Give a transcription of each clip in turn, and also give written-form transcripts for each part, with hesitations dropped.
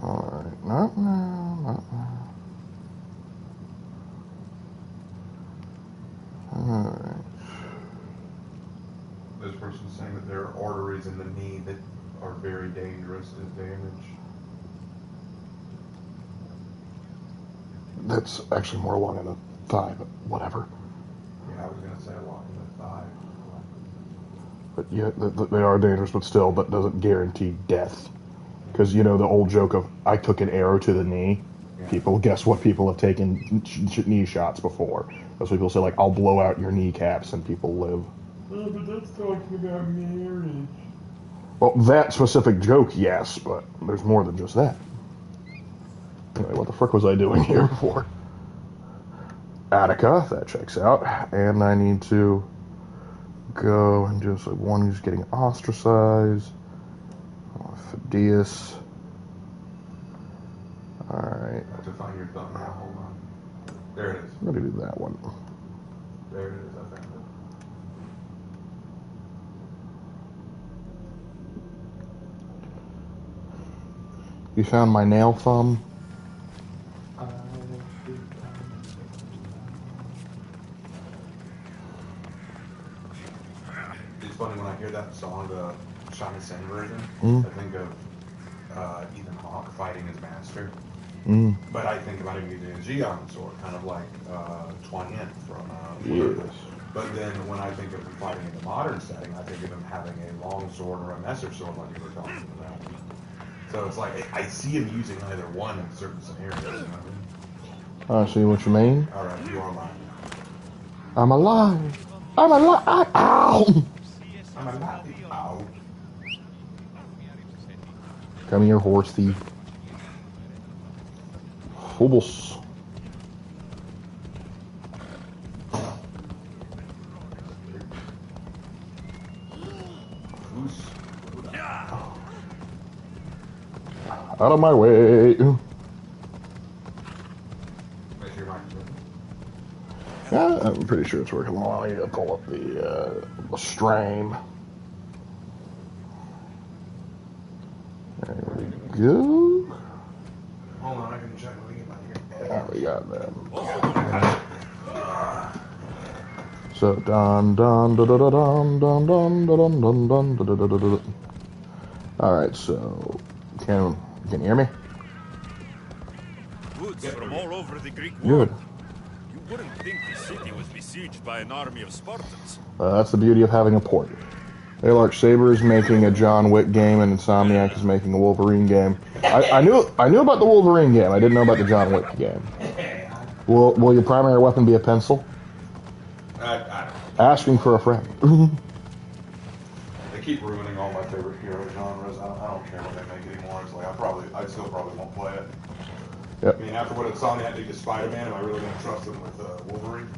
Alright, not now, not now. Alright. This person's saying that there are arteries in the knee that are very dangerous to damage. That's actually more along in the thigh, but whatever. Yeah, I was going to say along in the thigh. But yeah, they are dangerous, but still, that doesn't guarantee death. Because, you know, the old joke of, I took an arrow to the knee. Yeah. People, guess what? People have taken knee shots before. That's what people say, like, I'll blow out your kneecaps and people live. Oh, but that's talking about marriage. Well, that specific joke, yes, but there's more than just that. Anyway, what the frick was I doing here for? Attica, that checks out. And I need to go and just like one who's getting ostracized. Phidias. Alright. I have to find your thumbnail. Hold on. There it is. I'm gonna do that one. There it is. I found it. You found my nail thumb? It's funny when I hear that song, the Shawnee Singh version, I think of Ethan Hawke fighting his master. But I think about him using a Geon sword, kind of like Tuan Yin from Yes. But then when I think of him fighting in the modern setting, I think of him having a long sword or a messer sword like you were talking about. So it's like, I see him using either one in certain scenarios, you know what I mean? I see what you mean. Alright, you are lying. I'm alive. I'm alive. Ow! I'm alive. Ow. Come here, horse thief. Phobos. Out of my way. Yeah, I'm pretty sure it's working. Well, I need to pull up the stream. There we go. Hold on, I can check. Let me get my ear. There we got that. So dun dun dun dun dun dun dun dun dun dun dun dun dun. All right, so can you hear me? Goods from all over the Greek Good. world. You wouldn't think the city was besieged by an army of Spartans. That's the beauty of having a port. Hey, Lark, Saber is making a John Wick game, and Insomniac is making a Wolverine game. I knew about the Wolverine game. I didn't know about the John Wick game. Will your primary weapon be a pencil? I don't know. Asking for a friend. They keep ruining all my favorite hero genres. I don't care what they make anymore. It's like I still probably won't play it. Yep. I mean, after what Insomniac did to Spider-Man, am I really going to trust them with Wolverine?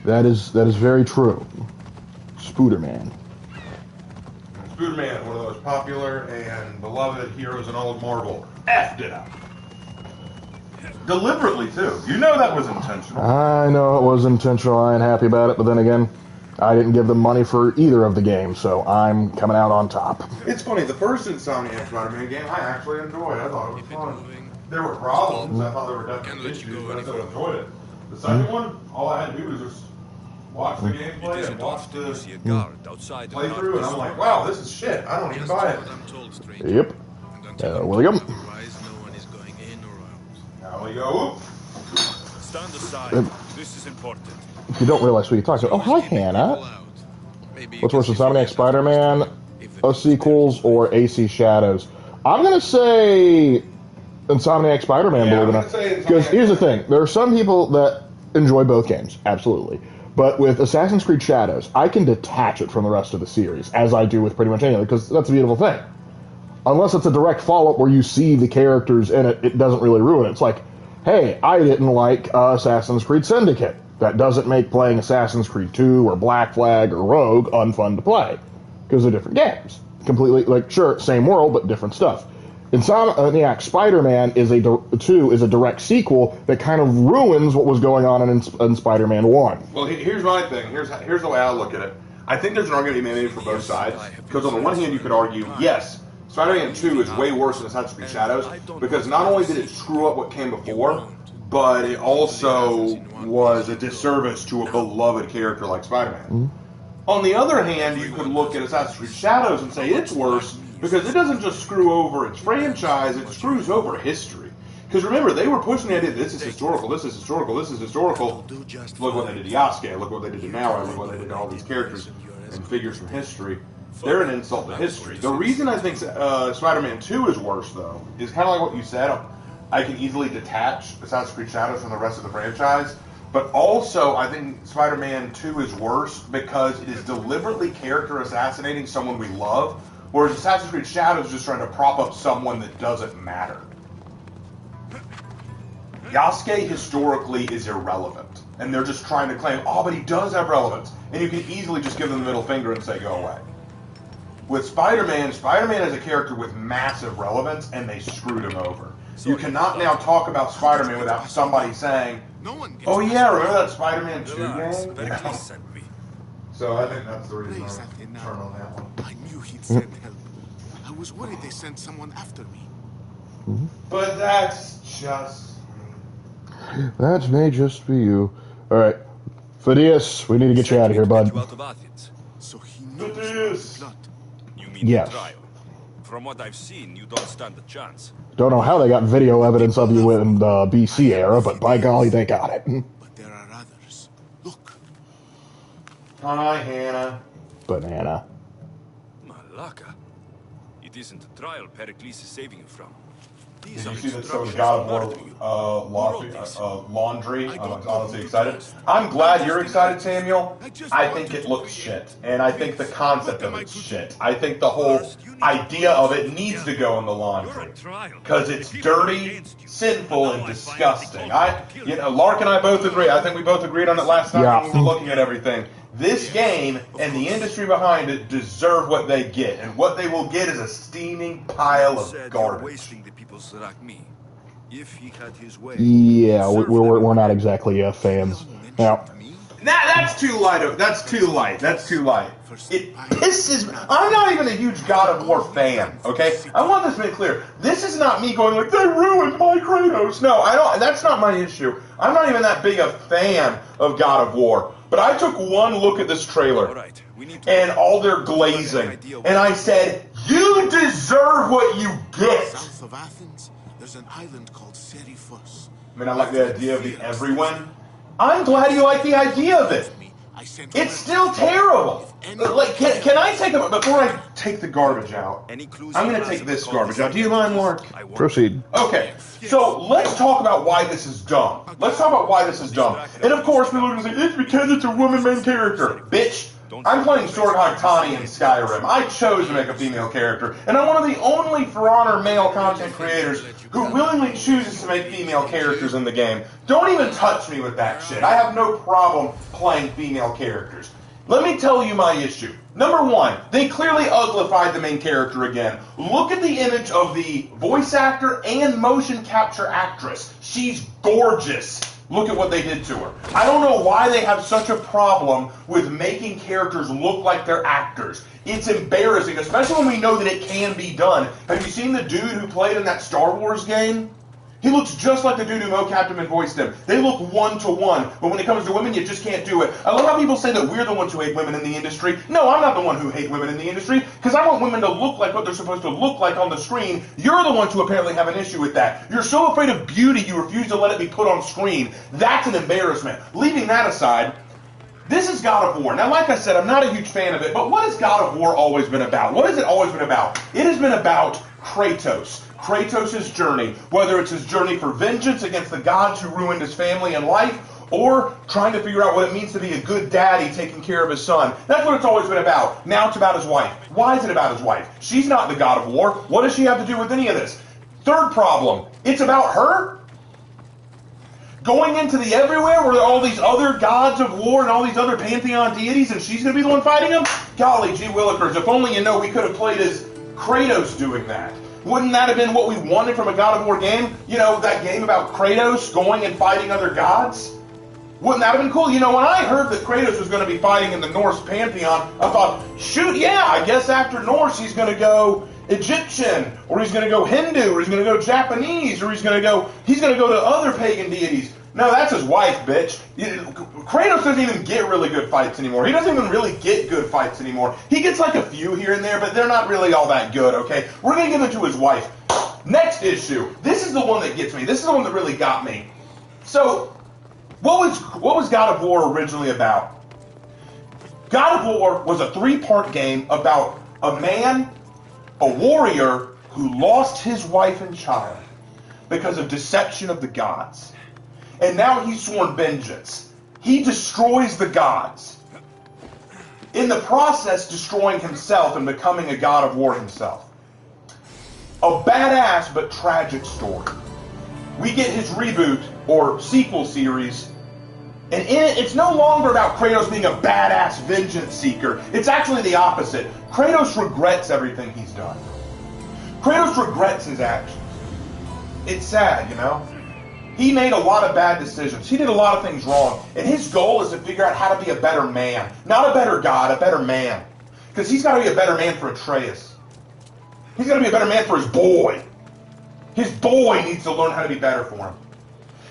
That is very true. Spooderman. Spooderman, one of the most popular and beloved heroes in all of Marvel, effed it up. Deliberately, too. You know that was intentional. I know it was intentional. I ain't happy about it, but then again, I didn't give them money for either of the games, so I'm coming out on top. It's funny, the first Insomniac Spider-Man game I actually enjoyed. I thought it was fun. There were problems. I thought there were definitely issues, but I still enjoyed it. The second one, all I had to do was just watch the gameplay and watch the playthrough, and I'm like, wow, this is shit. I don't even buy it. Yep. William. Now we go. Stand aside. This is important. If you don't realize who you're talking to. Oh, hi, Hannah. What's worse, Insomniac Spider-Man, sequels, or AC Shadows? I'm going to say Insomniac Spider-Man, believe it or not. Because here's the thing. There are some people that enjoy both games, absolutely. But with Assassin's Creed Shadows, I can detach it from the rest of the series, as I do with pretty much anything, because that's a beautiful thing. Unless it's a direct follow-up where you see the characters in it, it doesn't really ruin it. It's like, hey, I didn't like Assassin's Creed Syndicate. That doesn't make playing Assassin's Creed 2 or Black Flag or Rogue unfun to play, because they're different games. Completely, like, sure, same world, but different stuff. Insomniac Spider-Man is a direct sequel that kind of ruins what was going on in Spider-Man 1. Well, here's my thing. Here's the way I look at it. I think there's an argument to be made for both sides, because on the one hand, you could argue, yes, Spider-Man 2 is way worse than Assassin's Creed Shadows because not only did it screw up what came before, but it also was a disservice to a beloved character like Spider-Man. Mm-hmm. On the other hand, you could look at Assassin's Creed Shadows and say it's worse because it doesn't just screw over its franchise, it screws over history. Because remember, they were pushing the idea, this is historical, this is historical, this is historical. Look what they did to Yasuke, look what they did to Naoya, look what they did to all these characters and figures from history. They're an insult to history. The reason I think Spider-Man 2 is worse, though, is kind of like what you said. I can easily detach Assassin's Creed Shadows from the rest of the franchise. But also, I think Spider-Man 2 is worse because it is deliberately character assassinating someone we love, whereas Assassin's Creed Shadows is just trying to prop up someone that doesn't matter. Yasuke historically is irrelevant, and they're just trying to claim, oh, but he does have relevance. And you can easily just give them the middle finger and say, go away. With Spider-Man, Spider-Man is a character with massive relevance, and they screwed him over. You cannot now talk about Spider-Man without somebody saying, oh yeah, remember that Spider-Man 2 game? You know? So I think that's the reason I'm turning on that one. I knew he'd send help. I was worried they sent someone after me. But that's just... That may just be you. Alright. Phidias, we need to get you out of here, bud. So he knows Phidias! the plot. You mean Yes. the trial? From what I've seen, you don't stand a chance. Don't know how they got video evidence of you in the BC era, but by golly, they got it. But there are others. Look. Hi, Hannah. Banana. Malaka. It isn't a trial Pericles is saving you from. Did you see that someone's God of War laundry? I'm honestly excited. I'm glad you're excited, Samuel. I think it looks shit. And I think the concept of it's shit. I think the whole idea of it needs to go in the laundry. Because it's dirty, sinful, and disgusting. Lark and I both agree. I think we both agreed on it last night when we were looking at everything. This game and the industry behind it deserve what they get. And what they will get is a steaming pile of garbage. If he had his way, Yeah, we're not exactly fans. Now, That's too light. That's too light. That's too light. It pisses me. I'm not even a huge God of War fan, okay? I want this made clear. This is not me going like, they ruined my Kratos. No, I don't. That's not my issue. I'm not even that big a fan of God of War. But I took one look at this trailer and all their glazing, and I said, you deserve what you get. South of Athens, there's an island called Seriphos. I mean, I like the idea of the everyone. I'm glad you like the idea of it. It's still terrible. Like, can I take it before I take the garbage out? I'm going to take this garbage out. Do you mind, Lark? proceed. Okay, so let's talk about why this is dumb. Let's talk about why this is dumb. And of course, people are going to say, it's because it's a woman main character. Bitch, I'm playing Swordhog Tani in Skyrim. I chose to make a female character, and I'm one of the only For Honor male content creators who willingly chooses to make female characters in the game. Don't even touch me with that shit. I have no problem playing female characters. Let me tell you my issue. Number one, they clearly uglified the main character again. Look at the image of the voice actor and motion capture actress. She's gorgeous. Look at what they did to her. I don't know why they have such a problem with making characters look like they're actors. It's embarrassing, especially when we know that it can be done. Have you seen the dude who played in that Star Wars game? He looks just like the dude who mocapped him and voiced him. They look one-to-one, but when it comes to women, you just can't do it. I love how people say that we're the ones who hate women in the industry. No, I'm not the one who hate women in the industry, because I want women to look like what they're supposed to look like on the screen. You're the ones who apparently have an issue with that. You're so afraid of beauty, you refuse to let it be put on screen. That's an embarrassment. Leaving that aside, this is God of War. Now, like I said, I'm not a huge fan of it, but what has God of War always been about? What has it always been about? It has been about Kratos. Kratos' journey, whether it's his journey for vengeance against the gods who ruined his family and life, or trying to figure out what it means to be a good daddy taking care of his son. That's what it's always been about. Now it's about his wife. Why is it about his wife? She's not the God of War. What does she have to do with any of this? Third problem, it's about her? Going into the everywhere where there are all these other gods of war and all these other pantheon deities, and she's going to be the one fighting them? Golly gee willikers, if only you know we could have played as Kratos doing that. Wouldn't that have been what we wanted from a God of War game? You know, that game about Kratos going and fighting other gods? Wouldn't that have been cool? You know, when I heard that Kratos was going to be fighting in the Norse pantheon, I thought, shoot, yeah, I guess after Norse he's going to go Egyptian, or he's going to go Hindu, or he's going to go Japanese, or he's going to go to other pagan deities. No, that's his wife, bitch. Kratos doesn't even get really good fights anymore. He doesn't even really get good fights anymore. He gets like a few here and there, but they're not really all that good, okay? We're going to give it to his wife. Next issue. This is the one that gets me. This is the one that really got me. So, what was God of War originally about? God of War was a 3-part game about a man, a warrior, who lost his wife and child because of deception of the gods. And now he's sworn vengeance. He destroys the gods. In the process, destroying himself and becoming a god of war himself. A badass but tragic story. We get his reboot or sequel series, and in it, it's no longer about Kratos being a badass vengeance seeker. It's actually the opposite. Kratos regrets everything he's done. Kratos regrets his actions. It's sad, you know? He made a lot of bad decisions. He did a lot of things wrong. And his goal is to figure out how to be a better man. Not a better god, a better man. Because he's got to be a better man for Atreus. He's got to be a better man for his boy. His boy needs to learn how to be better for him.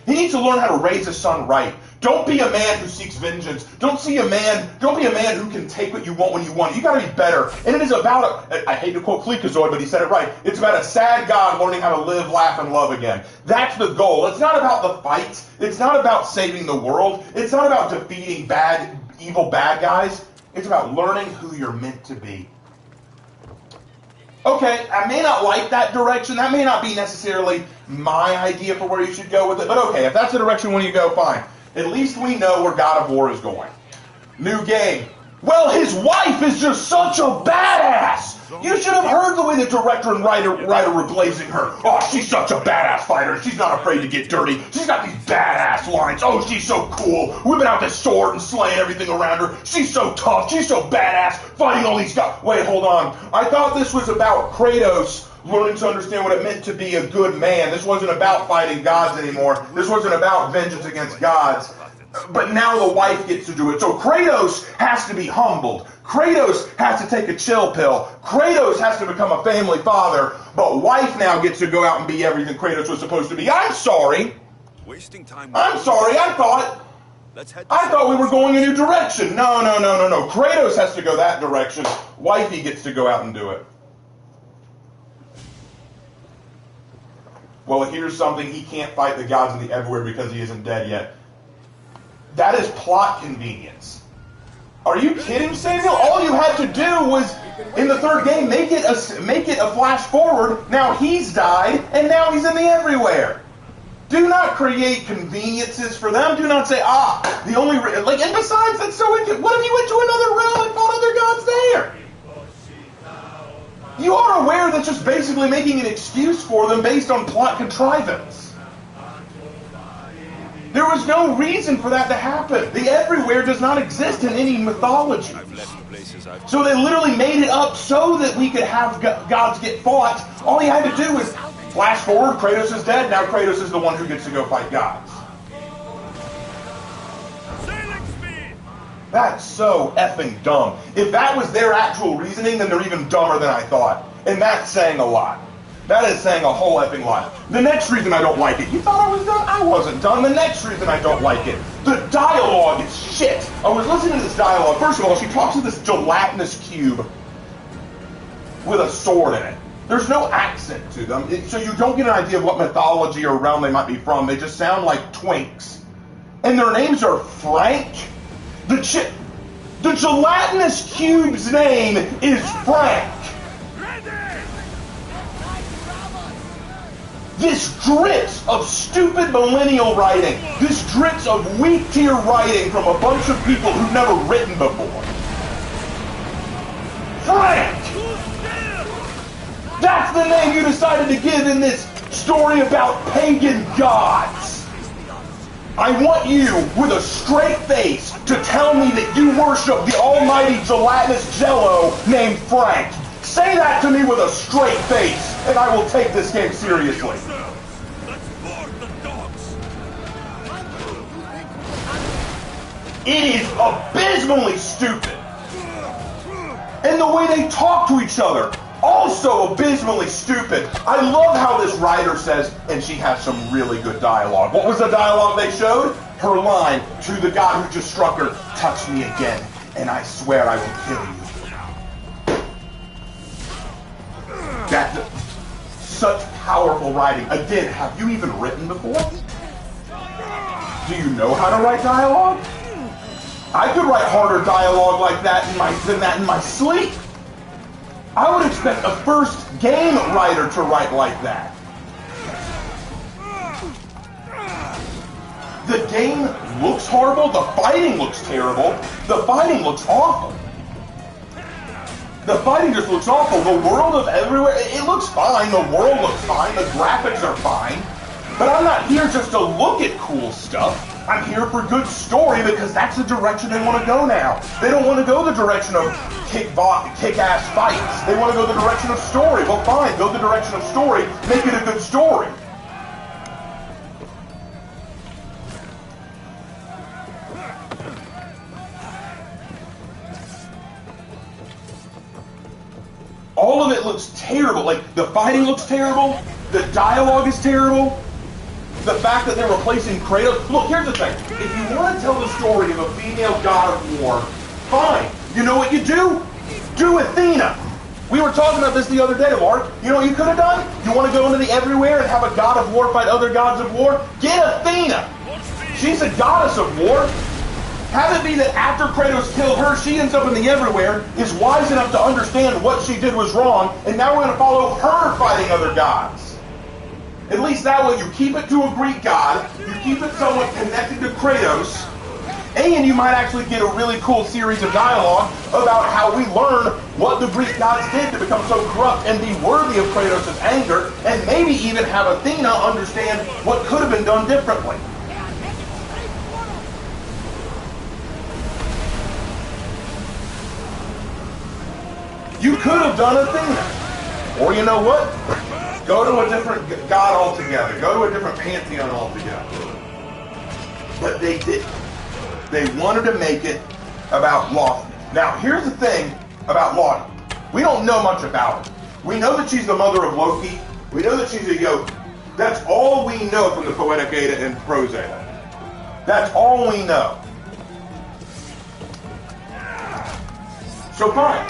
He needs to learn how to raise his son right. Don't be a man who seeks vengeance. Don't be a man who can take what you want when you want it. You got to be better. And it is about I hate to quote Fleekazoid, but he said it right. It's about a sad god learning how to live, laugh, and love again. That's the goal. It's not about the fights. It's not about saving the world. It's not about defeating evil bad guys. It's about learning who you're meant to be. Okay, I may not like that direction. That may not be necessarily my idea for where you should go with it. But okay, if that's the direction when you go, fine. At least we know where God of War is going. New game. Well, his wife is just such a badass. You should have heard the way the director and writer were blazing her. Oh, she's such a badass fighter. She's not afraid to get dirty. She's got these badass lines. Oh, she's so cool. Whipping out this sword and slaying everything around her. She's so tough. She's so badass. Fighting all these guys. Wait, hold on. I thought this was about Kratos learning to understand what it meant to be a good man. This wasn't about fighting gods anymore. This wasn't about vengeance against gods. But now the wife gets to do it. So Kratos has to be humbled. Kratos has to take a chill pill. Kratos has to become a family father. But wife now gets to go out and be everything Kratos was supposed to be. I'm sorry. Wasting time. I'm sorry. I thought we were going a new direction. No. Kratos has to go that direction. Wifey gets to go out and do it. Well, here's something. He can't fight the gods in the everywhere because he isn't dead yet. That is plot convenience. Are you kidding, Samuel? All you had to do was, in the 3rd game, make it a flash forward. Now he's died, and now he's in the everywhere. Do not create conveniences for them. Do not say, the only... and besides, that's so... What if he went to another realm and fought other gods there? You are aware that's just basically making an excuse for them based on plot contrivance. There was no reason for that to happen. The everywhere does not exist in any mythology. So they literally made it up so that we could have gods get fought. All he had to do was flash forward, Kratos is dead, now Kratos is the one who gets to go fight gods. That's so effing dumb. If that was their actual reasoning, then they're even dumber than I thought. And that's saying a lot. That is saying a whole effing lot. The next reason I don't like it, you thought I was done? I wasn't done. The next reason I don't like it, the dialogue is shit. I was listening to this dialogue. First of all, she talks to this gelatinous cube with a sword in it. There's no accent to them, so you don't get an idea of what mythology or realm they might be from. They just sound like twinks. And their names are Frank. The gelatinous cube's name is Frank. This drips of stupid millennial writing. This drips of weak-tier writing from a bunch of people who've never written before. Frank! That's the name you decided to give in this story about pagan gods. I want you, with a straight face, to tell me that you worship the almighty gelatinous jello named Frank. Say that to me with a straight face, and I will take this game seriously. It is abysmally stupid. And the way they talk to each other. Also abysmally stupid. I love how this writer says, and she has some really good dialogue. What was the dialogue they showed? Her line to the guy who just struck her, touch me again, and I swear I will kill you. That's such powerful writing. Again, have you even written before? Do you know how to write dialogue? I could write harder dialogue like that than that in my sleep. I would expect a first game writer to write like that. The game looks horrible. The fighting looks terrible. The fighting looks awful. The fighting just looks awful. The world of everywhere, it looks fine. The world looks fine. The graphics are fine. But I'm not here just to look at cool stuff. I'm here for good story because that's the direction they want to go now. They don't want to go the direction of kick-ass fights. They want to go the direction of story. Well, fine, go the direction of story. Make it a good story. All of it looks terrible. Like, the fighting looks terrible. The dialogue is terrible. The fact that they're replacing Kratos. Look, here's the thing. If you want to tell the story of a female god of war, fine. You know what you do? Do Athena. We were talking about this the other day, Lark. You know what you could have done? You want to go into the everywhere and have a god of war fight other gods of war? Get Athena. She's a goddess of war. Have it be that after Kratos killed her, she ends up in the everywhere, is wise enough to understand what she did was wrong, and now we're going to follow her fighting other gods. At least that way you keep it to a Greek god, you keep it somewhat connected to Kratos, and you might actually get a really cool series of dialogue about how we learn what the Greek gods did to become so corrupt and be worthy of Kratos' anger, and maybe even have Athena understand what could have been done differently. You could have done Athena. Or you know what? Go to a different god altogether. Go to a different pantheon altogether. But they didn't. They wanted to make it about Loki. Now, here's the thing about Loki. We don't know much about her. We know that she's the mother of Loki. We know that she's a Yogi. That's all we know from the Poetic Edda and Prose Edda. That's all we know. So fine.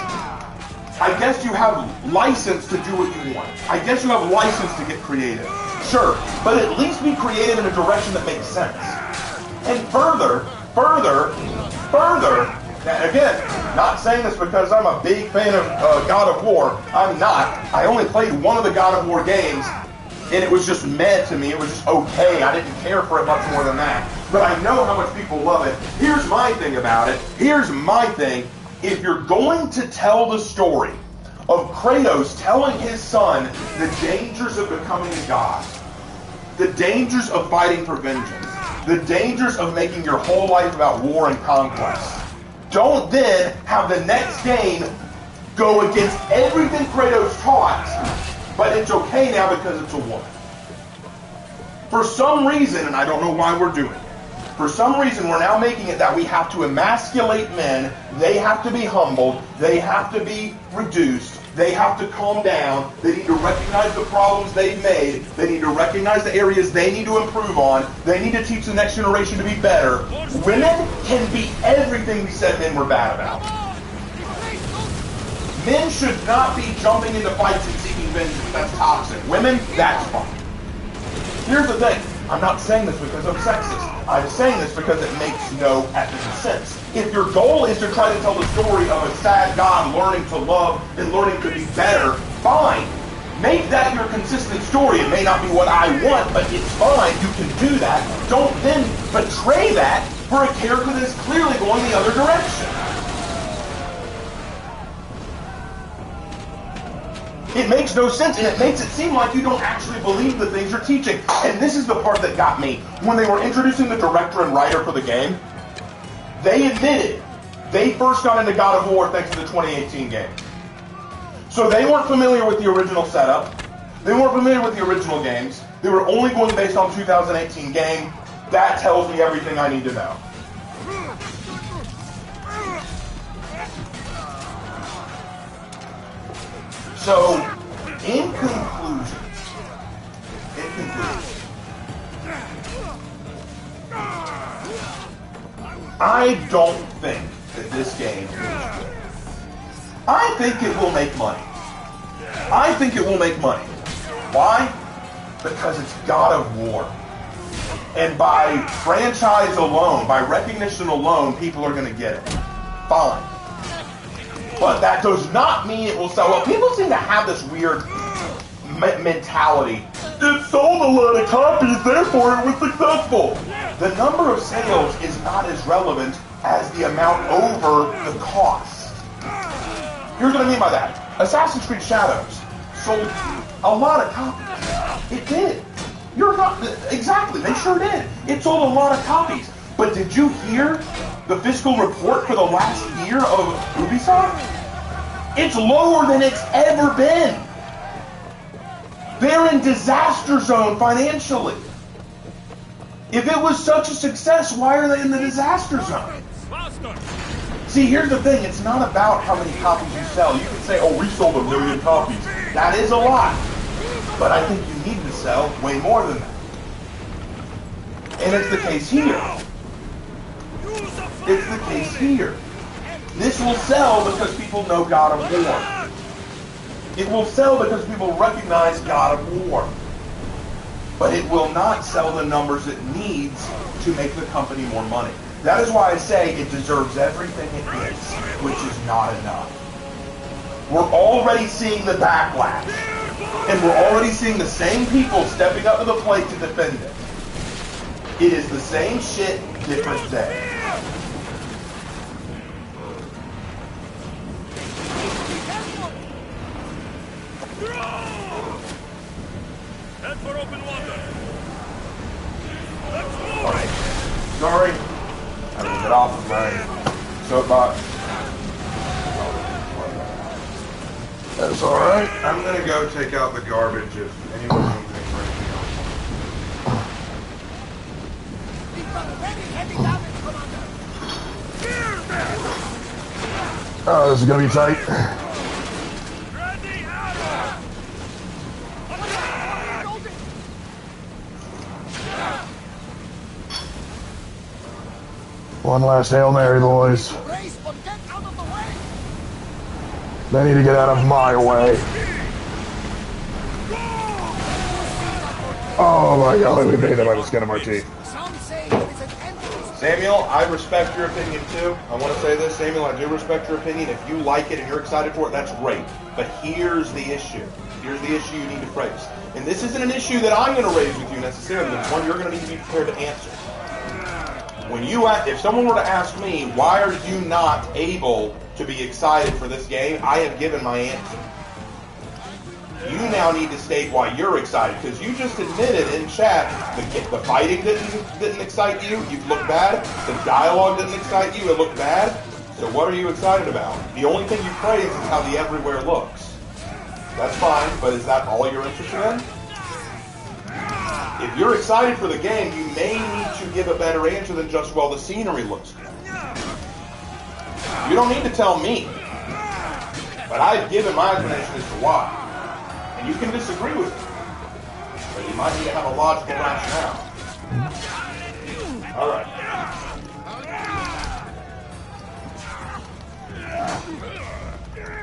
I guess you have license to do what you want. I guess you have license to get creative. Sure, but at least be creative in a direction that makes sense. And further, and again, not saying this because I'm a big fan of God of War. I'm not. I only played one of the God of War games, and it was just meh to me. It was just okay. I didn't care for it much more than that. But I know how much people love it. Here's my thing about it. Here's my thing. If you're going to tell the story of Kratos telling his son the dangers of becoming a god, the dangers of fighting for vengeance, the dangers of making your whole life about war and conquest, don't then have the next game go against everything Kratos taught, but it's okay now because it's a woman. For some reason, and I don't know why we're doing it, for some reason, we're now making it that we have to emasculate men. They have to be humbled. They have to be reduced. They have to calm down. They need to recognize the problems they've made. They need to recognize the areas they need to improve on. They need to teach the next generation to be better. Women can be everything we said men were bad about. Men should not be jumping into fights and seeking vengeance. That's toxic. Women, that's fine. Here's the thing. I'm not saying this because I'm sexist. I'm saying this because it makes no ethical sense. If your goal is to try to tell the story of a sad god learning to love and learning to be better, fine. Make that your consistent story. It may not be what I want, but it's fine. You can do that. Don't then betray that for a character that is clearly going the other direction. It makes no sense, and it makes it seem like you don't actually believe the things you're teaching. And this is the part that got me. When they were introducing the director and writer for the game, they admitted they first got into God of War thanks to the 2018 game. So they weren't familiar with the original setup. They weren't familiar with the original games. They were only going based on 2018 game. That tells me everything I need to know. So, in conclusion, I don't think that this game is good. I think it will make money. I think it will make money. Why? Because it's God of War. And by franchise alone, by recognition alone, people are going to get it. Fine. But that does not mean it will sell. Well, people seem to have this weird mentality. It sold a lot of copies, therefore it was successful. The number of sales is not as relevant as the amount over the cost. Here's what I mean by that. Assassin's Creed Shadows sold a lot of copies. It did. You're not exactly. They sure did. It sold a lot of copies. But did you hear the fiscal report for the last year of Ubisoft? It's lower than it's ever been. They're in disaster zone financially. If it was such a success, why are they in the disaster zone? See, here's the thing. It's not about how many copies you sell. You can say, oh, we sold 1 million copies. That is a lot. But I think you need to sell way more than that. And it's the case here. It's the case here. This will sell because people know God of War. It will sell because people recognize God of War. But it will not sell the numbers it needs to make the company more money. That is why I say it deserves everything it gets, which is not enough. We're already seeing the backlash. And we're already seeing the same people stepping up to the plate to defend it. It is the same shit, different day. Head for open water. Alright. Sorry. I'm going to get off of my soapbox. That's alright. I'm gonna go take out the garbage if anyone needs anything for anything else. Oh, this is gonna be tight. One last Hail Mary, boys. They need to get out of my way. Oh my god, we made that by the skin of our teeth. Samuel, I respect your opinion too. I want to say this, Samuel, I do respect your opinion. If you like it and you're excited for it, that's great. But here's the issue. Here's the issue you need to phrase. And this isn't an issue that I'm going to raise with you necessarily. It's one you're going to need to be prepared to answer. If someone were to ask me, why are you not able to be excited for this game, I have given my answer. You now need to state why you're excited, because you just admitted in chat the fighting didn't excite you. You looked bad. The dialogue didn't excite you. It looked bad. So what are you excited about? The only thing you praise is how the everywhere looks. That's fine, but is that all you're interested in? If you're excited for the game, you may need to give a better answer than just, well, the scenery looks good. You don't need to tell me. But I've given my explanation as to why. And you can disagree with me. But you might need to have a logical rationale. All right.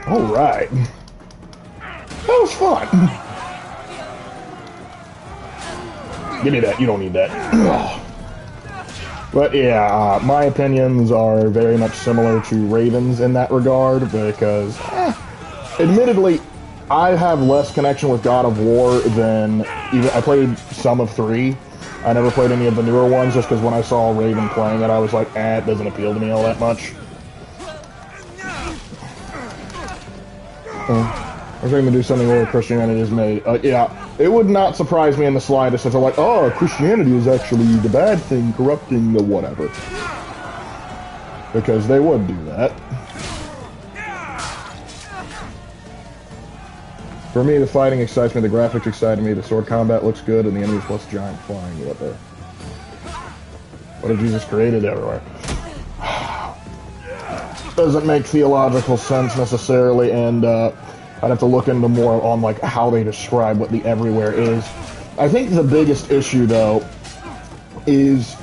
All right. That was fun. Give me that. You don't need that. But yeah, my opinions are very much similar to Raven's in that regard because, admittedly, I have less connection with God of War than even. I played some of 3. I never played any of the newer ones just because when I saw Raven playing it, I was like, it doesn't appeal to me all that much. I'm trying to do something where Christianity is made. Yeah, it would not surprise me in the slightest if they're like, oh, Christianity is actually the bad thing, corrupting the whatever. Because they would do that. For me, the fighting excites me, the graphics excite me, the sword combat looks good, and the enemies plus giant flying. What if Jesus created everywhere? Doesn't make theological sense necessarily, and I'd have to look into more on like how they describe what the everywhere is. I think the biggest issue though is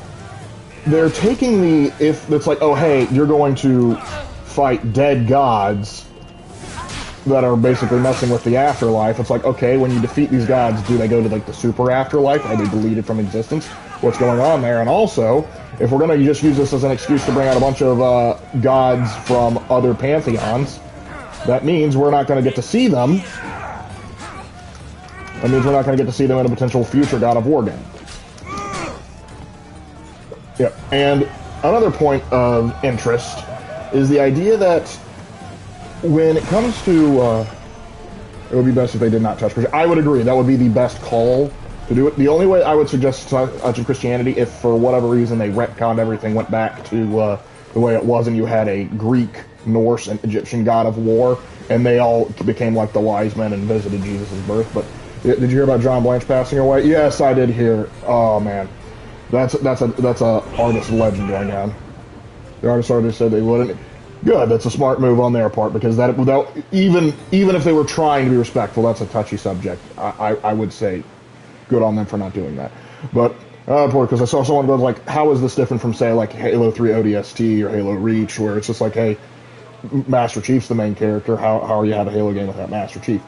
they're taking it's like, oh hey, you're going to fight dead gods that are basically messing with the afterlife. It's like, okay, when you defeat these gods, do they go to like the super afterlife? Are they deleted from existence? What's going on there? And also, if we're going to just use this as an excuse to bring out a bunch of gods from other pantheons, that means we're not going to get to see them. That means we're not going to get to see them in a potential future God of War game. Yep. And another point of interest is the idea that when it comes to, it would be best if they did not touch Christianity. I would agree. That would be the best call to do it. The only way I would suggest touching Christianity, if for whatever reason they retconned everything, went back to the way it was, and you had a Greek, Norse, and Egyptian God of War, and they all became like the wise men and visited Jesus' birth. But did you hear about John Blanche passing away? Yes, I did hear. Oh man, that's a artist legend going on. The artist said they wouldn't. Good, that's a smart move on their part, because that without even if they were trying to be respectful, that's a touchy subject. I would say good on them for not doing that. But because I saw someone go like, how is this different from say like Halo 3 ODST or Halo Reach, where it's just like, hey, Master Chief's the main character. How are you have a Halo game without Master Chief?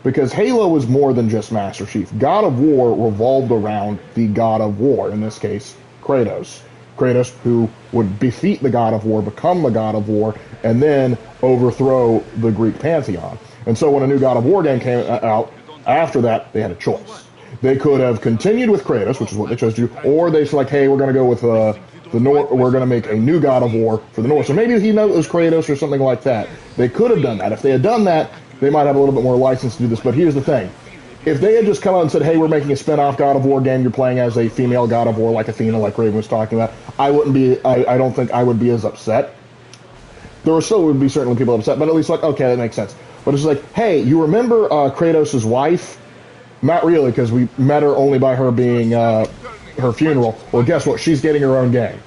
Because Halo was more than just Master Chief. God of War revolved around the God of War, in this case, Kratos. Kratos, who would defeat the God of War, become the God of War, and then overthrow the Greek pantheon. And so when a new God of War game came out, after that, they had a choice. They could have continued with Kratos, which is what they chose to do, or they said like, hey, we're going to go with the North, we're going to make a new God of War for the North. So maybe he knows Kratos or something like that. They could have done that. If they had done that, they might have a little bit more license to do this. But here's the thing. If they had just come out and said, hey, we're making a spin-off God of War game, you're playing as a female God of War like Athena, like Raven was talking about, I don't think I would be as upset. There would be certainly people upset, but at least like, okay, that makes sense. But it's like, hey, you remember Kratos' wife? Not really, because we met her only by her being her funeral. Well, guess what? She's getting her own game.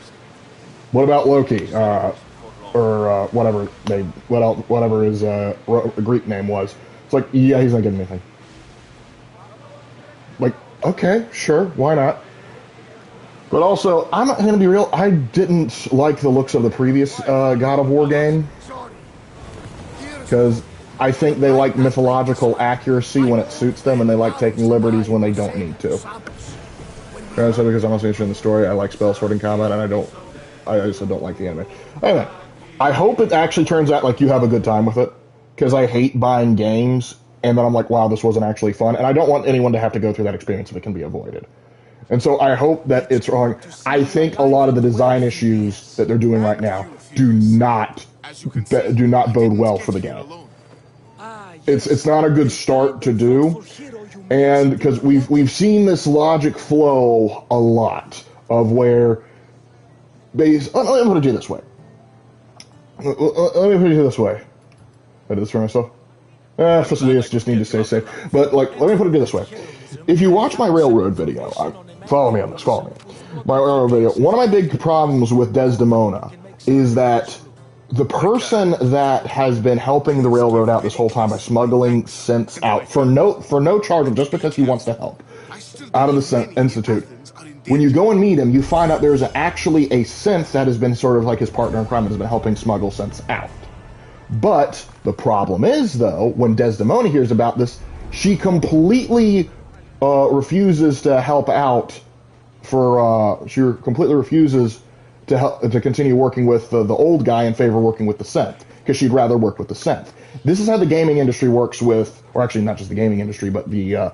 What about Loki? Or whatever his Greek name was. It's like, yeah, he's not getting anything. Like, okay, sure, why not? But also, I'm not going to be real, I didn't like the looks of the previous God of War game. Because I think they like mythological accuracy when it suits them, and they like taking liberties when they don't need to. Because I'm also interested in the story, I like spell sorting combat, and I also don't like the anime. Anyway, I hope it actually turns out like you have a good time with it. Because I hate buying games and then I'm like, wow, this wasn't actually fun. And I don't want anyone to have to go through that experience if it can be avoided. And so I hope that it's wrong. I think a lot of the design issues that they're doing right now do not bode well for the game. It's not a good start to do. And because we've seen this logic flow a lot of where let me put it this way. Let me put it this way. I did this for myself. Facilities just need to stay safe. But like, let me put it this way. If you watch my railroad video, follow me on this. Follow me. My railroad video. One of my big problems with Desdemona is that the person that has been helping the railroad out this whole time by smuggling synths out for no charge, just because he wants to help, out of the institute. When you go and meet him, you find out there's actually a synth that has been sort of like his partner in crime that has been helping smuggle synths out. But the problem is, though, when Desdemona hears about this, she completely refuses to help out. She completely refuses to continue working with the old guy in favor of working with the synth, because she'd rather work with the synth. This is how the gaming industry works with, or actually not just the gaming industry, but the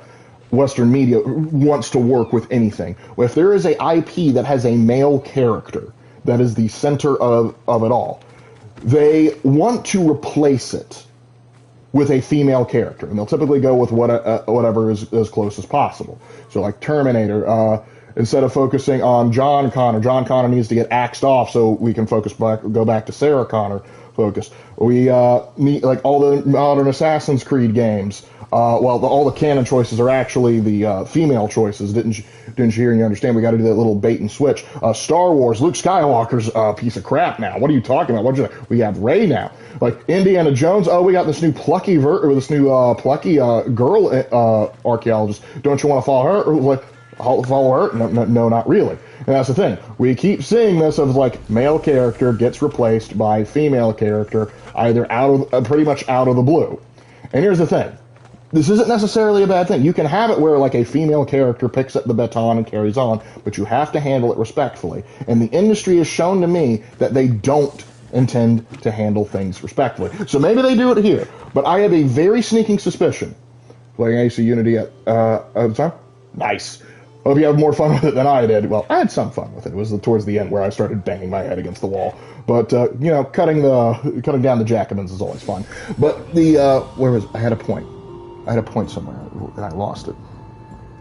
Western media wants to work with anything. If there is a IP that has a male character that is the center of it all, they want to replace it with a female character, and they'll typically go with whatever is as close as possible. So like Terminator, instead of focusing on John Connor. John Connor needs to get axed off so we can go back to Sarah Connor focus. We need, like, all the modern Assassin's Creed games. All the canon choices are actually the female choices. Didn't you hear and you understand? We got to do that little bait and switch. Star Wars, Luke Skywalker's a piece of crap now. What are you talking about? We have Rey now. Like Indiana Jones. Oh, we got this new plucky girl archaeologist. Don't you want to follow her? Or, like, follow her? No, not really. And that's the thing. We keep seeing this of, like, male character gets replaced by female character, either pretty much out of the blue. And here's the thing. This isn't necessarily a bad thing. You can have it where, like, a female character picks up the baton and carries on, but you have to handle it respectfully. And the industry has shown to me that they don't intend to handle things respectfully. So maybe they do it here, but I have a very sneaking suspicion. Playing AC Unity at the time? Nice. Hope you have more fun with it than I did. Well, I had some fun with it. It was towards the end where I started banging my head against the wall. But, cutting down the Jacobins is always fun. But I had a point. I had a point somewhere, and I lost it.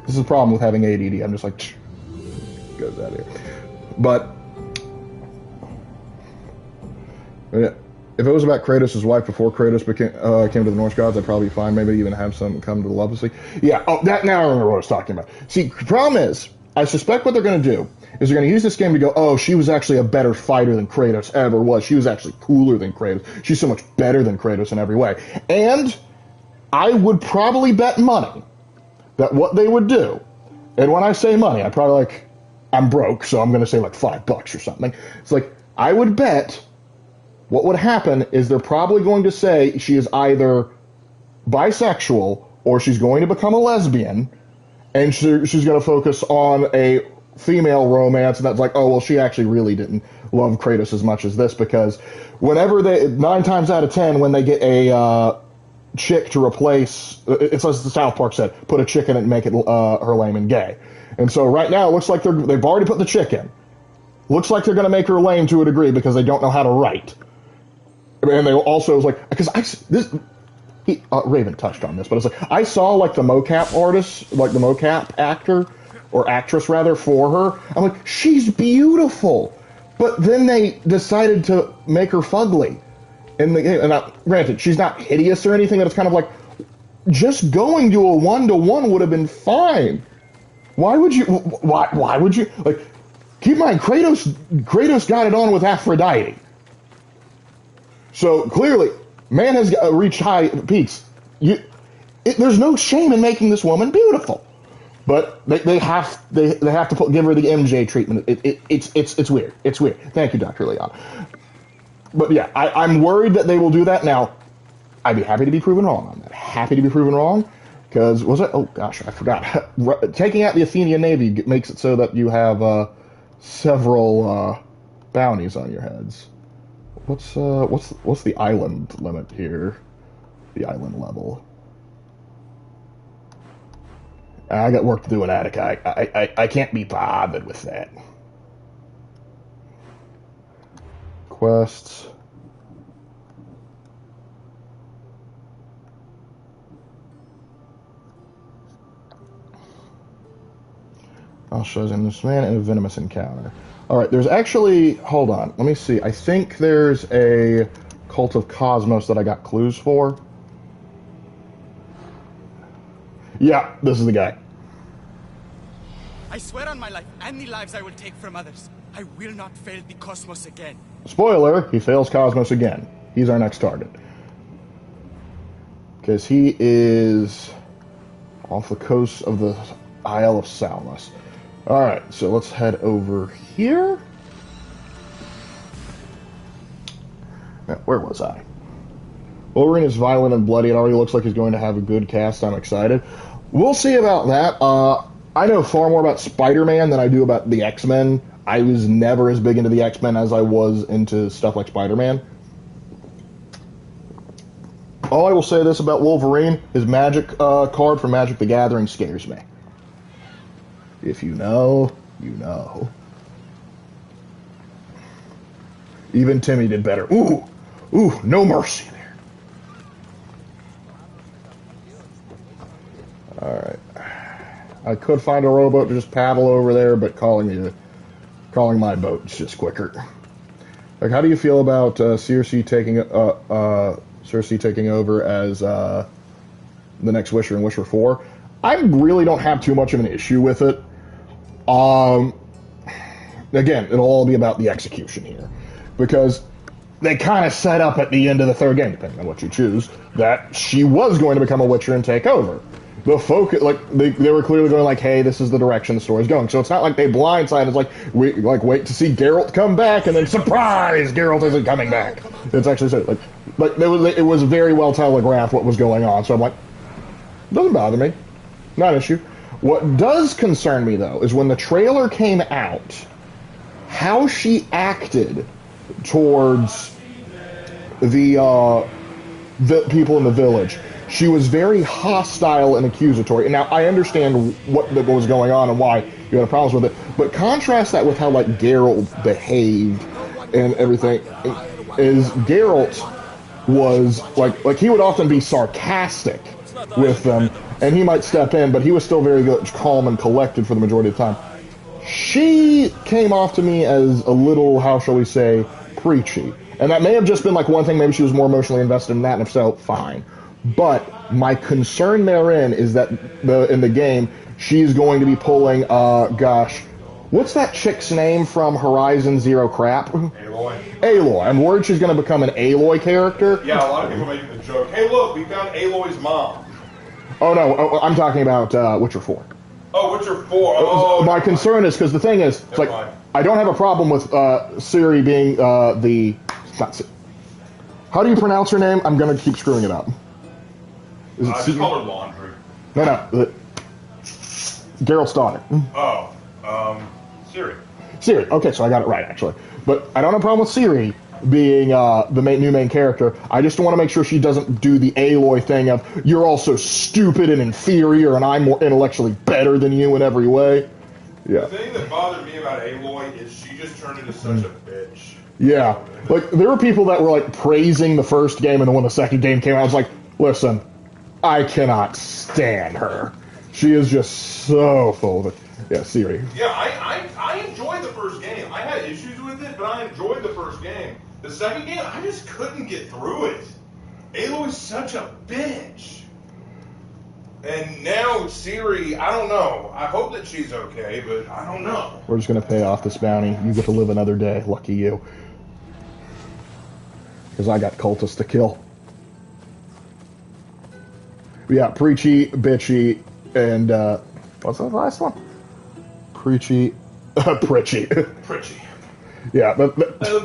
This is the problem with having ADD. I'm just like, goes out of here. But, yeah, if it was about Kratos' wife before Kratos came to the Norse gods, I'd probably be fine. Maybe even have some come to the Legacy. Yeah, now I remember what I was talking about. See, the problem is, I suspect what they're going to do is they're going to use this game to go, oh, she was actually a better fighter than Kratos ever was. She was actually cooler than Kratos. She's so much better than Kratos in every way. And I would probably bet money that what they would do, and when I say money, I'm broke, so I'm going to say like $5 or something. It's like, I would bet what would happen is they're probably going to say she is either bisexual or she's going to become a lesbian, and she's going to focus on a female romance, and that's like, oh, well, she actually really didn't love Kratos as much as this, because whenever 9 times out of 10, when they get a chick to replace, it's as the South Park said, put a chick in it and make it her lame and gay. And so right now it looks like they've already put the chick in. Looks like they're going to make her lame to a degree because they don't know how to write. And they also was like, because Raven touched on this, but it's like, I saw like the mocap artist, like the mocap actor or actress rather for her. I'm like, she's beautiful, but then they decided to make her fugly. And granted, she's not hideous or anything, but it's kind of like, just going to a 1-to-1 would have been fine. Why would you, like, keep in mind, Kratos got it on with Aphrodite. So, clearly, man has reached high peaks. There's no shame in making this woman beautiful. But they have to give her the MJ treatment. It's weird. It's weird. Thank you, Dr. Leon. But yeah, I'm worried that they will do that. Now, I'd be happy to be proven wrong on that. Happy to be proven wrong, because oh gosh, I forgot. Taking out the Athenian Navy makes it so that you have several bounties on your heads. What's the island limit here? The island level. I got work to do in Attica. I can't be bothered with that. Quests. I'll show them this man in a venomous encounter. Alright, there's actually, hold on, let me see. I think there's a Cult of Cosmos that I got clues for. Yeah, this is the guy. I swear on my life and the lives I will take from others, I will not fail the cosmos again. Spoiler, he fails Cosmos again. He's our next target. Because he is off the coast of the Isle of Salmas. Alright, so let's head over here. Now, where was I? Wolverine is violent and bloody. It already looks like he's going to have a good cast. I'm excited. We'll see about that. I know far more about Spider-Man than I do about the X-Men. I was never as big into the X-Men as I was into stuff like Spider-Man. All I will say this about Wolverine, his magic card from Magic the Gathering scares me. If you know, you know. Even Timmy did better. Ooh, no mercy there. Alright. I could find a rowboat to just paddle over there, but calling my boat is just quicker. Like, how do you feel about Cersei taking over as the next Wisher in Wisher 4? I really don't have too much of an issue with it. Again, it'll all be about the execution here, because they kind of set up at the end of the third game, depending on what you choose, that she was going to become a Witcher and take over. The focus, like they were clearly going like, "Hey, this is the direction the story's going." So it's not like they blindsided. It's like wait to see Geralt come back, and then surprise, Geralt isn't coming back. It's actually so like it was very well telegraphed what was going on. So I'm like, doesn't bother me, not an issue. What does concern me though is when the trailer came out, how she acted towards the people in the village. She was very hostile and accusatory. And now I understand what was going on and why you had problems with it, but contrast that with how like Geralt behaved and everything. Is Geralt was like he would often be sarcastic with them, and he might step in, but he was still very good, calm and collected for the majority of the time. She came off to me as a little, how shall we say, preachy. And that may have just been like one thing, maybe she was more emotionally invested in that, and if so, fine. But my concern therein is that in the game, she's going to be pulling, what's that chick's name from Horizon Zero Crap? Aloy. Aloy. I'm worried she's going to become an Aloy character. Yeah, a lot of people making the joke, hey look, we found Aloy's mom. Oh no, I'm talking about Witcher 4. Oh, Witcher 4. Oh, my concern is, because the thing is, it's like, I don't have a problem with Ciri being how do you pronounce her name? I'm going to keep screwing it up. Is it just call her Laundry. No. Geralt's daughter. Ciri. Ciri. Okay, so I got it right, actually. But I don't have a problem with Ciri being the new main character. I just want to make sure she doesn't do the Aloy thing of, you're all so stupid and inferior, and I'm more intellectually better than you in every way. Yeah. The thing that bothered me about Aloy is she just turned into such a bitch. Yeah. Like, there were people that were, like, praising the first game, and then when the second game came out, I was like, listen, I cannot stand her. She is just so full of it. Yeah, Ciri. Yeah, I enjoyed the first game. I had issues with it, but I enjoyed the first game. The second game, I just couldn't get through it. Aloy's such a bitch. And now Ciri, I don't know. I hope that she's okay, but I don't know. We're just going to pay off this bounty. You get to live another day. Lucky you. Because I got cultists to kill. Yeah, preachy, bitchy, and what's the last one? Preachy, pritchy. Pritchy. Yeah, but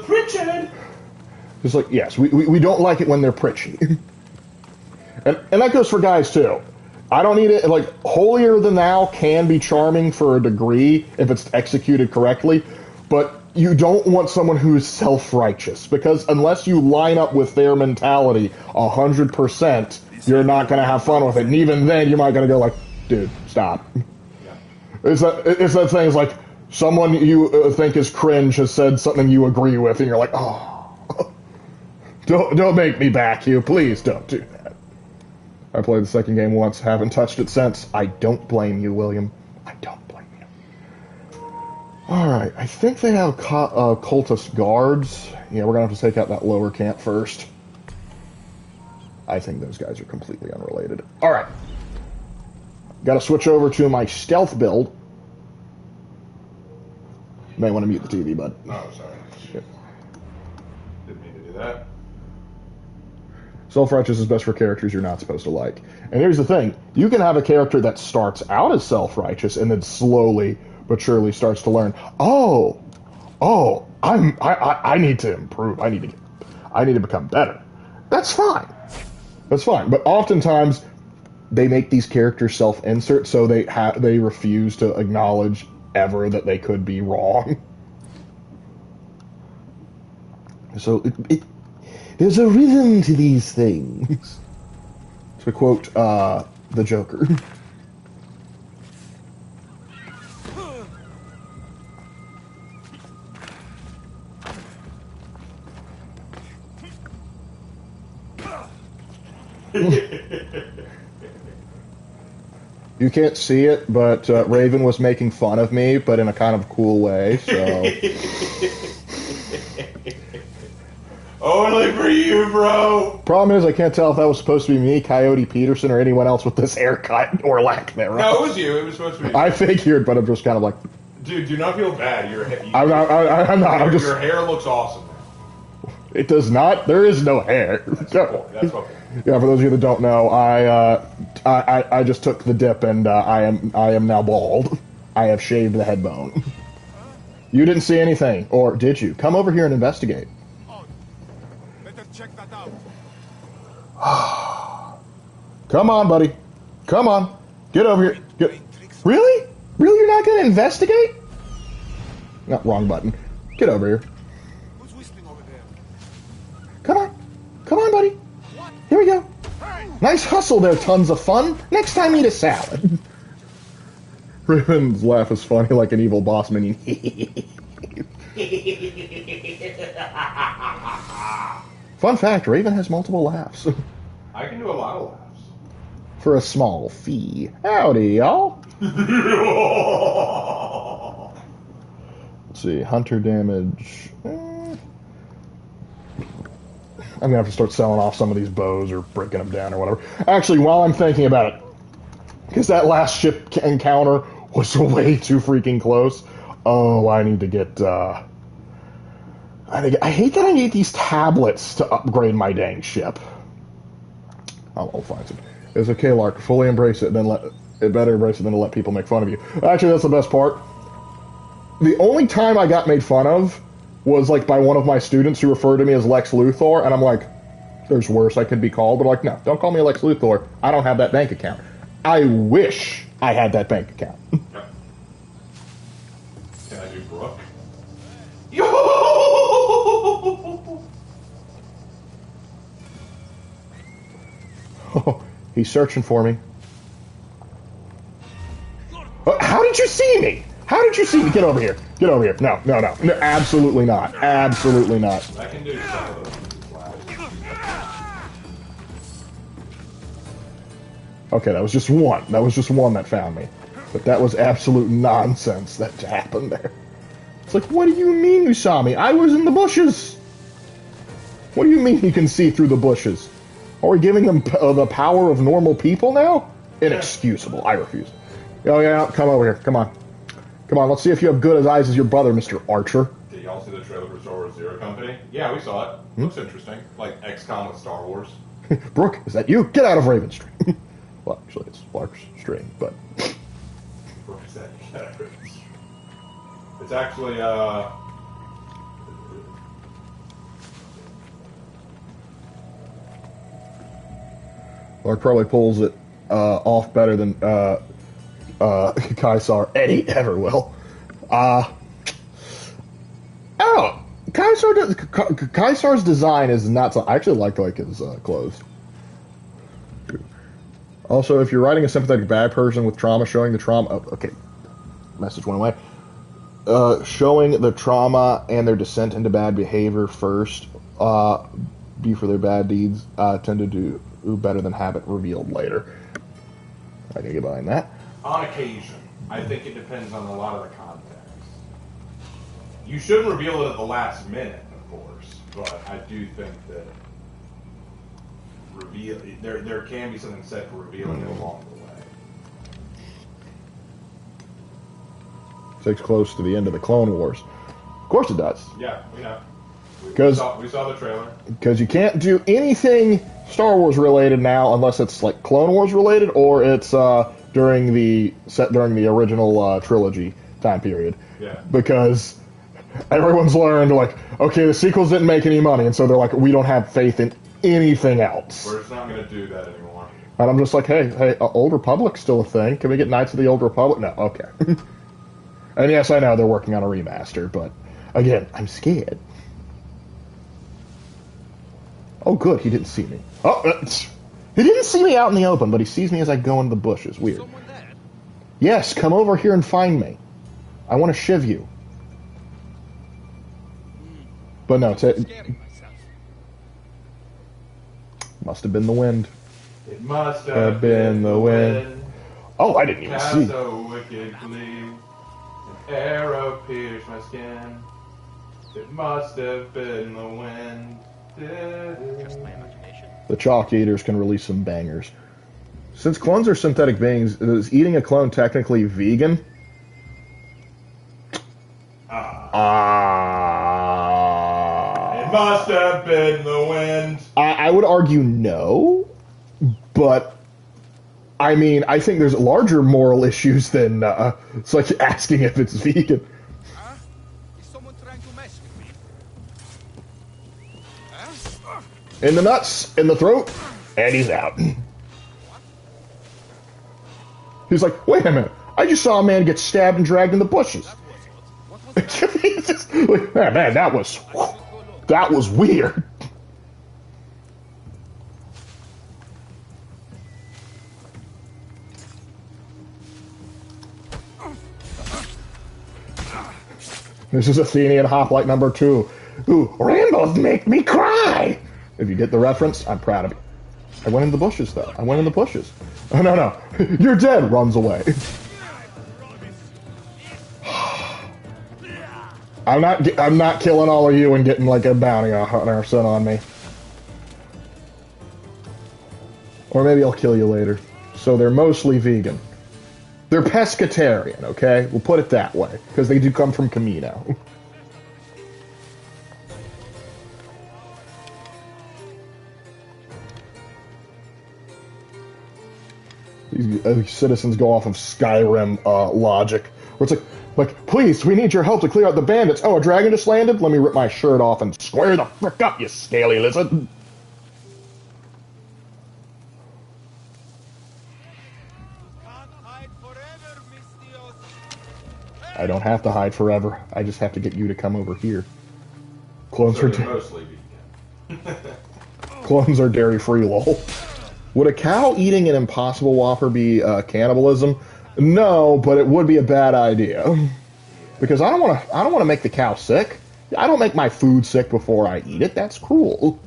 Pritchard. Just like, yes, we don't like it when they're pritchy. and that goes for guys too. I don't need it. Like, holier than thou can be charming for a degree if it's executed correctly, but you don't want someone who's self-righteous, because unless you line up with their mentality 100%, you're not going to have fun with it. And even then, you might going to go like, dude, stop. Yeah. It's that thing. It's like someone you think is cringe has said something you agree with, and you're like, oh, don't make me back you. Please don't do that. I played the second game once, haven't touched it since. I don't blame you, William. I don't blame you. Alright, I think they have cultist guards. Yeah, we're going to have to take out that lower camp first. I think those guys are completely unrelated. Alright. Got to switch over to my stealth build. May want to mute the TV, bud. Oh, sorry. Shit. Didn't mean to do that. Self-righteous is best for characters you're not supposed to like. And here's the thing. You can have a character that starts out as self-righteous and then slowly but surely starts to learn, I need to improve. I need to become better. That's fine. That's fine. But oftentimes they make these characters self-insert, so they refuse to acknowledge ever that they could be wrong. So there's a rhythm to these things. To quote the Joker. You can't see it, but Raven was making fun of me, but in a kind of cool way, so... Only for you, bro! Problem is, I can't tell if that was supposed to be me, Coyote Peterson, or anyone else with this haircut, or lack thereof. No, it was you. It was supposed to be you. I figured, but I'm just kind of like... Dude, do not feel bad. I'm not. Your hair looks awesome now. It does not. There is no hair. That's my point. Yeah, for those of you that don't know, I just took the dip and I am now bald. I have shaved the head bone. You didn't see anything, or did you? Come over here and investigate. Better check that out. Come on, buddy. Come on. Get over here. Really? Really, you're not going to investigate? No, wrong button. Get over here. Who's whistling over there? Come on. Come on, buddy. Here we go. Nice hustle there, tons of fun. Next time, eat a salad. Raven's laugh is funny like an evil boss minion. Fun fact, Raven has multiple laughs. I can do a lot of laughs. For a small fee. Howdy, y'all. Let's see, hunter damage. I'm gonna have to start selling off some of these bows or breaking them down or whatever. Actually, while I'm thinking about it, because that last ship encounter was way too freaking close. Oh, I need to get. I hate that I need these tablets to upgrade my dang ship. I'll find some. It's okay, Lark. Fully embrace it, and then better embrace it than to let people make fun of you. Actually, that's the best part. The only time I got made fun of was like by one of my students who referred to me as Lex Luthor, and I'm like, there's worse I could be called, but like, no, don't call me Lex Luthor. I don't have that bank account. I wish I had that bank account. Can I do Brooke? Oh, he's searching for me. How did you see me? How did you see me? Get over here. Get over here. No, no, no. No, absolutely not. Absolutely not. I can do some of those. Okay, that was just one. That was just one that found me. But that was absolute nonsense that happened there. It's like, what do you mean you saw me? I was in the bushes. What do you mean you can see through the bushes? Are we giving them the power of normal people now? Inexcusable. I refuse. Oh, yeah, come over here. Come on. Come on, let's see if you have good eyes as your brother, Mr. Archer. Did y'all see the trailer for Star Wars Zero Company? Yeah, we saw it. Looks interesting. Like XCOM with Star Wars. Brooke, is that you? Get out of Raven Street. Well, actually, it's Lark's string, but... Brooke, is that you? Get out of Raven Street. It's actually, Lark probably pulls it off better than Kaisar Eddie ever will. Oh, Kaisar's design is not so. I actually like his clothes. Also, if you're writing a sympathetic bad person with trauma, showing the trauma. Oh, okay, message went away. Showing the trauma and their descent into bad behavior first, be for their bad deeds, tend to do better than have it revealed later. I can get behind that. on occasion. I think it depends on a lot of the context. You shouldn't reveal it at the last minute, of course, but I do think that there can be something said for revealing it along the way. Takes close to the end of the Clone Wars. Of course it does. Yeah, we know. We saw the trailer. Because you can't do anything Star Wars related now unless it's like Clone Wars related or it's during the original trilogy time period. Yeah. Because everyone's learned like, okay, the sequels didn't make any money, and so they're like, we don't have faith in anything else. We're just not going to do that anymore. And I'm just like, hey, Old Republic's still a thing. Can we get Knights of the Old Republic? No, okay. And yes, I know they're working on a remaster, but again, I'm scared. Oh, good, he didn't see me. Oh, he didn't see me out in the open, but he sees me as I go into the bushes. Weird. Yes, come over here and find me. I want to shiv you. But no, must have been the wind. It must have been the wind. Oh, I didn't even Cast see. so wickedly, an arrow pierced my skin. It must have been the wind. Just my imagination. The Chalk Eaters can release some bangers. Since clones are synthetic beings, is eating a clone technically vegan? It must have been the wind. I would argue no, but I mean, I think there's larger moral issues than such asking if it's vegan. Huh? Is someone trying to mess with me? Huh? In the nuts, in the throat, and he's out. He's like, wait a minute, I just saw a man get stabbed and dragged in the bushes. He's just like, man, that was weird. This is Athenian Hoplite number 2. Ooh, rainbows make me cry! If you get the reference, I'm proud of you. I went in the bushes, though. I went in the bushes. Oh, no. You're dead! Runs away. I'm not killing all of you and getting like a bounty hunter sent on me. Or maybe I'll kill you later. So they're mostly vegan. They're pescatarian, okay? We'll put it that way. Because they do come from Camino. These citizens go off of Skyrim logic. Where it's like, please, we need your help to clear out the bandits. Oh, a dragon just landed? Let me rip my shirt off and square the frick up, you scaly lizard. I don't have to hide forever. I just have to get you to come over here. Clones So are they're mostly vegan. clones are dairy-free, lol. Would a cow eating an Impossible Whopper be cannibalism? No, but it would be a bad idea. Because I don't want to make the cow sick. I don't make my food sick before I eat it. That's cruel.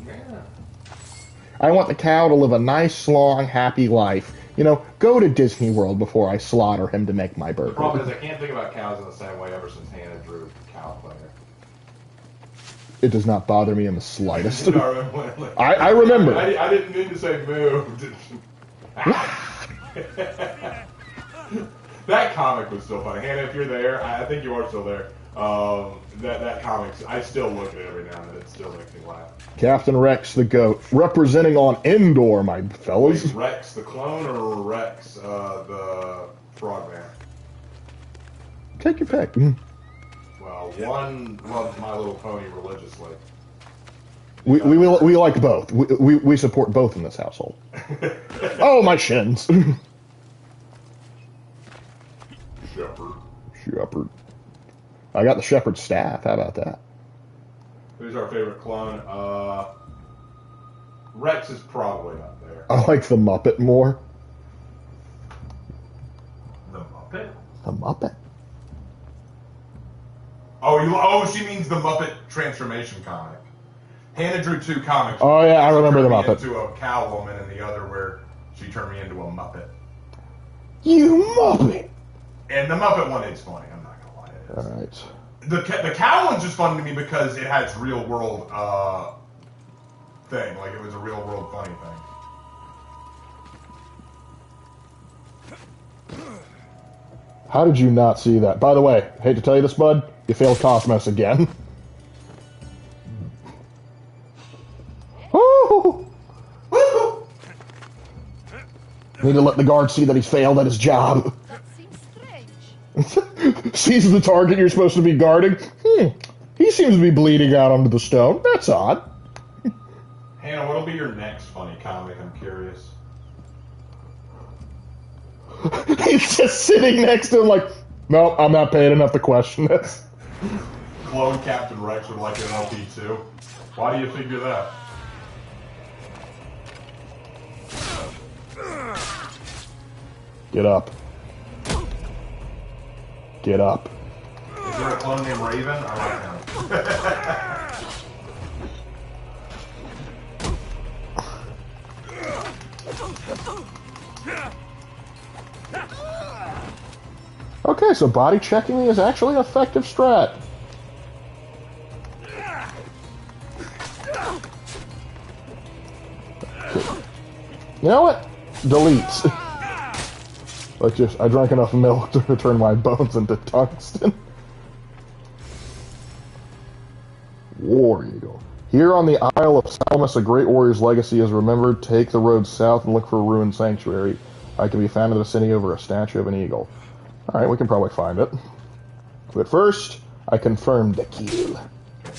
I want the cow to live a nice, long, happy life. You know, go to Disney World before I slaughter him to make my burger. The problem is I can't think about cows in the same way ever since Hannah drew Cow Player. It does not bother me in the slightest. I I remember. I didn't mean to say moo. That comic was still funny. Hannah, if you're there, I think you are still there. That comic, I still look at it every now and then. It still makes me laugh. Captain Rex the Goat, representing on Endor, my fellas. Wait, Rex the clone or Rex the frogman? Take your pick. Well, one loves My Little Pony religiously. We like both. We support both in this household. Oh, my shins. Shepherd. I got the shepherd's staff. How about that? Who's our favorite clone? Rex is probably up there. I like the Muppet more. The Muppet? The Muppet? Oh, she means the Muppet transformation comic. Hannah drew 2 comics. Oh yeah, I remember the She Muppet. turned me into a cow woman, and the other where she turned me into a Muppet. You Muppet! And the Muppet one is funny. I'm not gonna lie. It is. All right. The cow one's just fun to me because it has real world thing. Like it was a real world funny thing. How did you not see that? By the way, hate to tell you this, bud, you failed Cosmos again. Woo! Need to let the guard see that he's failed at his job. That seems strange. Sees the target you're supposed to be guarding. He seems to be bleeding out onto the stone. That's odd. Hannah, what'll be your next funny comic? I'm curious. He's just sitting next to him like, no, I'm not paying enough to question this. Clone Captain Rex would like an LP2. Why do you figure that? Get up. Get up. Is there a clone named Raven? I like him. Okay, so body checking me is actually an effective strat. You know what? Delete. Like just, I drank enough milk to turn my bones into tungsten. War Eagle. Here on the Isle of Salamis, a great warrior's legacy is remembered. Take the road south and look for a ruined sanctuary. I can be found in the city over a statue of an eagle. Alright, we can probably find it. But first, I confirmed the kill.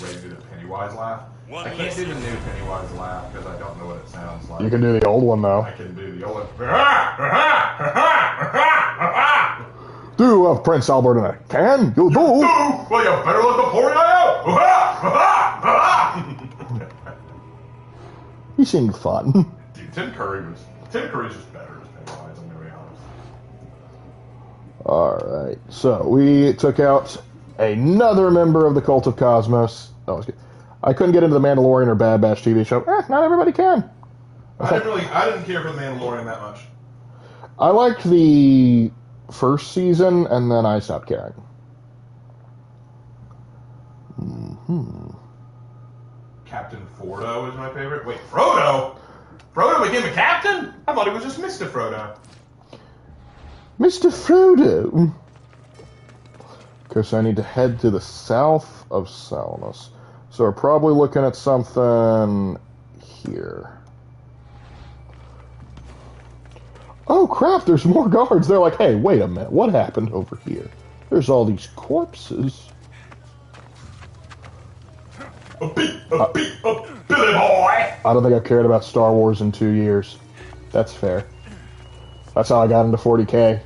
Ready to do the Pennywise laugh? I can't do the new Pennywise laugh because I don't know what it sounds like. You can do the old one, though. I can do the old one. Do of Prince Albert in a can? You do? Well, you better look before you out! He seemed fun. Dude, Tim Curry's just better as Pennywise, I'm gonna be honest. Alright, so we took out another member of the Cult of Cosmos. That was good. I couldn't get into the Mandalorian or Bad Batch TV show. Not everybody can. I didn't care for the Mandalorian that much. I liked the first season, and then I stopped caring. Captain Fordo is my favorite. Wait, Frodo? Frodo became a captain? I thought he was just Mr. Frodo. Mr. Frodo! Because I need to head to the south of Salamis. So we're probably looking at something here. Oh crap, there's more guards. They're like, hey, wait a minute, what happened over here? There's all these corpses. A Billy boy! I don't think I've cared about Star Wars in 2 years. That's fair. That's how I got into 40K.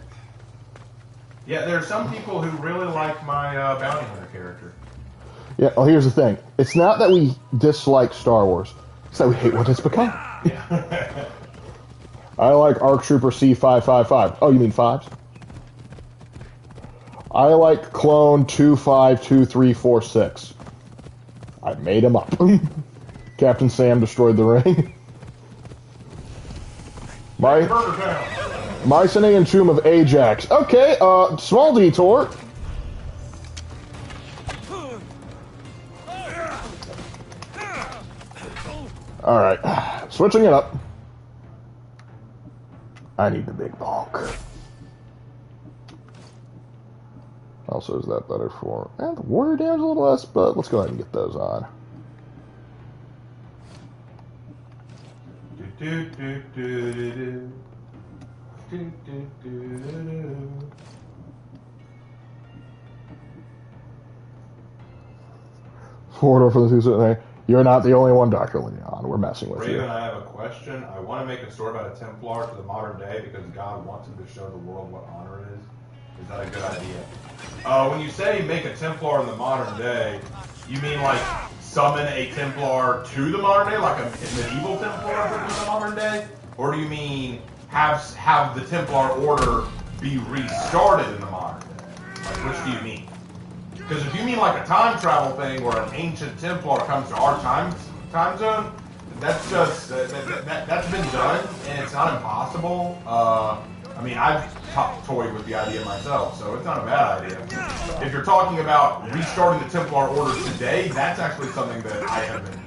Yeah, there are some people who really like my bounty hunter character. Yeah, well, here's the thing. It's not that we dislike Star Wars. It's that we hate what it's become. Yeah. I like ARC Trooper C555. Oh, you mean fives? I like Clone 252346. I made him up. Captain Sam destroyed the ring. Mycenaean Tomb of Ajax. Okay, small detour. Alright, switching it up. I need the big bonk. Also, is that better for... the warrior damage a little less, but let's go ahead and get those on. Forward for the two sitting there. You're not the only one, Dr. Leon. We're messing with you. Raven, I have a question. I want to make a story about a Templar to the modern day because God wants him to show the world what honor is. Is that a good idea? When you say make a Templar in the modern day, you mean like summon a Templar to the modern day, like a medieval Templar to the modern day? Or do you mean have the Templar Order be restarted in the modern day? Like, which do you mean? Because if you mean like a time travel thing where an ancient Templar comes to our time zone, that's just that's been done and it's not impossible. I mean, I've toyed with the idea myself, so it's not a bad idea. If you're talking about restarting the Templar Order today, that's actually something that I have been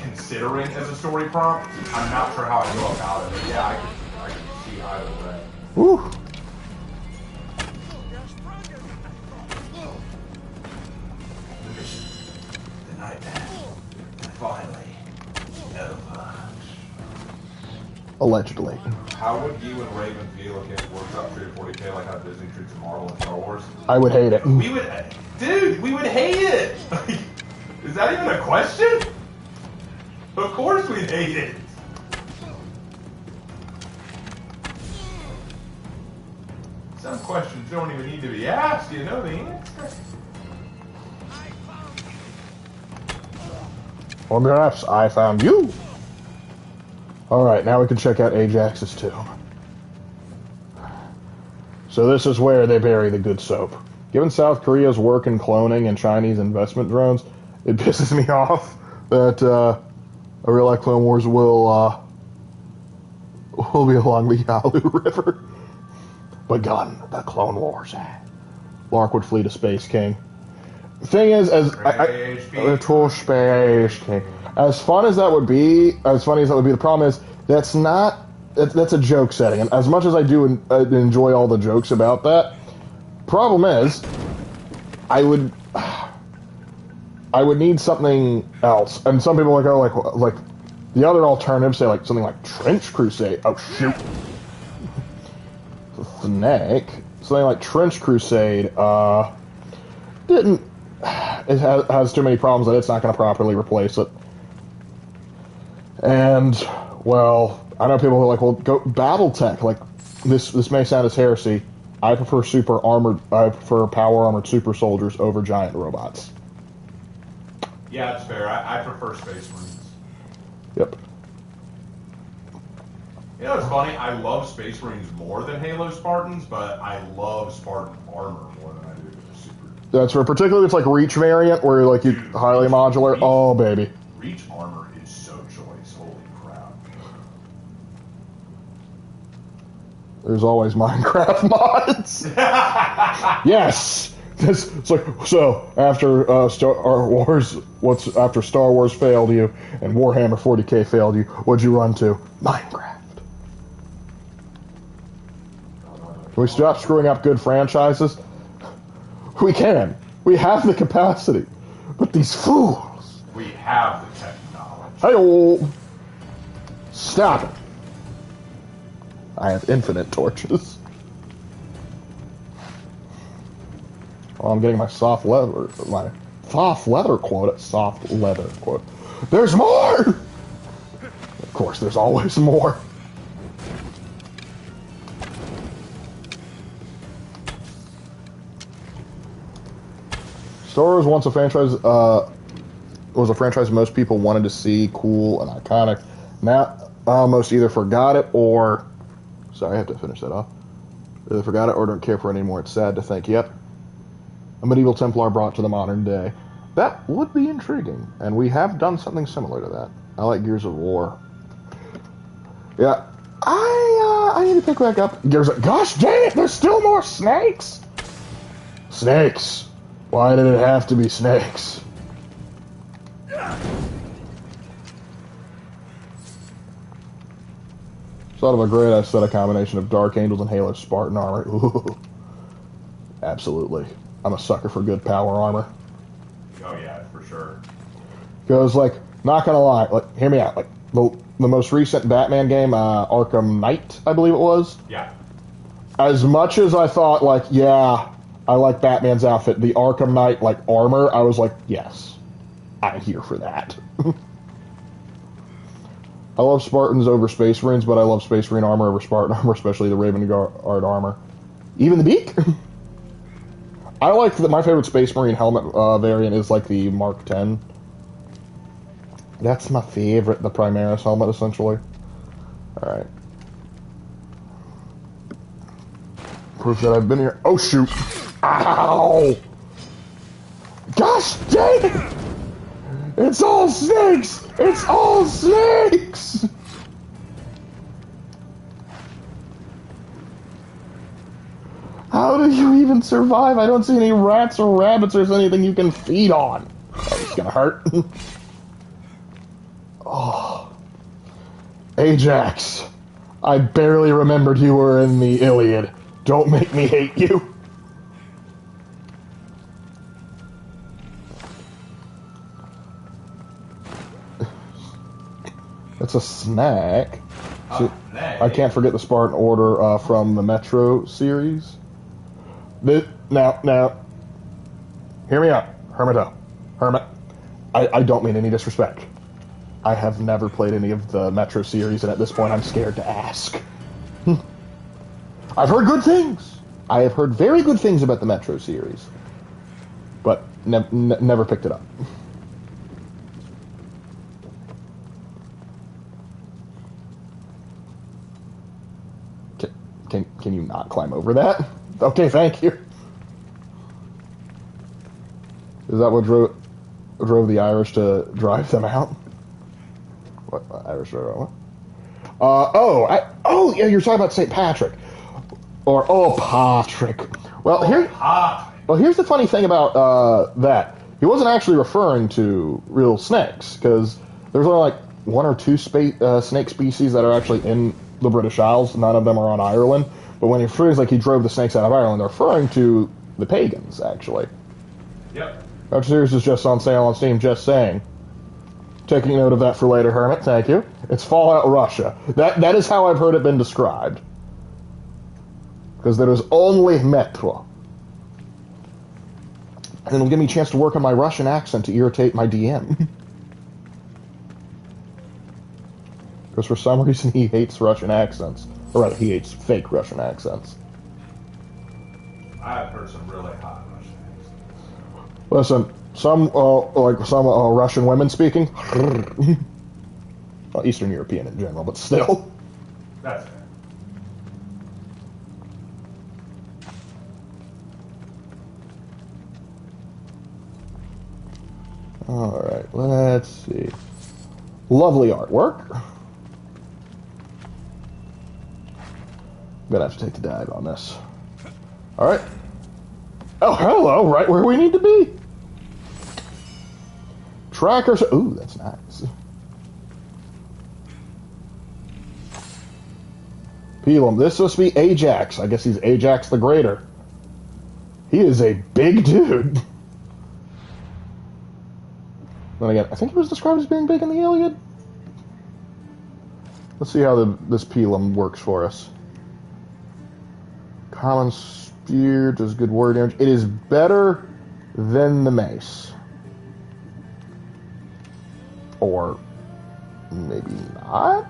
considering as a story prompt. I'm not sure how I go about it, but yeah, I can see either way. Woo! Finally, over. Allegedly. How would you and Raven feel if Workshop treated 40K like how Disney treats Marvel and Star Wars? I would hate it. We would hate it! Is that even a question? Of course we'd hate it! Some questions don't even need to be asked, you know the answer. Or perhaps I found you. Alright, now we can check out Ajax's tomb. So this is where they bury the good soap. Given South Korea's work in cloning and Chinese investment drones, it pisses me off that a real life Clone Wars will be along the Yalu River. Begun the Clone Wars. Lark would flee to Space King. The thing is, Space King. As fun as that would be, the problem is that's a joke setting, and as much as I do enjoy all the jokes about that, problem is, I would need something else, and some people like the other alternatives say like something like Trench Crusade. Oh shoot, Snake. Something like Trench Crusade it has too many problems that it's not going to properly replace it. And well, I know people who are like, well, go BattleTech. Like this may sound as heresy. I prefer power armored super soldiers over giant robots. Yeah, it's fair. I prefer Space Marines. Yep. You know, it's funny. I love Space Marines more than Halo Spartans, but I love Spartan armor more than I do the Super. That's where particularly it's like Reach variant, where like you highly modular. Reach, oh baby. Reach armor is so choice. Holy crap. There's always Minecraft mods. Yes. It's like, so after Star Wars failed you and Warhammer 40k failed you, what'd you run to? Minecraft. Can we stop screwing up good franchises? We can. We have the capacity. But these fools. We have the technology. Hey-oh. Stop it. I have infinite torches. Oh, I'm getting my soft leather quote. Soft leather quote. There's more! Of course, there's always more. Star Wars once was a franchise most people wanted to see, cool and iconic. Now, most either forgot it or... Sorry, I have to finish that off. Either forgot it or don't care for it anymore. It's sad to think, yep. A medieval Templar brought to the modern day. That would be intriguing, and we have done something similar to that. I like Gears of War. Yeah, I need to pick back up Gears of... Gosh dang it, there's still more snakes! Snakes. Why did it have to be snakes? Sort of a great aesthetic combination of Dark Angels and Halo Spartan armor. Ooh. Absolutely. I'm a sucker for good power armor. Oh yeah, for sure. Because, like, not gonna lie, like, hear me out. Like, the most recent Batman game, Arkham Knight, I believe it was. Yeah. As much as I thought, like, yeah, I like Batman's outfit, the Arkham Knight, like, armor, I was like, yes, I'm here for that. I love Spartans over Space Marines, but I love Space Marine armor over Spartan armor, especially the Raven Guard armor. Even the beak? I like my favorite Space Marine helmet variant is like the Mark 10. That's my favorite, the Primaris helmet, essentially. Alright. Proof that I've been here. Oh, shoot. Ow! Gosh dang it! It's all snakes! It's all snakes! How do you even survive? I don't see any rats or rabbits or anything you can feed on. Oh, it's gonna hurt. Oh. Ajax. I barely remembered you were in the Iliad. Don't make me hate you. It's a snack. I can't forget the Spartan Order from the Metro series. Now, hear me out, Hermit. I don't mean any disrespect. I have never played any of the Metro series, and at this point I'm scared to ask. I've heard good things. I have heard very good things about the Metro series, but never picked it up. Can you not climb over that? Okay, thank you. Is that what drove the Irish to drive them out? What Irish drove out? Yeah, you're talking about St. Patrick, or Patrick. Well, Well, here's the funny thing about that. He wasn't actually referring to real snakes, because there's only like one or two snake species that are actually in the British Isles. None of them are on Ireland. But when he refers like he drove the snakes out of Ireland, they're referring to the pagans, actually. Yep. Our series is just on sale on Steam, just saying. Taking note of that for later, Hermit, thank you. It's Fallout Russia. That is how I've heard it been described. Because there is only Metro. And it'll give me a chance to work on my Russian accent to irritate my DM. Because for some reason he hates Russian accents. Or rather, he hates fake Russian accents. I've heard some really hot Russian accents. Listen, some Russian women speaking. Well, Eastern European in general, but still. That's fair. Alright, let's see. Lovely artwork. I'm gonna have to take the dive on this. Alright. Oh, hello, right where we need to be. Trackers. Ooh, that's nice. Pelum. This must be Ajax. I guess he's Ajax the Greater. He is a big dude. Then again, I think he was described as being big in the Iliad. Let's see how this Pelum works for us. Common Spear does good word damage. It is better than the Mace. Or maybe not?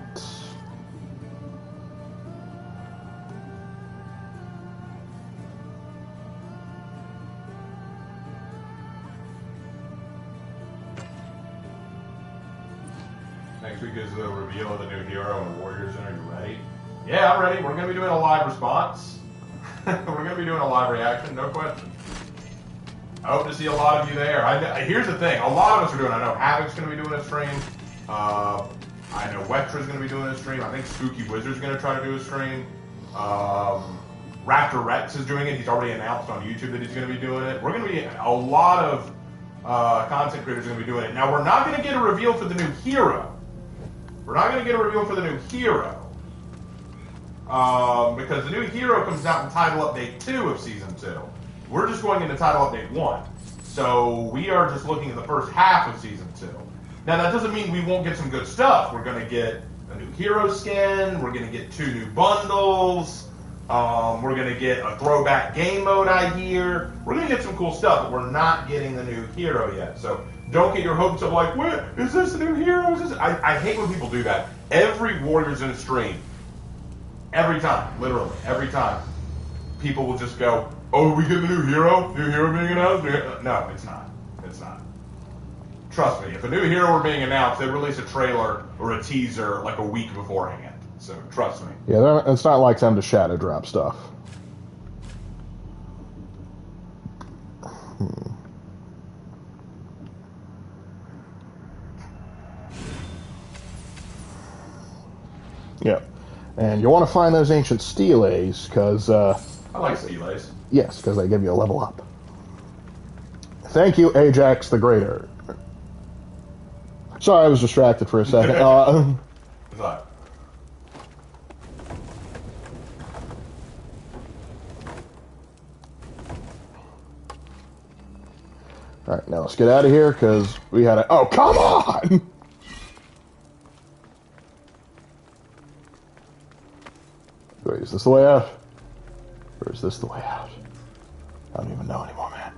Next week is the reveal of the new hero and Warriors. Are you ready? Yeah, I'm ready. We're going to be doing a live response. We're going to be doing a live reaction, no question. I hope to see a lot of you there. Here's the thing. A lot of us are doing. I know Havoc's going to be doing a stream. I know Wetra's going to be doing a stream. I think Spooky Wizard's going to try to do a stream. Raptor Rex is doing it. He's already announced on YouTube that he's going to be doing it. We're going to be a lot of content creators are going to be doing it. Now, we're not going to get a reveal for the new hero. We're not going to get a reveal for the new hero. Because the new hero comes out in Title Update 2 of Season 2. We're just going into Title Update 1. So we are just looking at the first half of Season 2. Now that doesn't mean we won't get some good stuff. We're going to get a new hero skin. We're going to get 2 new bundles. We're going to get a throwback game mode, I hear. We're going to get some cool stuff, but we're not getting the new hero yet. So don't get your hopes up like, what? Is this the new hero? Is this? I hate when people do that. Every Warriors in a stream, every time, literally, every time, people will just go, oh, we get the new hero? New hero being announced? No, it's not. It's not. Trust me, if a new hero were being announced, they'd release a trailer or a teaser like a week beforehand. So, trust me. Yeah, it's not like them to shadow drop stuff. Yeah. And you want to find those ancient steles, because... I like steles. Yes, because they give you a level up. Thank you, Ajax the Greater. Sorry, I was distracted for a second. What's that? Alright, now let's get out of here, because we had a... Oh, come on! Wait, is this the way out? Or is this the way out? I don't even know anymore, man.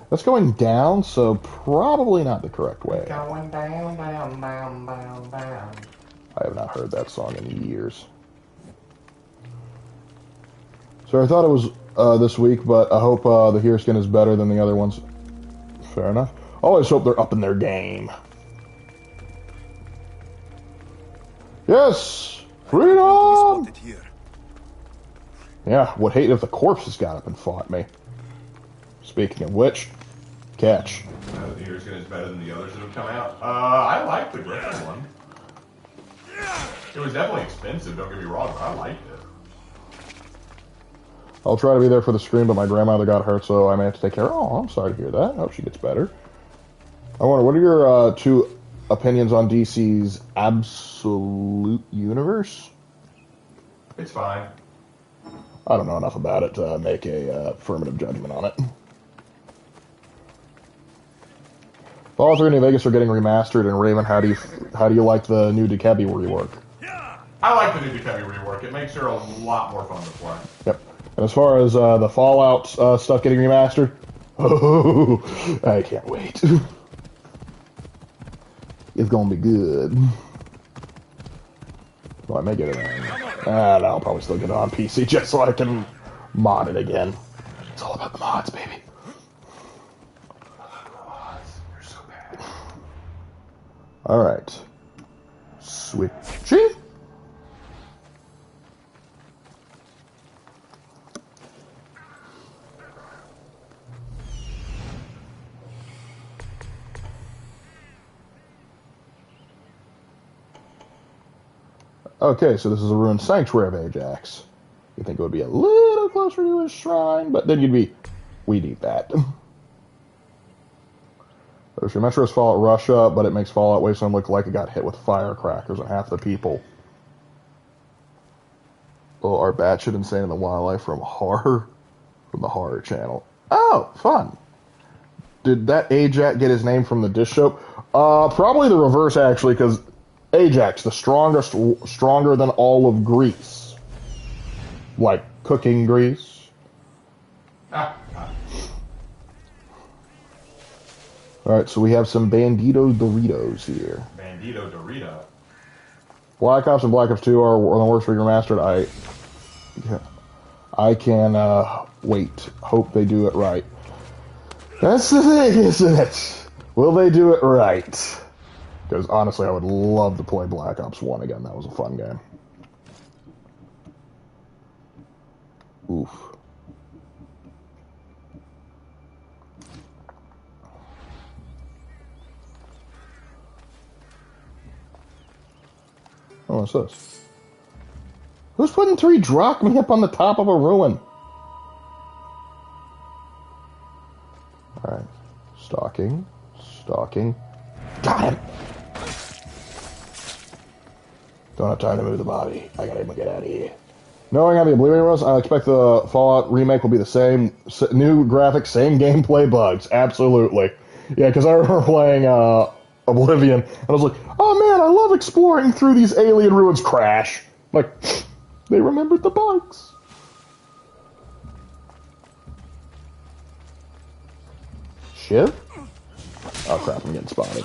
That's going down, so probably not the correct way. Going down, down, down, down, down. I have not heard that song in years. So I thought it was this week, but I hope the hero skin is better than the other ones. Fair enough. Always hope they're up in their game. Yes! Freedom! Yeah, would hate if the corpses got up and fought me. Speaking of which, catch. The hero skin is better than the others that have come out. I like the Griffin one. It was definitely expensive, don't get me wrong, but I liked it. I'll try to be there for the stream, but my grandmother got hurt, so I may have to take care of her. Oh, I'm sorry to hear that. I hope she gets better. I wonder, what are your two opinions on DC's Absolute Universe? It's fine. I don't know enough about it to make a affirmative judgment on it. Fallout 3 and New Vegas are getting remastered, and Raven, how do you like the new Dekebi rework? I like the new Dekebi rework. It makes her a lot more fun to play. Yep. And as far as the Fallout stuff getting remastered, oh, I can't wait. It's gonna be good. Well, I may get it on. No, I'll probably still get it on PC just so I can mod it again. It's all about the mods, baby. You're so bad. Alright. Switching. Okay, so this is a ruined sanctuary of Ajax. You think it would be a little closer to his shrine, but then we need that. There's your Metro's Fallout Russia, but it makes Fallout Wasteland look like it got hit with firecrackers and half the people are batshit insane in the wildlife from the horror channel. Oh, fun. Did that Ajax get his name from the dish soap? Probably the reverse, actually, because Ajax, the stronger than all of Greece. Like cooking grease. Alright, so we have some Bandito Doritos here. Bandito Dorito. Black Ops and Black Ops 2 are one of the worst remastered. I can wait. Hope they do it right. That's the thing, isn't it? Will they do it right? Because honestly, I would love to play Black Ops 1 again. That was a fun game. Oof. Oh, what's this? Who's putting 3 drachma up on the top of a ruin? Alright. Stalking. Got him! Don't have time to move the body. I gotta get out of here. Knowing how the Oblivion was, I expect the Fallout remake will be the same. New graphics, same gameplay bugs. Absolutely. Yeah, because I remember playing Oblivion, and I was like, oh man, I love exploring through these alien ruins. Crash. Like, they remembered the bugs. Shiv? Oh crap, I'm getting spotted.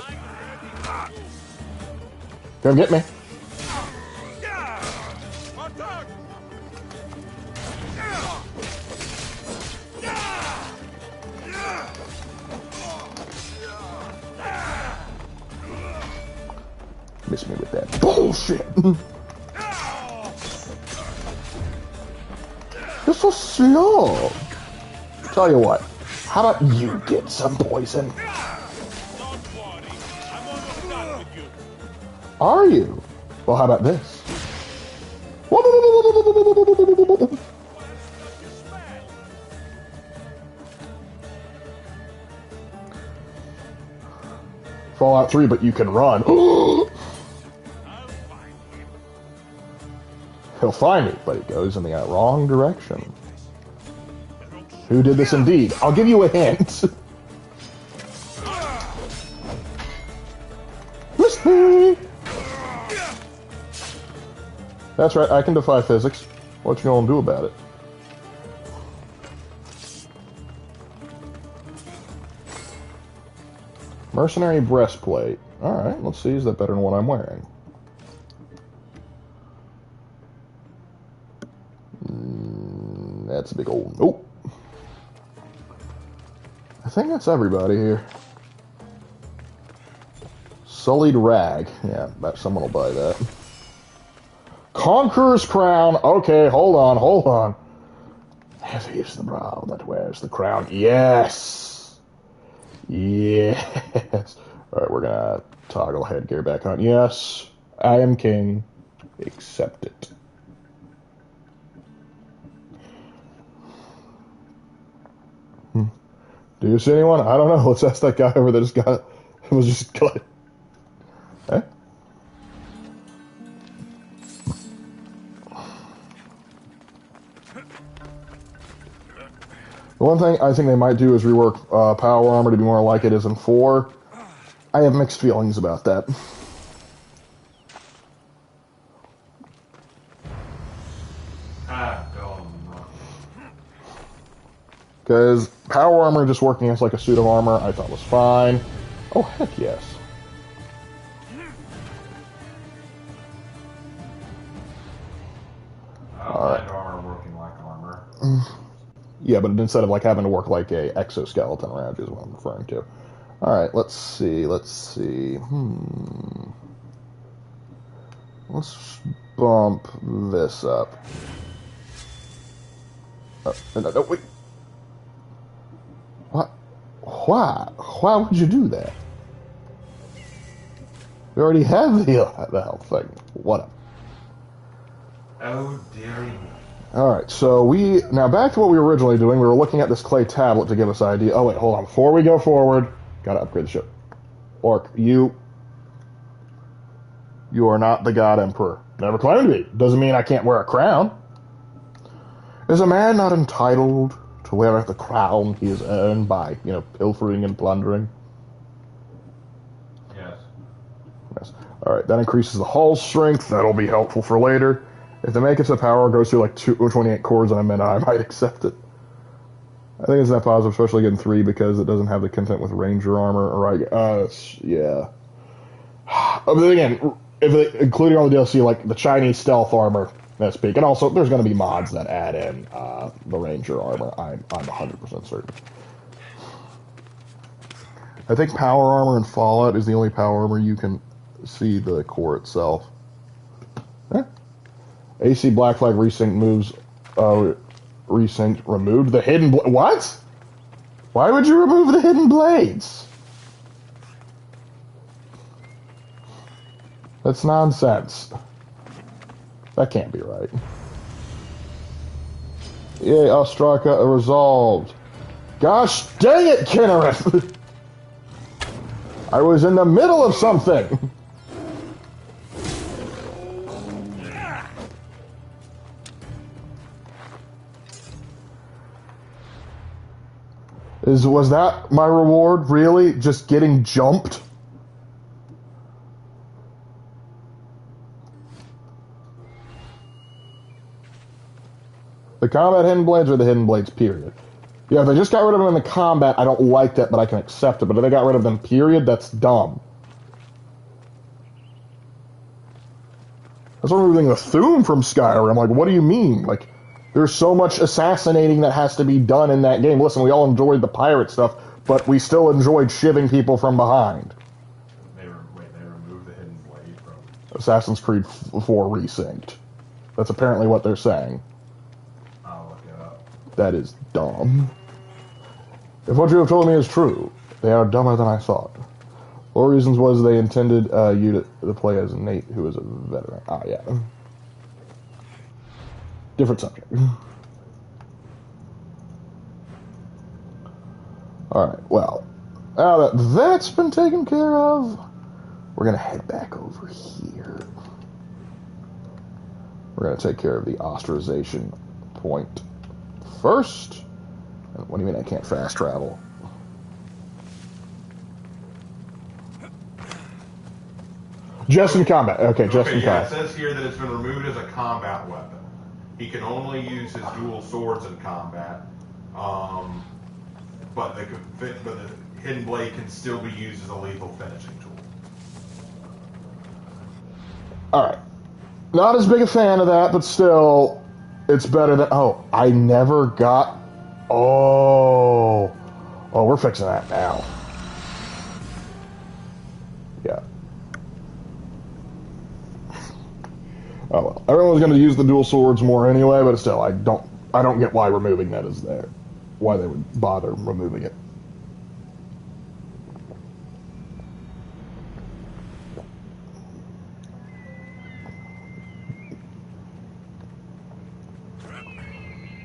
Come get me. Miss me with that bullshit. You're so slow. Tell you what, how about you get some poison? Don't worry, I'm almost done with you. Are you? Well, how about this? Fallout 3, but you can run. He'll find me, but he goes in the wrong direction. Who did this indeed? I'll give you a hint. Miss me! That's right, I can defy physics. What you gonna do about it? Mercenary breastplate. Alright, let's see, is that better than what I'm wearing? That's a big old nope. I think that's everybody here. Sullied rag. Yeah, bet someone will buy that. Conqueror's crown. Okay, hold on. Heavy is the brow that wears the crown. Yes. Alright, we're gonna toggle headgear back on. Yes, I am king. Accept it. Do you see anyone? I don't know. Let's ask that guy over there. Was just good. Eh? The one thing I think they might do is rework power armor to be more like it is in 4. I have mixed feelings about that. Because power armor just working as like a suit of armor I thought was fine. Oh, heck yes. Alright. Armor working like armor. Yeah, but instead of like having to work like a exoskeleton around you is what I'm referring to. Alright, let's see. Let's bump this up. No, wait. What? Why? Why would you do that? We already have the health thing. Whatever. Oh, dearie. Alright, so now back to what we were originally doing. We were looking at this clay tablet to give us an idea. Oh, wait, hold on. Before we go forward, gotta upgrade the ship. Lark, you are not the God Emperor. Never claimed to be. Doesn't mean I can't wear a crown. Is a man not entitled to wear the crown he has earned by, pilfering and plundering? Yes. Alright, that increases the hull strength. That'll be helpful for later. If they make it so power goes through like 28 cores on a minute, I might accept it. I think it's that positive, especially getting 3 because it doesn't have the content with Ranger armor. Yeah. But then again, including all the DLC, like the Chinese stealth armor, that's big. And also, there's going to be mods that add in the Ranger armor. I'm 100% certain. I think power armor in Fallout is the only power armor you can see the core itself. AC Black Flag Resync moves, Resync removed. The hidden what? Why would you remove the hidden blades? That's nonsense. That can't be right. Yay, Ostraka resolved. Gosh dang it, Kinnereth! I was in the middle of something! Was that my reward, really? Just getting jumped? The combat hidden blades or the hidden blades, period? Yeah, if they just got rid of them in the combat, I don't like that, but I can accept it. But if they got rid of them, period, that's dumb. That's removing the Thum from Skyrim. Like, what do you mean? Like, there's so much assassinating that has to be done in that game. Listen, we all enjoyed the pirate stuff, but we still enjoyed shivving people from behind. They removed the hidden blade from Assassin's Creed 4 Resynced. That's apparently what they're saying. I'll look it up. That is dumb. If what you have told me is true, they are dumber than I thought. One of the reasons was they intended you to play as Nate, who is a veteran. Ah, yeah. Different subject. Alright, well, now that that's been taken care of, we're going to head back over here. We're going to take care of the ostracization point first. What do you mean I can't fast travel? Just in combat. Okay, just in combat. It says here that it's been removed as a combat weapon. He can only use his dual swords in combat, but the hidden blade can still be used as a lethal finishing tool. Alright. Not as big a fan of that, but still, it's better than... Oh, I never got... Oh, we're fixing that now. Yeah. Oh well, everyone's going to use the dual swords more anyway, but still, I don't get why removing that is there. Why they would bother removing it.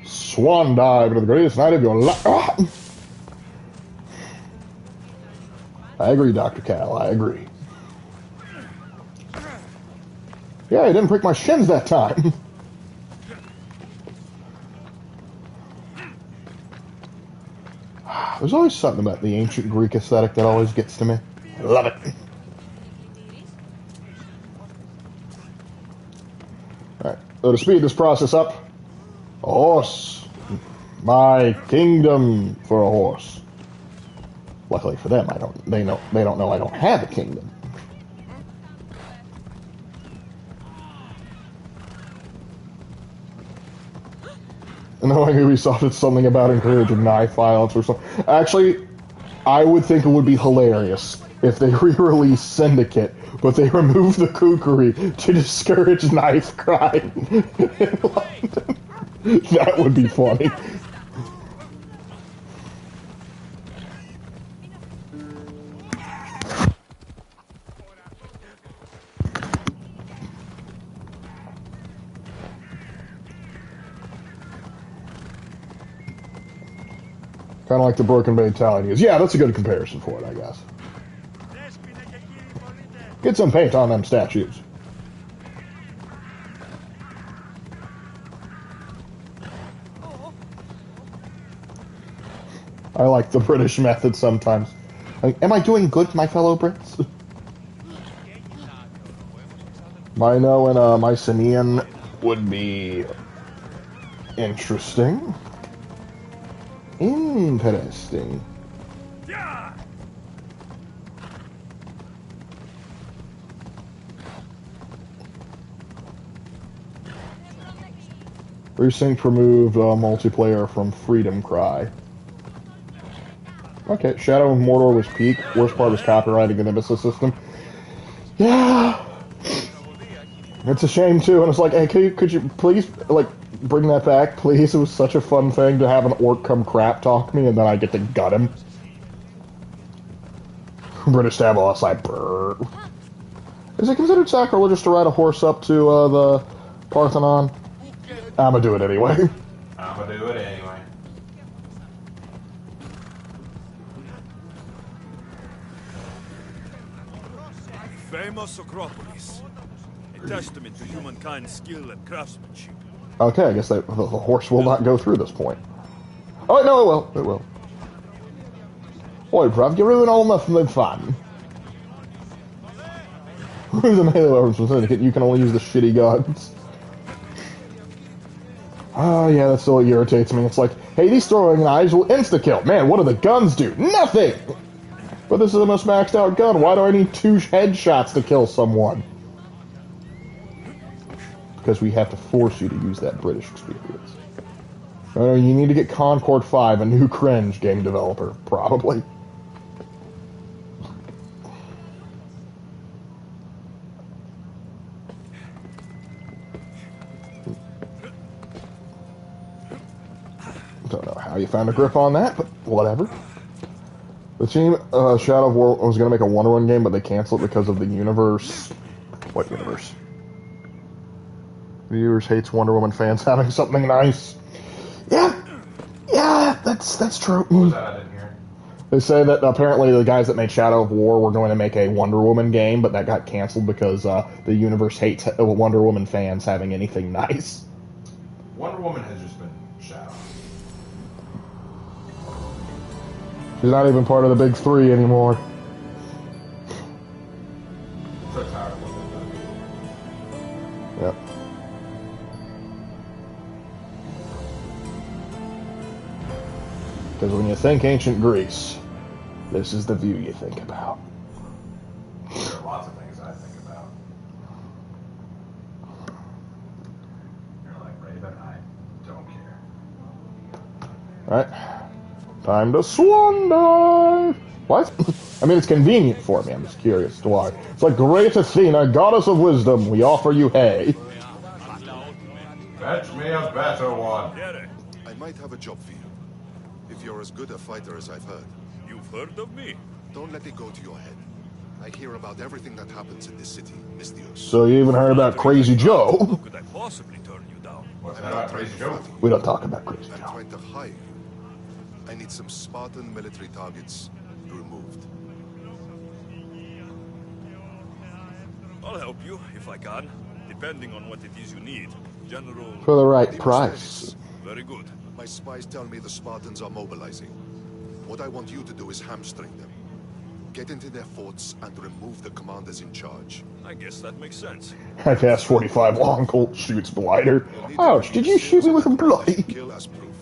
Swan dive into the greatest night of your life. I agree, Dr. Cal. I agree. Yeah, I didn't prick my shins that time. There's always something about the ancient Greek aesthetic that always gets to me. I love it. Alright, so to speed this process up, a horse. My kingdom for a horse. Luckily for them, they don't know I don't have a kingdom. Knowing Ubisoft, it's something about encouraging knife violence or something. Actually, I would think it would be hilarious if they re-release Syndicate, but they remove the kukri to discourage knife crime in London. That would be funny. Kind of like the Broken Bay Italian is. Yeah, that's a good comparison for it, I guess. Get some paint on them statues. I like the British method sometimes. Like, am I doing good, my fellow Brits? Mino and Mycenaean would be interesting. Interesting. Precinct removed multiplayer from Freedom Cry. Okay, Shadow of Mordor was peak. Worst part was copyrighting the Nemesis system. Yeah, it's a shame too. And it's like, hey, could you please like bring that back, please? It was such a fun thing to have an orc come crap talk me, and then I get to gut him. British Tablos, I brr. Is it considered sacrilegious to ride a horse up to the Parthenon? I'ma do it anyway. I'ma do it anyway. Famous Acropolis. A testament to humankind's skill and craftsmanship. Okay, I guess the horse will not go through this point. Oh, no, it will. It will. Oi, bruv, you ruin all the fun. Who's the melee weapons from Syndicate? You can only use the shitty guns. Oh, yeah, that still irritates me. It's like, hey, these throwing knives will insta-kill. Man, what do the guns do? Nothing! But this is the most maxed out gun. Why do I need 2 headshots to kill someone? Because we have to force you to use that British experience. You need to get Concord 5, a new cringe game developer, probably. Don't know how you found a grip on that, but whatever. The team, Shadow of War, was going to make a Wonder Woman game, but they canceled it because of the universe. What universe? The universe hates Wonder Woman fans having something nice. Yeah, that's true. What was that I didn't hear? They say that apparently the guys that made Shadow of War were going to make a Wonder Woman game, but that got canceled because the universe hates Wonder Woman fans having anything nice. Wonder Woman has just been Shadow. She's not even part of the big 3 anymore. So tired of looking at that. Yep. Because when you think ancient Greece, this is the view you think about. There are lots of things I think about. You're like, Raven, I don't care. Alright. Time to swan dive! What? I mean, it's convenient for me. I'm just curious as to why. It's like, great Athena, goddess of wisdom, we offer you hay. Fetch me a better one. I might have a job for you. If you're as good a fighter as I've heard. You've heard of me? Don't let it go to your head. I hear about everything that happens in this city, Mystios. So you even heard about Crazy How Joe? could I possibly turn you down? What's that about Crazy Joe? We don't talk about Crazy I'm Joe. trying to hire you. I need some Spartan military targets removed. I'll help you, if I can, depending on what it is you need. General... For the right price. Very good. My spies tell me the Spartans are mobilizing. What I want you to do is hamstring them. Get into their forts and remove the commanders in charge. I guess that makes sense. I've 45 long Colt shoots Blighter. Ouch, did you shoot me with a bloody? Kill as proof.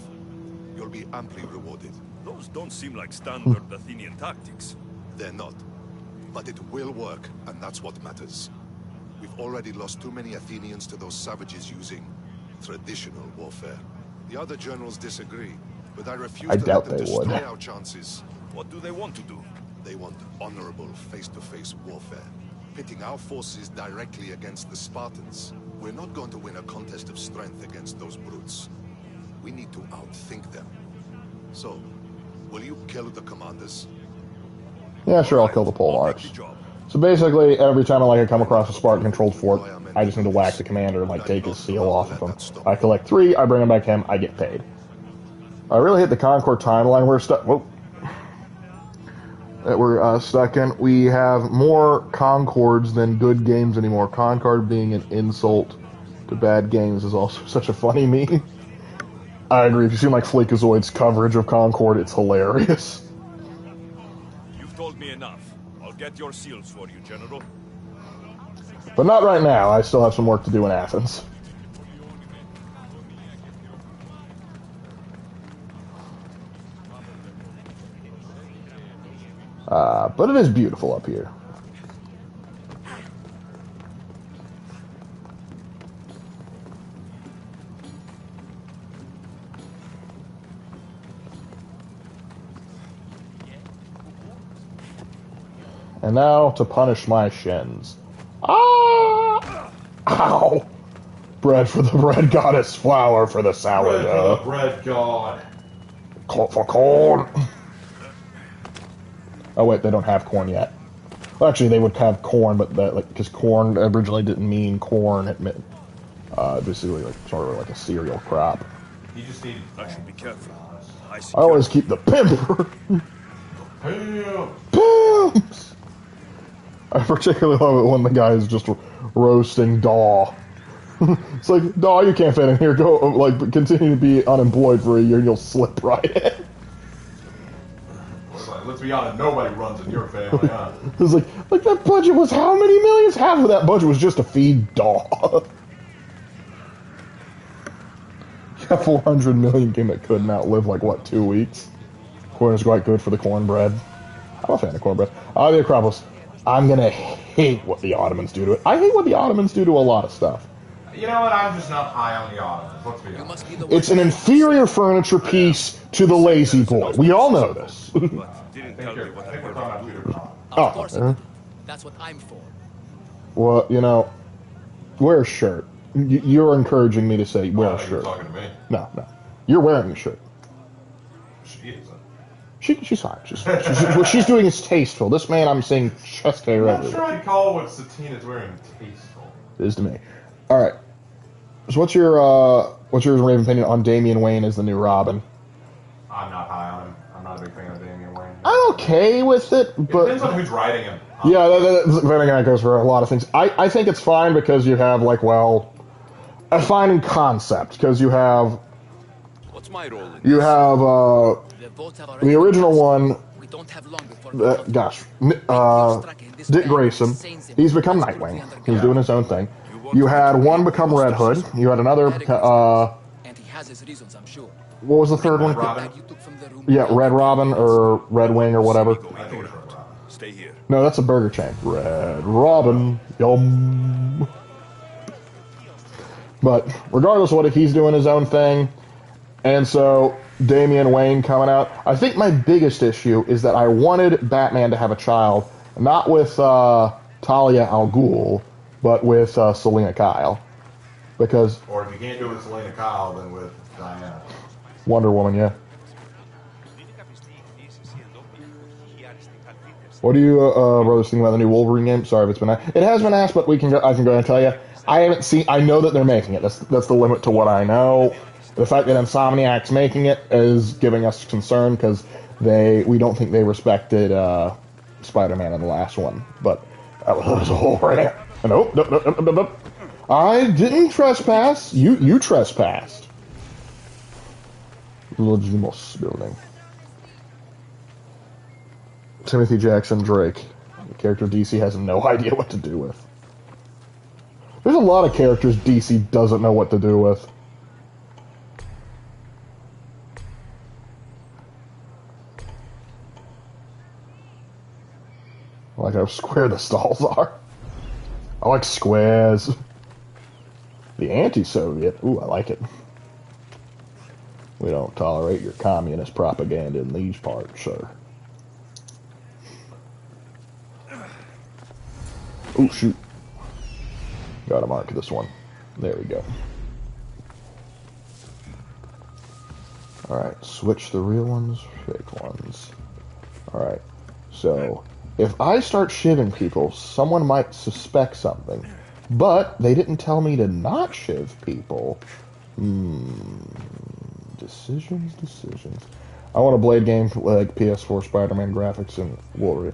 You'll be amply rewarded. Those don't seem like standard Athenian tactics. They're not. But it will work, and that's what matters. We've already lost too many Athenians to those savages using traditional warfare. The other generals disagree, but I refuse to let them destroy our chances. What do they want to do? They want honorable face-to-face warfare, pitting our forces directly against the Spartans. We're not going to win a contest of strength against those brutes. We need to outthink them. So, will you kill the commanders? Yeah, sure, I'll kill the pole arch. So basically, every time I come across a Spartan-controlled fort, I just need to whack the commander and take his seal off of him. I collect 3, I bring him back to him, I get paid. I really hit the Concord timeline. We're stuck. Whoa. That we're stuck in. We have more Concords than good games anymore. Concord being an insult to bad games is also such a funny meme. I agree. If you see Fleekazoid's coverage of Concord, it's hilarious. You've told me enough. I'll get your seals for you, General. But not right now. I still have some work to do in Athens. But it is beautiful up here. And now to punish my shins. Ah! Ow! Bread for the bread goddess, flour for the sourdough. Bread for the bread god. For corn. Oh wait, they don't have corn yet. Well, actually, they would have corn, but because corn originally didn't mean corn, it meant basically sort of like a cereal crop. You just need. I should be careful. I always keep the pimper. Pimps. I particularly love it when the guy is just roasting Daw. It's like, Daw, you can't fit in here. Go, continue to be unemployed for a year, and you'll slip right in. Let's be honest, nobody runs in your family, huh? It's like that budget was how many millions? Half of that budget was just to feed Daw. Yeah, 400 million game that couldn't outlive, 2 weeks. Corn is quite good for the cornbread. I'm a fan of cornbread. The Acropolis. I'm gonna hate what the Ottomans do to it. I hate what the Ottomans do to a lot of stuff. You know what? I'm just not high on the Ottomans. Let's be honest. It's an inferior furniture piece to the Lazy Boy. We all know this. I think we're talking about two different Ottomans. Of course, that's what I'm for. Well, wear a shirt. You're encouraging me to say wear a shirt. You're talking to me. No. You're wearing a shirt. She isn't. She's fine. What she's doing is tasteful. This man, I'm saying chest hair I'm everywhere. not sure I'd call what Satina's wearing tasteful. It is to me. All right. So what's your Raven opinion on Damian Wayne as the new Robin? I'm not high on him. I'm not a big fan of Damian Wayne. I'm okay with it, but It depends on who's writing him. yeah, that goes for a lot of things. I think it's fine because you have a fine in concept because you have What's my role in you have the original one. We don't have long before Dick Grayson. He's become Nightwing. He's doing his own thing. You had one become Red Hood. You had another. And he has his reasons, I'm sure. What was the third one? Robin. Yeah, Red Robin or Red Wing or whatever. I think it's Red Robin. Stay here. No, that's a burger chain. Red Robin. Yum. But regardless of what, he's doing his own thing. And so Damian Wayne coming out. I think my biggest issue is that I wanted Batman to have a child, not with Talia al Ghul, but with Selena Kyle. Because Or if you can't do it with Selena Kyle, then with Diana. Wonder Woman, yeah. What do you brothers think about the new Wolverine game? Sorry if it's been asked. It has been asked, but I can go ahead and tell you. I haven't seen. I know that they're making it. That's the limit to what I know. The fact that Insomniac's making it is giving us concern because we don't think they respected Spider-Man in the last one. But that was a whole right there. Nope, nope, nope, nope, nope, nope. I didn't trespass. You trespassed. Legimos building. Timothy Jackson Drake. The character DC has no idea what to do with. There's a lot of characters DC doesn't know what to do with. I like how square the stalls are. I like squares. The anti-Soviet. Ooh, I like it. We don't tolerate your communist propaganda in these parts, sir. Ooh, shoot. Gotta mark this one. There we go. Alright, switch the real ones, fake ones. Alright, so if I start shivving people, someone might suspect something. But they didn't tell me to not shiv people. Decisions. I want a Blade game like PS4 Spider-Man graphics and Wolverine.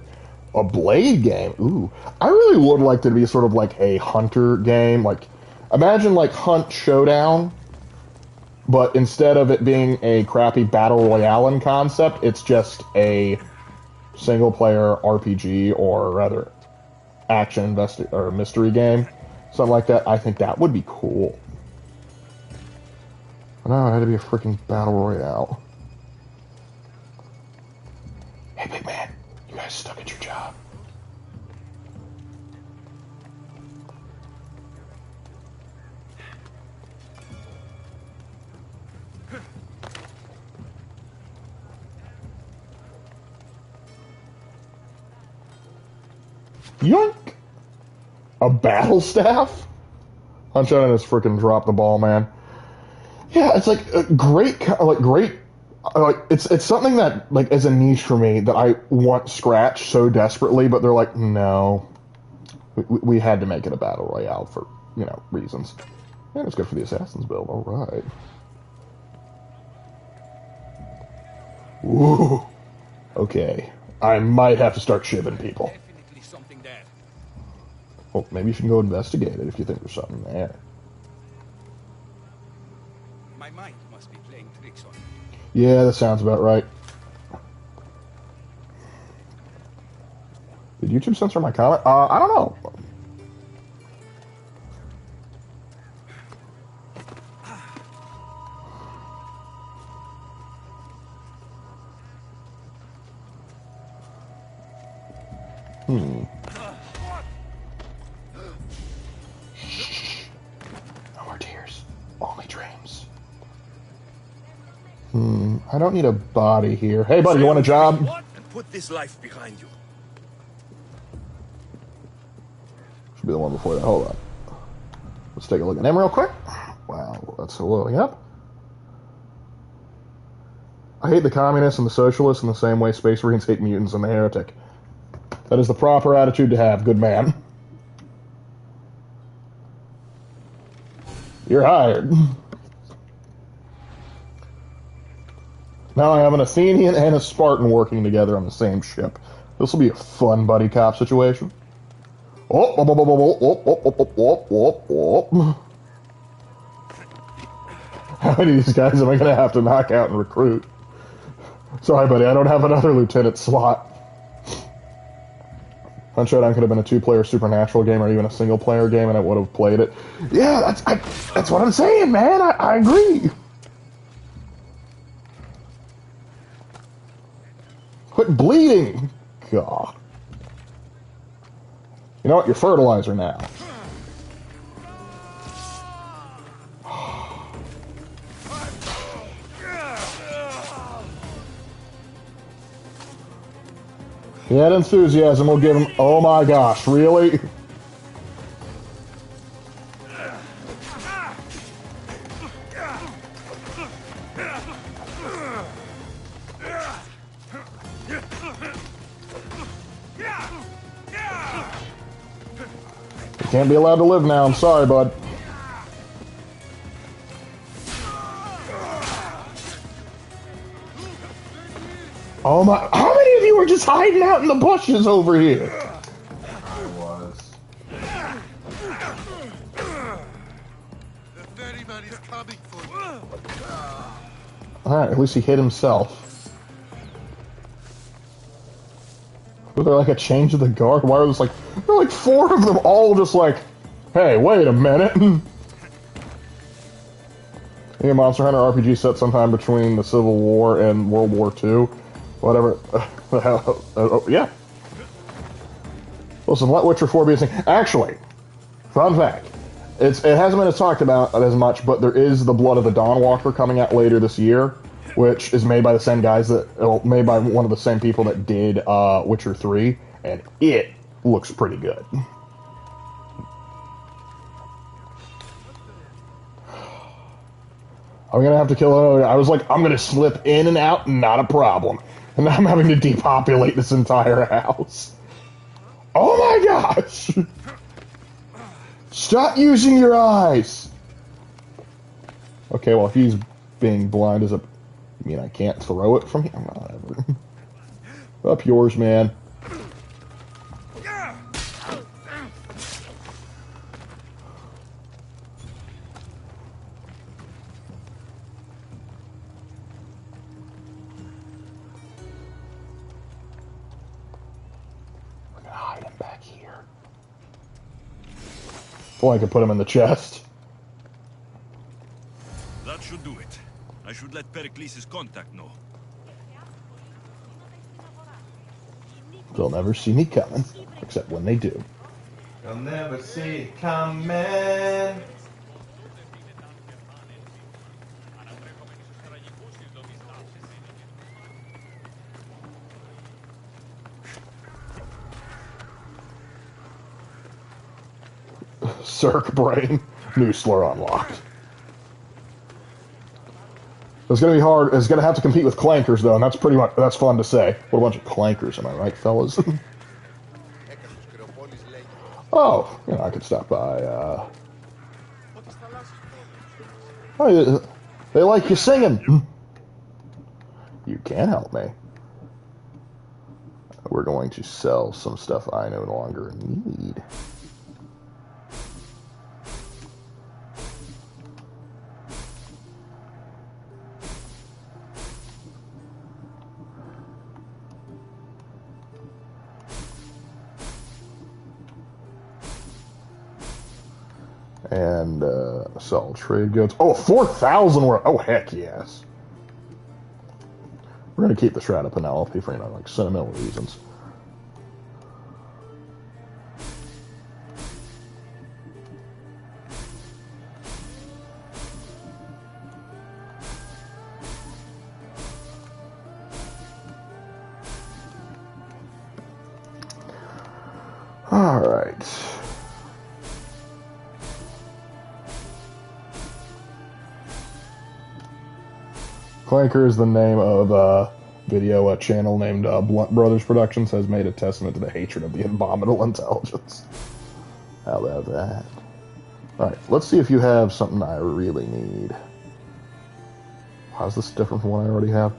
A Blade game? Ooh. I really would like to be sort of like a hunter game. Like, imagine like Hunt Showdown, but instead of it being a crappy Battle Royale in concept, it's just a single-player RPG or rather action or mystery game. Something like that. I think that would be cool. No, it had to be a freaking Battle Royale. Hey, big man. You guys stuck at your job. Yoink! A battle staff? Hunchon has freaking dropped the ball, man. Yeah, it's like a great, it's something that like is a niche for me that I want Scratch so desperately, but they're like, no, we had to make it a battle royale for reasons. And it's good for the Assassin's build. All right. Ooh. Okay, I might have to start shivving people. Well, maybe you should go investigate it if you think there's something there. My mind must be playing tricks on me. Yeah, that sounds about right. Did YouTube censor my comment? I don't know. No more tears. Only dreams. I don't need a body here. Hey, buddy, you want a job? And put this life behind you. Should be the one before that. Hold on. Let's take a look at him real quick. Wow, that's loading up. I hate the communists and the socialists in the same way Space Marines hate mutants and the heretic. That is the proper attitude to have, good man. You're hired. Now I have an Athenian and a Spartan working together on the same ship. This will be a fun buddy cop situation. How many of these guys am I going to have to knock out and recruit? Sorry, buddy, I don't have another lieutenant slot. Unshowdown could have been a two-player Supernatural game or even a single-player game, and I would have played it. Yeah, that's what I'm saying, man. I agree. Quit bleeding. God. You know what? You're fertilizer now. He had enthusiasm, we'll give him... Oh my gosh, really? You can't be allowed to live now, I'm sorry, bud. Oh my... How many of you were just hiding out in the bushes over here? I was. man is coming for you. Alright, at least he hit himself. Was there like a change of the guard? Why was like there were like 4 of them all just like, hey, wait a minute. Yeah, Monster Hunter RPG set sometime between the Civil War and World War II. Whatever. Yeah. Listen, let Witcher 4 be a thing. Actually, fun fact. It hasn't been talked about as much, but there is the Blood of the Dawnwalker coming out later this year, which is made by the same guys made by one of the same people that did Witcher 3, and it looks pretty good. I'm gonna have to kill another. I was like, I'm gonna slip in and out, not a problem. And now I'm having to depopulate this entire house. Oh my gosh! Stop using your eyes! Okay, well, if he's being blind as a... I mean, I can't throw it from here? Whatever. Up yours, man. We're gonna hide him back here. Or I could put him in the chest. That should do it. I should let Pericles' contact know. They'll never see me coming, except when they do. You'll never see it coming. Circ brain. New slur unlocked. It's gonna be hard. It's gonna have to compete with clankers though, and that's fun to say. What a bunch of clankers, am I right, fellas? Oh, I could stop by. Oh, they like you singing. You can help me. We're going to sell some stuff I no longer need. And sell trade goods. Oh, 4,000 worth. Oh, heck yes. We're going to keep the Shroud of Penelope for, like sentimental reasons. All right. Clanker is the name of a video channel named Blunt Brothers Productions, has made a testament to the hatred of the abominable intelligence. How about that? Alright, let's see if you have something I really need. How's this different from what I already have?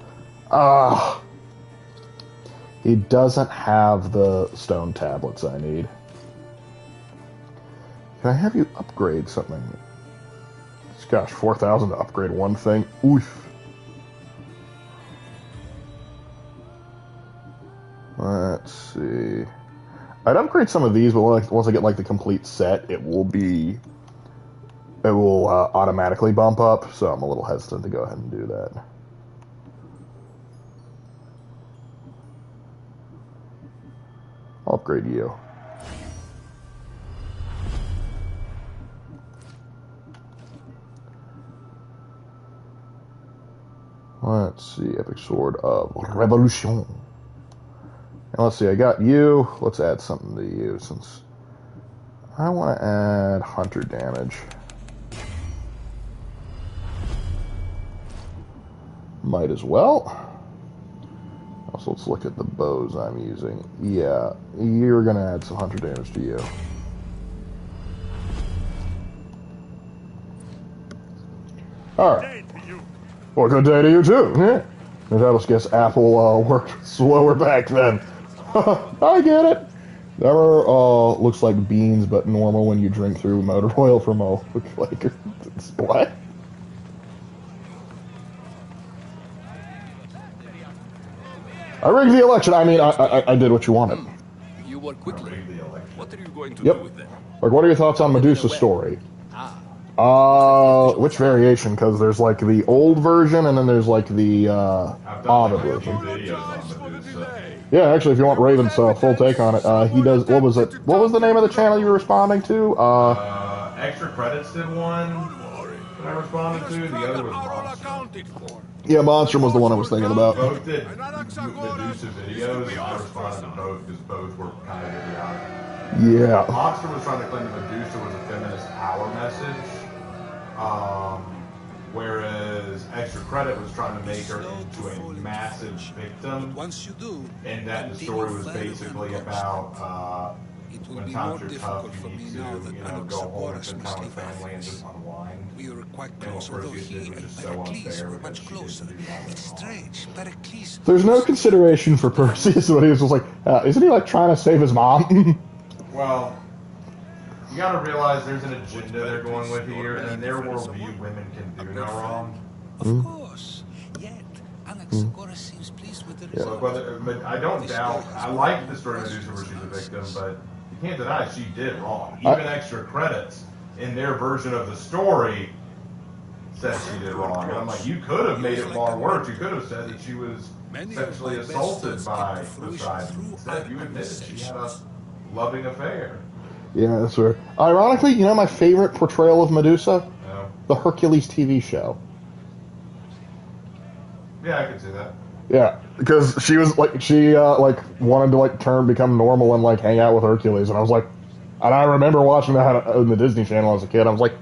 Ah! He doesn't have the stone tablets I need. Can I have you upgrade something? Gosh, 4,000 to upgrade one thing? Oof. Let's see. I'd upgrade some of these, but once I get like the complete set, it will automatically bump up. So I'm a little hesitant to go ahead and do that. I'll upgrade you. Let's see, Epic Sword of Revolution. And let's see, I got you. Let's add something to you since I want to add hunter damage. Might as well. Also, let's look at the bows I'm using. Yeah, you're going to add some hunter damage to you. Alright. Well, good day to you too. Yeah. I just guess Apple worked slower back then. I get it. Never looks like beans, but normal when you drink through motor oil from a flaker. What? I rigged the election. I mean, I did what you wanted. You work quickly. What are you going to Yep. do with them? Like, what are your thoughts on Medusa's story? Which variation? Because there's like the old version, and then there's like the Ovid version. Yeah, actually, if you want Raven's full take on it, he does. What was it? What was the name of the channel you were responding to? Extra Credits did one that I responded to. The other was Monster. Yeah, Monstrum was the one I was thinking about. Both did Medusa videos, and I responded to both because both were kind of idiotic. Yeah. Monster was trying to claim that Medusa was a feminist power message, whereas Extra Credit was trying to make her into a massive victim, and that the story was basically about when times are tough, you need to, go home and spend time with family and just unwind. We were quite close, although he and Pericles were much closer. It's strange, Pericles... There's no consideration for Perseus when he was just like, isn't he like trying to save his mom? Well, you gotta realize there's an agenda they're going with here, and in their worldview, women can do no wrong. Of course. Yet, Anaxagoras seems pleased with the result. But I don't doubt, I like the story of Medusa where she's a victim, but you can't deny she did wrong. Even Extra Credits in their version of the story said she did wrong. And I'm like, you could have made it far worse. You could have said that she was sexually assaulted by Poseidon. Instead, you admitted she had a loving affair. Yeah, that's fair. Ironically, my favorite portrayal of Medusa? No. The Hercules TV show. Yeah, I can see that. Yeah, because she was like, she wanted to become normal and hang out with Hercules, and I was like, and I remember watching that on the Disney Channel as a kid. I was like,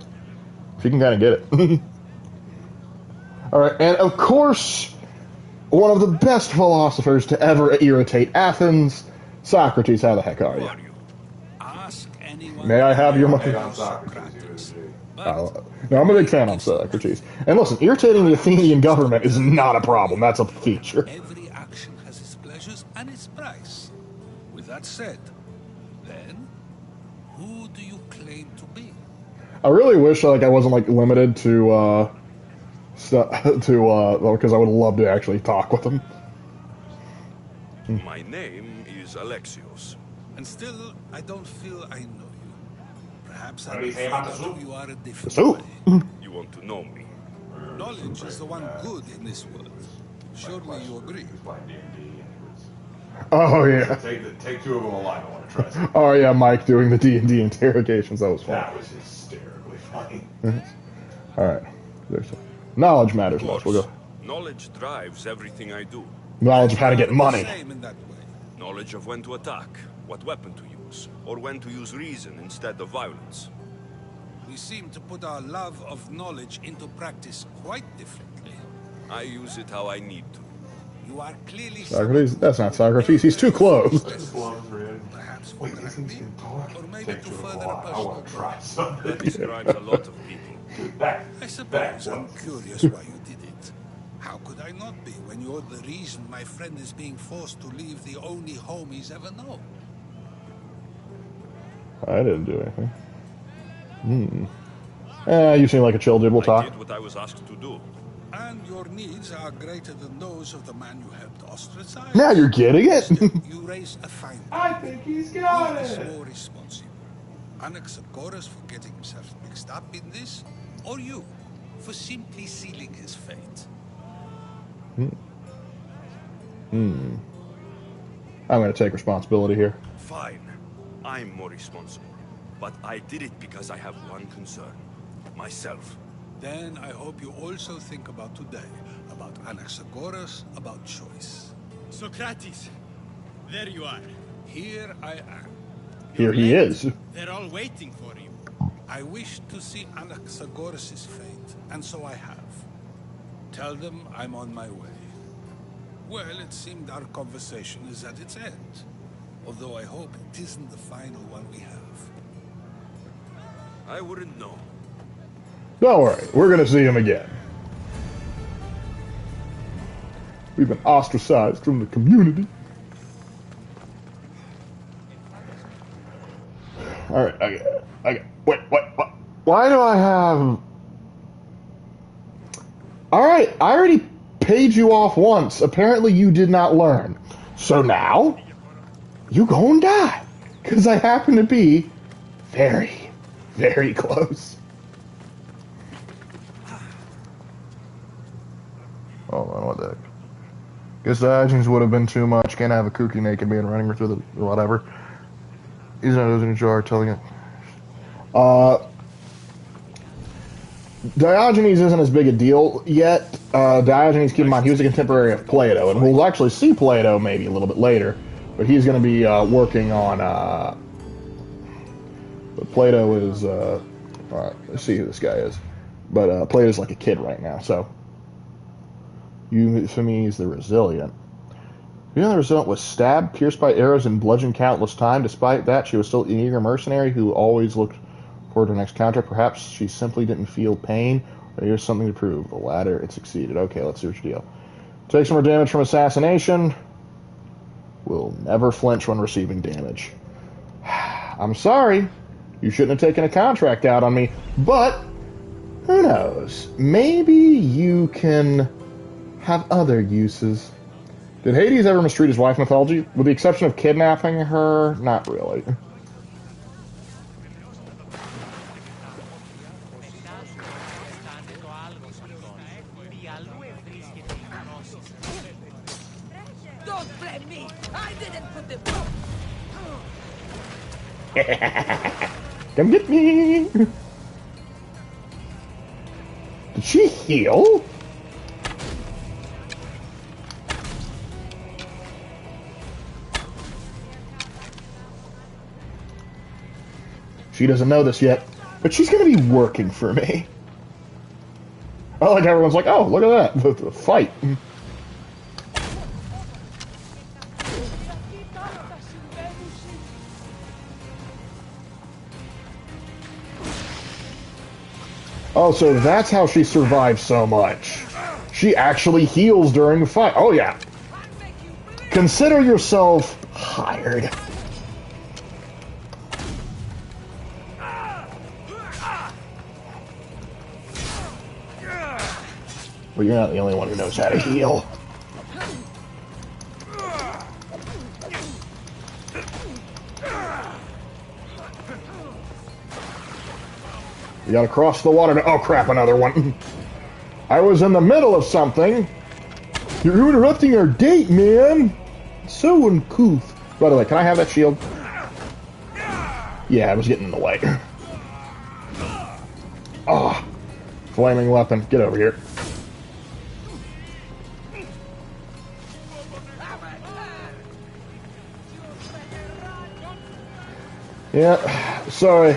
she can kind of get it. All right, and of course, one of the best philosophers to ever irritate Athens, Socrates. How the heck are you? May I have your money? No, I'm a big fan of Socrates. And listen, irritating the Athenian government is not a problem. That's a feature. Every action has its pleasures and its price. With that said, then, who do you claim to be? I really wish I wasn't limited to because I would love to actually talk with them. My name is Alexios. And still, I don't feel I know you. Perhaps What do you say about the soup? you are a different Soup? way. You want to know me? Knowledge is the one good in this world. Surely you agree. Oh yeah. Take two of them alive. I want to try something. Oh yeah, Mike doing the D&D interrogations. That was fun. That was hysterically funny. All right. Knowledge matters most. We'll go. Knowledge drives everything I do. Knowledge of how to get money. Same in that way. Knowledge of when to attack, what weapon to use, or when to use reason instead of violence. We seem to put our love of knowledge into practice quite differently. I use it how I need to. You are clearly Socrates? That's not Socrates. He's too close. perhaps for correctly, or maybe to further a I personal want to try something. That describes a lot of people. I suppose I'm curious why you did it. How could I not be when you're the reason my friend is being forced to leave the only home he's ever known? I didn't do anything. You seem like a chill dude. We'll I talk. did what I was asked to do. And your needs are greater than those of the man you helped ostracize. Now you're getting it. Still, you raise a fine I think he's got Who is it. more responsible? Anaxagoras for getting himself mixed up in this, or you for simply sealing his fate? I'm going to take responsibility here. Fine. I'm more responsible. But I did it because I have one concern. Myself. Then I hope you also think about today, about Anaxagoras, about choice. Socrates, there you are. Here I am. Here he is. They're all waiting for you. I wish to see Anaxagoras' fate, and so I have. Tell them I'm on my way. Well, it seemed our conversation is at its end. Although I hope it isn't the final one we have. I wouldn't know. Don't worry. We're going to see him again. We've been ostracized from the community. All right. Okay. Wait. Why do I have... All right. I already paid you off once. Apparently you did not learn. So now, you gonna die. Because I happen to be very, very close. Hold on, what the heck? Guess the Diogenes would have been too much. Can't have a kooky naked man running through the whatever. He's not in a jar telling it. Diogenes isn't as big a deal yet. Diogenes, keep in mind, he was a contemporary of Plato, and we'll actually see Plato maybe a little bit later, but he's going to be working on. But Plato is. Let's see who this guy is. But Plato's like a kid right now, so. Euphemia the Resilient. The Resilient was stabbed, pierced by arrows, and bludgeoned countless times. Despite that, she was still an eager mercenary who always looked forward to her next counter. Perhaps she simply didn't feel pain, or here's something to prove. The latter, it succeeded. Okay, let's see what your deal. Take some more damage from assassination. Will never flinch when receiving damage. I'm sorry. You shouldn't have taken a contract out on me, but who knows? Maybe you can have other uses. Did Hades ever mistreat his wife in mythology? With the exception of kidnapping her, not really. Don't blame me! I didn't put them. Come get me! Did she heal? She doesn't know this yet, but she's going to be working for me. I like everyone's like, oh, look at that, the fight. Oh, so that's how she survives so much. She actually heals during the fight. Oh, yeah. Consider yourself hired. But you're not the only one who knows how to heal. You gotta cross the water to... Oh, crap, another one. I was in the middle of something. You're interrupting our date, man. So uncouth. By the way, can I have that shield? Yeah, I was getting in the way. Oh, flaming weapon. Get over here. Yeah, sorry.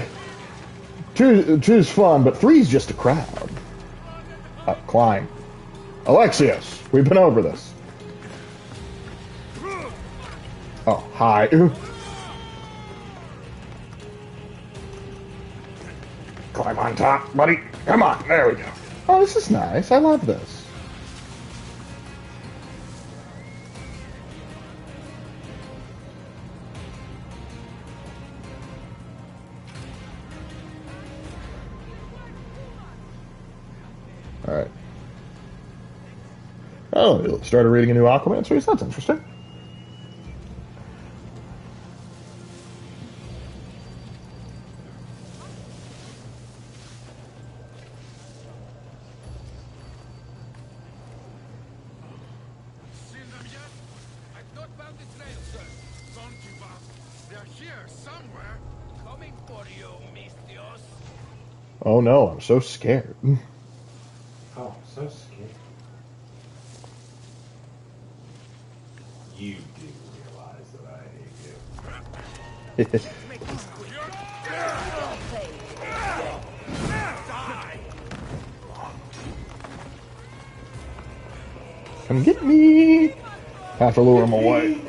Two's fun, but three's just a crowd. Climb. Alexios, we've been over this. Oh, hi. Climb on top, buddy. Come on, there we go. Oh, this is nice. I love this. Alright. Oh, started reading a new Aquaman series? That's interesting. Seen them yet? I've not found the trail, sir. Don't give up. They're here somewhere. Coming for you, Mistios. Oh no, I'm so scared. Oh, so scared. You do realize that I hate you. Come get me! Have to lure him away.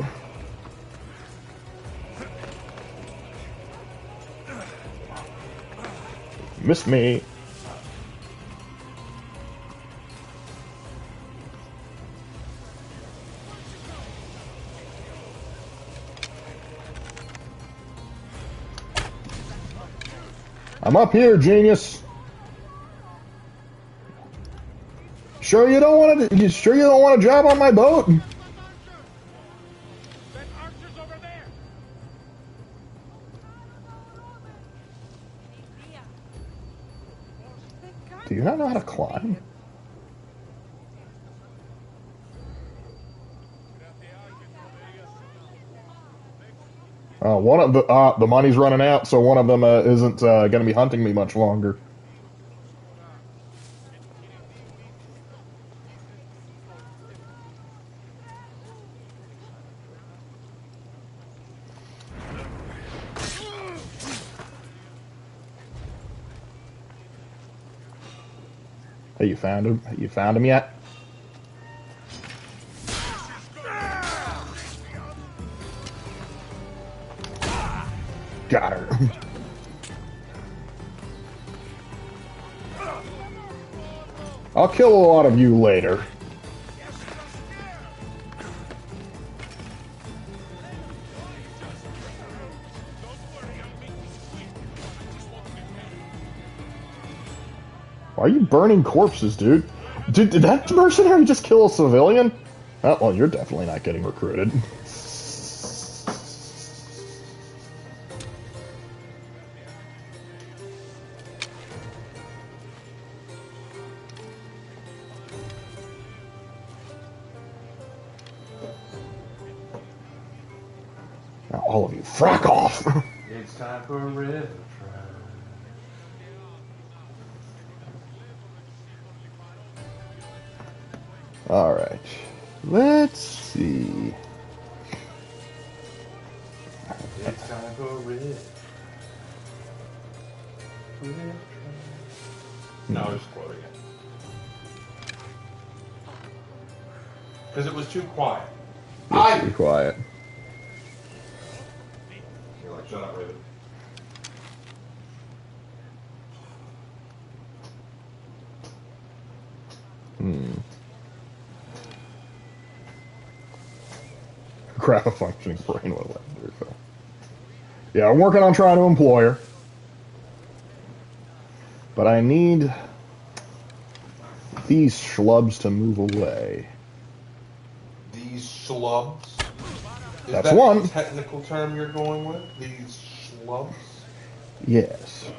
Missed me. I'm up here, genius. Sure you don't want to? You sure you don't want a job on my boat? Do you not know how to climb? One of the money's running out, so one of them isn't going to be hunting me much longer. Hey, you found him? You found him yet? Got her. I'll kill a lot of you later. Why are you burning corpses, dude? Did that mercenary just kill a civilian? Oh, well, you're definitely not getting recruited. Now, all of you, frack off! It's time for a river try. Alright, let's see. It's time for a river. No, I was just quoting it. Because it was too quiet. Be quiet. You're like, shut up, Raven. Grab a functioning brain with it. Yeah, I'm working on trying to employ her. But I need these schlubs to move away. These schlubs? Is That's that one. the technical term you're going with? These schlubs? Yes.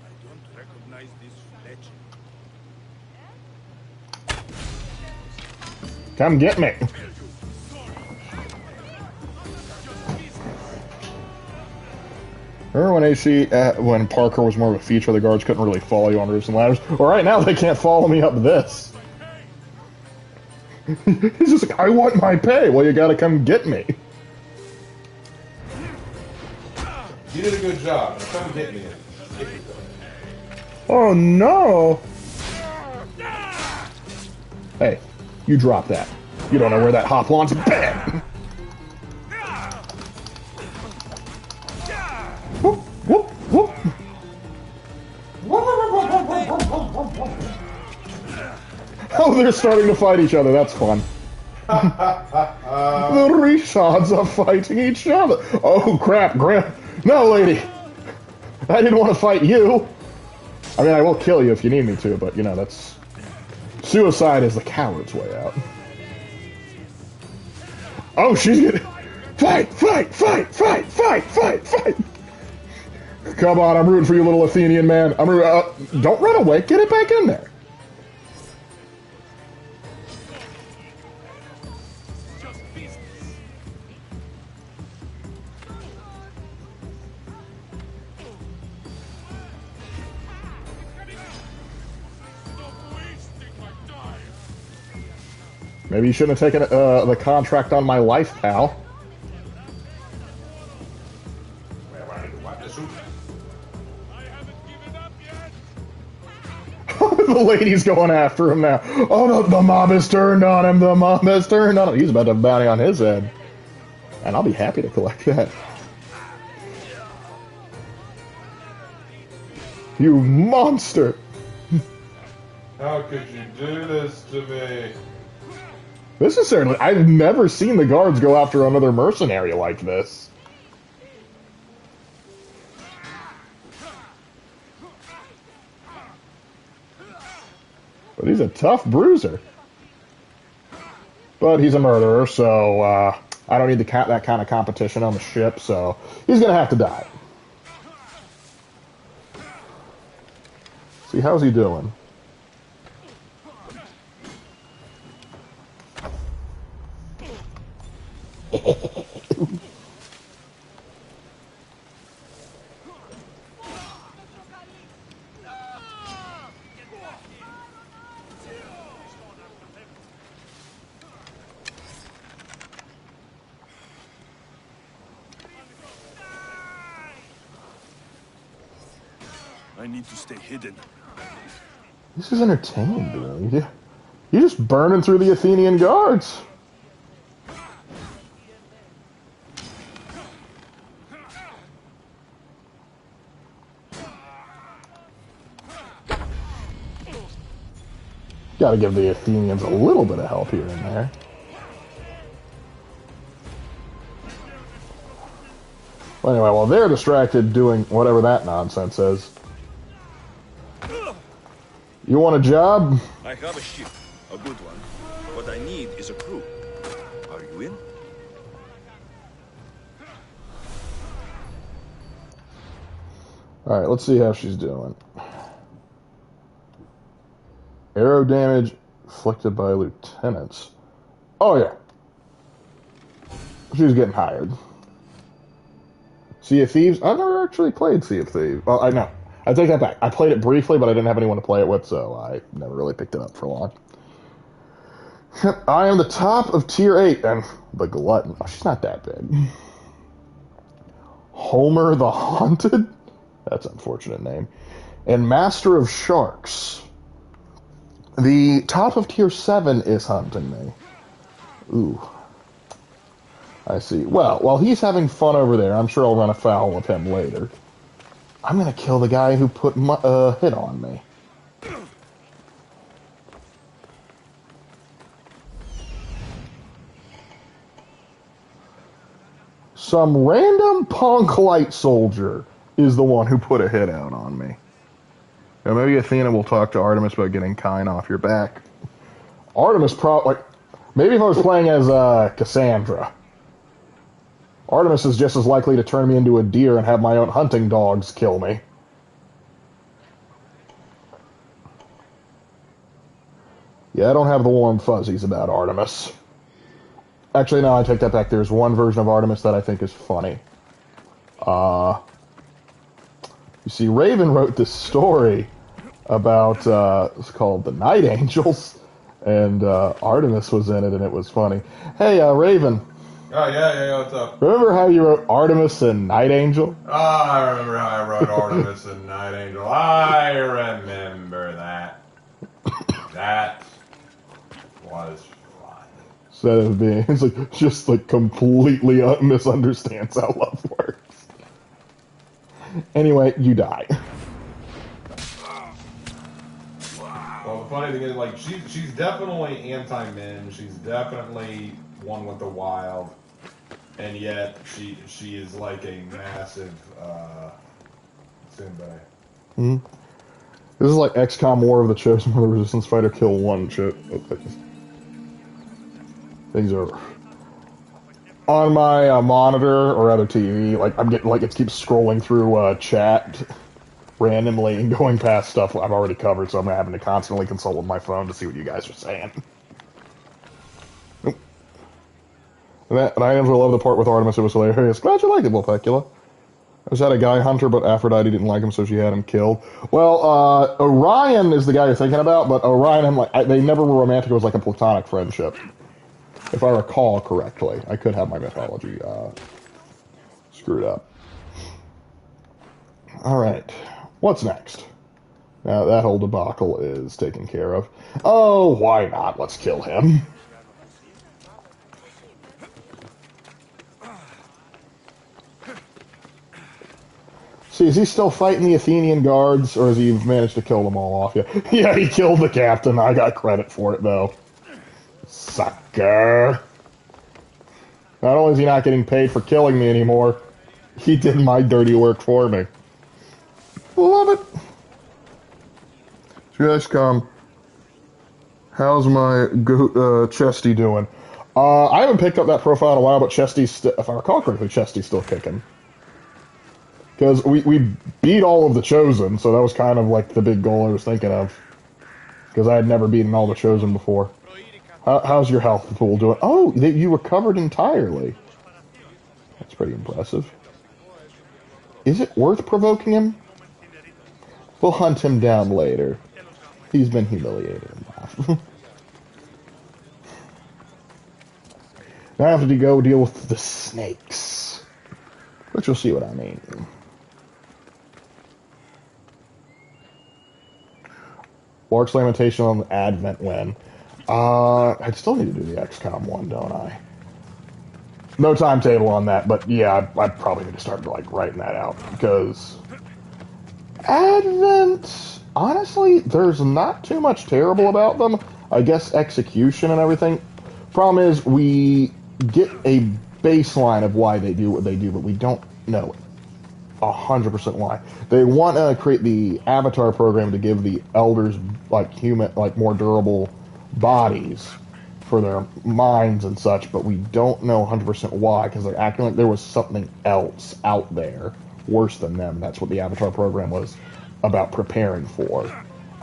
I don't recognize this legend. Come get me. Remember when when Parker was more of a feature, the guards couldn't really follow you on roofs and ladders? Well, right now they can't follow me up this. He's just like, I want my pay. Well, you gotta come get me. You did a good job. Now come get me. Oh no! Hey, you drop that. You don't know where that hop launch. Bam! Whoop, whoop, whoop. Oh, they're starting to fight each other. That's fun. The Rishads are fighting each other. Oh crap, Grant. No, lady. I didn't want to fight you. I mean, I will kill you if you need me to, but, you know, that's... Suicide is the coward's way out. Oh, she's gonna... Fight, fight, fight, fight, fight, fight, fight! Come on, I'm rooting for you, little Athenian man. Don't run away. Get it back in there. Maybe you shouldn't have taken the contract on my life, pal. The lady's going after him now. Oh no, the mob has turned on him. The mob has turned on him. He's about to have a bounty on his head. And I'll be happy to collect that. You monster! How could you do this to me? This is certainly... I've never seen the guards go after another mercenary like this. But he's a tough bruiser. But he's a murderer, so I don't need that kind of competition on the ship, so he's going to have to die. See, how's he doing? I need to stay hidden. This is entertaining to me. You're just burning through the Athenian guards. Gotta give the Athenians a little bit of help here and there. Well, anyway, while they're distracted doing whatever that nonsense is. You want a job? I have a ship, a good one. What I need is a crew. Are you in? Alright, let's see how she's doing. Arrow damage inflicted by lieutenants. Oh, yeah. She's getting hired. Sea of Thieves? I've never actually played Sea of Thieves. Well, I know. I take that back. I played it briefly, but I didn't have anyone to play it with, so I never really picked it up for long. I am the top of Tier 8, and the Glutton. Oh, she's not that big. Homer the Haunted? That's an unfortunate name. And Master of Sharks. The top of Tier 7 is hunting me. Ooh. I see. Well, while he's having fun over there, I'm sure I'll run afoul of him later. I'm going to kill the guy who put a hit on me. Some random punk light soldier is the one who put a hit out on me. Now, maybe Athena will talk to Artemis about getting Kine off your back. Artemis maybe if I was playing as Cassandra. Artemis is just as likely to turn me into a deer and have my own hunting dogs kill me. Yeah, I don't have the warm fuzzies about Artemis. Actually, no, I take that back. There's one version of Artemis that I think is funny. You see, Raven wrote this story about, it's called The Night Angels, and Artemis was in it, and it was funny. Hey, Raven. Oh, yeah, what's up? Remember how you wrote Artemis and Night Angel? Oh, I remember how I wrote Artemis and Night Angel. I remember that. That was fun. Instead of being, it's like, just like completely misunderstands how love works. Anyway, you die. Well, the funny thing is, like, she's definitely anti-men. She's definitely one with the wild, and yet she is like a massive Sinbad. Hmm. This is like XCOM War of the Chosen, where the Resistance Fighter kill one chip. Things are on my monitor or other TV. Like I'm getting it keeps scrolling through chat randomly and going past stuff I've already covered, so I'm having to constantly consult with my phone to see what you guys are saying. And I love the part with Artemis. It was hilarious. Glad you liked it, Wolfecula. I was at a guy hunter, but Aphrodite didn't like him, so she had him killed. Well, Orion is the guy you're thinking about, but Orion and they never were romantic. It was like a platonic friendship, if I recall correctly. I could have my mythology screwed up. All right, what's next? Now that whole debacle is taken care of. Oh, why not? Let's kill him. See, is he still fighting the Athenian guards, or has he managed to kill them all off? Yeah, he killed the captain. I got credit for it, though. Sucker. Not only is he not getting paid for killing me anymore, he did my dirty work for me. Love it. You guys come. How's my Chesty doing? I haven't picked up that profile in a while, but Chesty's, if I recall correctly, Chesty's still kicking. Because we beat all of the Chosen, so that was kind of like the big goal I was thinking of. Because I had never beaten all the Chosen before. How's your health pool doing? Oh, you recovered entirely. That's pretty impressive. Is it worth provoking him? We'll hunt him down later. He's been humiliated enough. Now I have to go deal with the snakes. Which you'll see what I mean. Lark's Lamentation on the Advent win. I still need to do the XCOM one, don't I? No timetable on that, but yeah, I probably need to start like writing that out because Advent, honestly, there's not too much terrible about them. I guess execution and everything. Problem is, we get a baseline of why they do what they do, but we don't know 100% why. They want to create the Avatar program to give the elders more durable bodies for their minds and such, but we don't know 100% why, because they're acting like there was something else out there worse than them. That's what the Avatar program was about preparing for,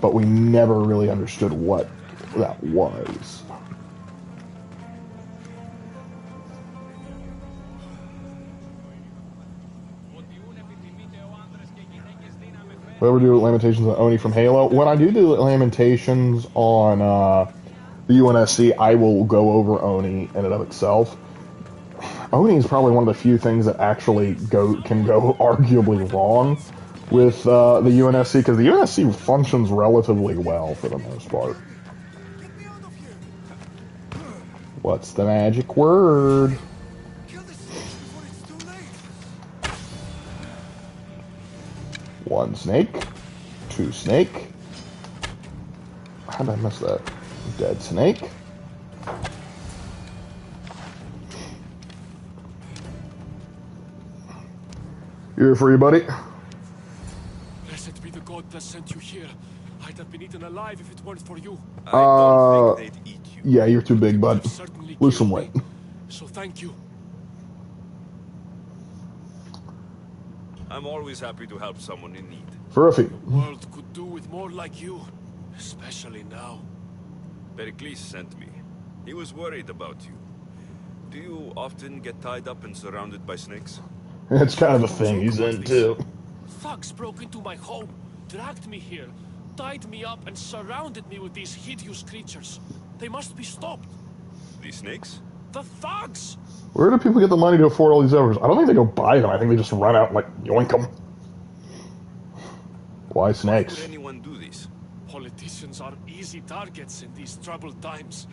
but we never really understood what that was. Whoever do Lamentations on Oni from Halo. When I do Lamentations on the UNSC, I will go over Oni in and of itself. Oni is probably one of the few things that actually can go arguably wrong with the UNSC, because the UNSC functions relatively well for the most part. What's the magic word? One snake. Two snake. How did I miss that? Dead snake. You're free, buddy. Blessed be the god that sent you here. I'd have been eaten alive if it weren't for you. I don't think they'd eat you. Yeah, you're too big, bud. Lose some weight. So thank you. I'm always happy to help someone in need. Furphy. The world could do with more like you, especially now. Pericles sent me. He was worried about you. Do you often get tied up and surrounded by snakes? It's kind of a thing he's into. Thugs broke into my home, dragged me here, tied me up and surrounded me with these hideous creatures. They must be stopped. These snakes? The thugs! Where do people get the money to afford all these overs? I don't think they go buy them. I think they just run out and like yoink them. Why snakes? Why would anyone do this? Politicians are easy targets in these troubled times.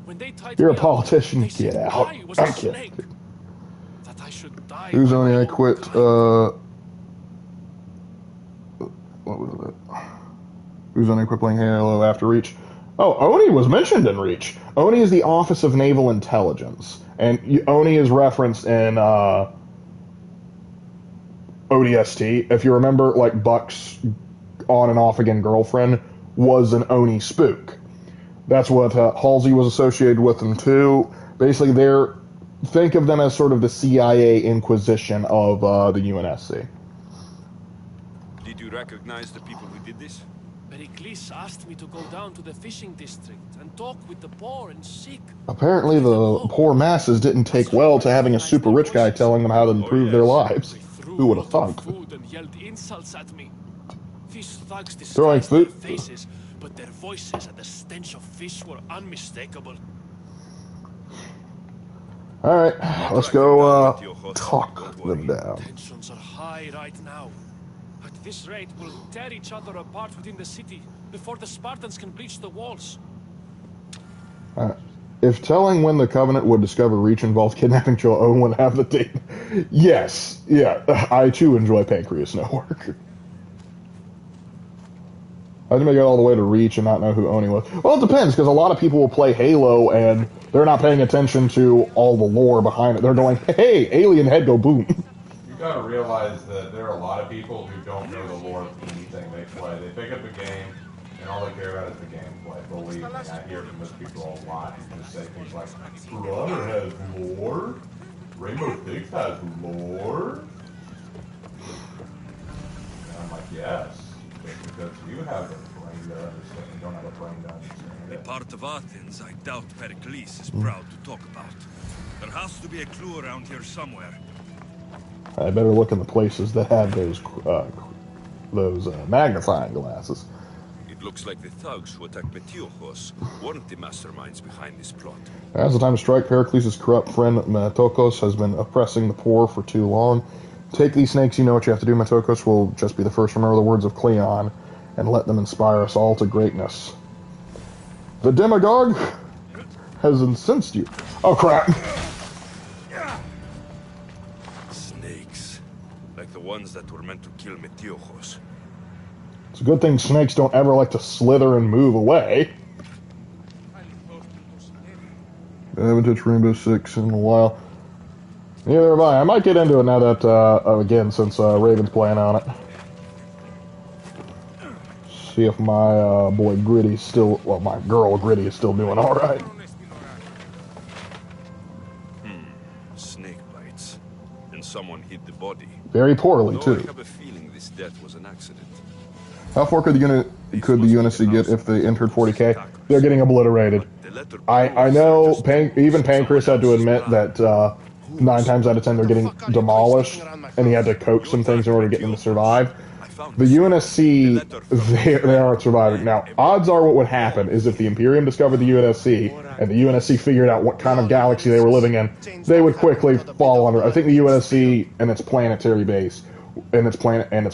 When they tied You're a me politician. up, Get out. I was a snake. That I should die. Who's only I quit? What was it? Who's only quit playing Halo after Reach? Oh, Oni was mentioned in Reach. Oni is the Office of Naval Intelligence, and Oni is referenced in ODST. If you remember, like Buck's on and off again girlfriend was an Oni spook. That's what Halsey was associated with them too. Basically, think of them as sort of the CIA Inquisition of the UNSC. Did you recognize the people who did this? Pericles asked me to go down to the fishing district and talk with the poor and sick. Apparently the poor masses didn't take well to having a super rich guy telling them how to improve their lives. Who would have thought? Food and yelled insults at me. These thugs Throwing disguised their food? faces, but their voices and the stench of fish were unmistakable. Alright, let's go talk them down. Tensions are high right now. At this rate, we'll tear each other apart within the city before the Spartans can breach the walls. If telling when the Covenant would discover Reach involved kidnapping Joe Owen would have the date. Yes, yeah, I too enjoy Pancreas Network. I didn't make it all the way to Reach and not know who Oni was. Well, it depends, because a lot of people will play Halo and they're not paying attention to all the lore behind it. They're going, hey, alien head go boom. You gotta realize that there are a lot of people who don't know the lore of anything they play. They pick up a game, and and all they care about is the gameplay. Believe me, I hear from those people a lot who just say things like, For Honor has lore? Rainbow Six has lore? And I'm like, yes, because you have a brain to understand. You don't have a brain to understand A it. part of Athens I doubt Pericles is proud to talk about. There has to be a clue around here somewhere. I better look in the places that have those magnifying glasses. It looks like the thugs who attacked Metiochos weren't the masterminds behind this plot. Now's the time to strike. Pericles' corrupt friend Metokos has been oppressing the poor for too long. Take these snakes, you know what you have to do. Metokos will just be the first to remember the words of Cleon, and let them inspire us all to greatness. The demagogue has incensed you. Oh, crap. Snakes. Like the ones that were meant to kill Metiochos. It's a good thing snakes don't ever like to slither and move away. I haven't touched Rainbow Six in a while. Neither have I. I might get into it now that, again, since Raven's playing on it. See if my boy Gritty's still, well, my girl Gritty is still doing alright. Snake bites. And someone hit the body. Very poorly, Though too. I have a feeling this death was an accident. How far could the UNSC get if they entered 40k? They're getting obliterated. I know, even Pancreas had to admit that 9 times out of 10 they're getting demolished, and he had to coax some things in order to get them to survive. The UNSC, they aren't surviving. Now, odds are what would happen is if the Imperium discovered the UNSC, and the UNSC figured out what kind of galaxy they were living in, they would quickly fall under. I think the UNSC and its planetary base and its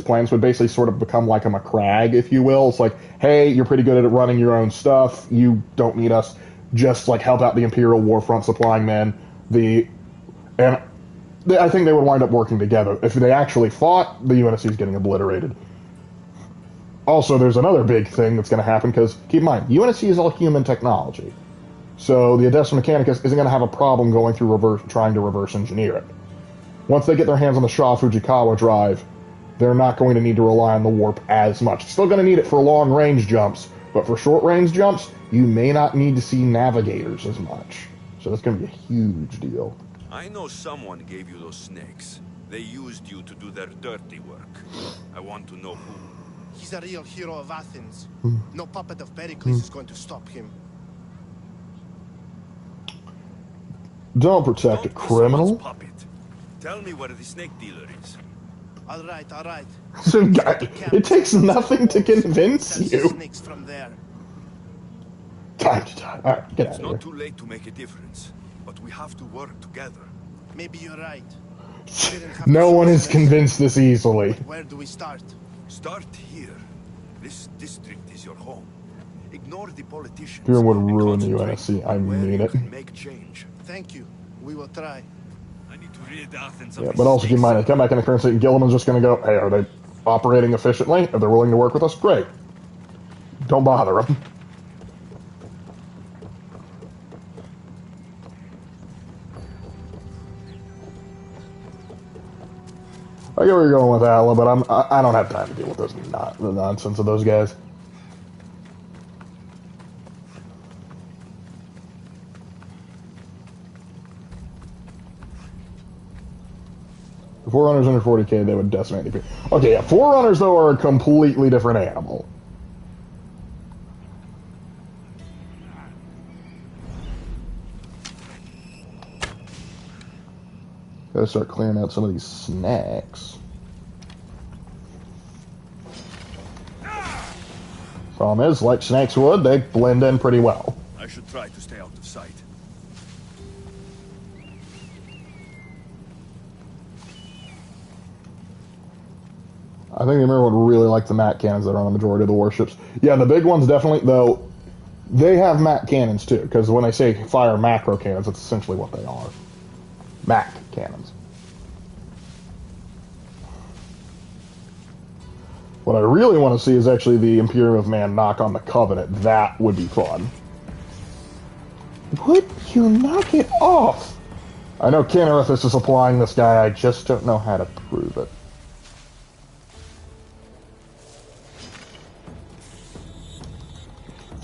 plans would basically sort of become like a McCrag, if you will. It's like, hey, you're pretty good at running your own stuff. You don't need us. Just like help out the Imperial Warfront supplying men. I think they would wind up working together. If they actually fought, the UNSC is getting obliterated. Also, there's another big thing that's going to happen, because keep in mind, UNSC is all human technology. So the Odessa Mechanicus isn't going to have a problem going through trying to reverse engineer it. Once they get their hands on the Shaw Fujikawa drive, they're not going to need to rely on the warp as much. Still going to need it for long-range jumps, but for short-range jumps, you may not need to see navigators as much. So that's going to be a huge deal. I know someone gave you those snakes. They used you to do their dirty work. I want to know who. He's a real hero of Athens. No puppet of Pericles is going to stop him. Don't protect a criminal. Puppet. Tell me where the snake dealer is. All right, all right. It takes nothing to convince you. Snakes from there. Time to time. All right, get out It's of not here. too late to make a difference, but we have to work together. Maybe you're right. No one is convinced this easily. Where do we start? Start here. This district is your home. Ignore the politicians. Fear would ruin the UNSC. I mean it. Make change. Thank you. We will try. I need to rid Athens Yeah, but also keep in mind, they come back in the current state, and Gilliman's just going to go, hey, are they operating efficiently? If they're willing to work with us, great. Don't bother them. I get where you're going with Atla, but I don't have time to deal with the nonsense of those guys. The Forerunners under 40k, they would decimate the... Okay, yeah, Forerunners, though, are a completely different animal. Gotta start clearing out some of these snacks. Problem is, like snakes would, they blend in pretty well. I should try to stay out of sight. I think the Emir would really like the MAC cannons that are on the majority of the warships. Yeah, the big ones definitely, though, they have MAC cannons too, because when they say fire macro cannons, that's essentially what they are. MAC cannons. What I really want to see is actually the Imperium of Man knock on the Covenant. That would be fun. Would you knock it off? I know Kennerith is supplying this guy, I just don't know how to prove it.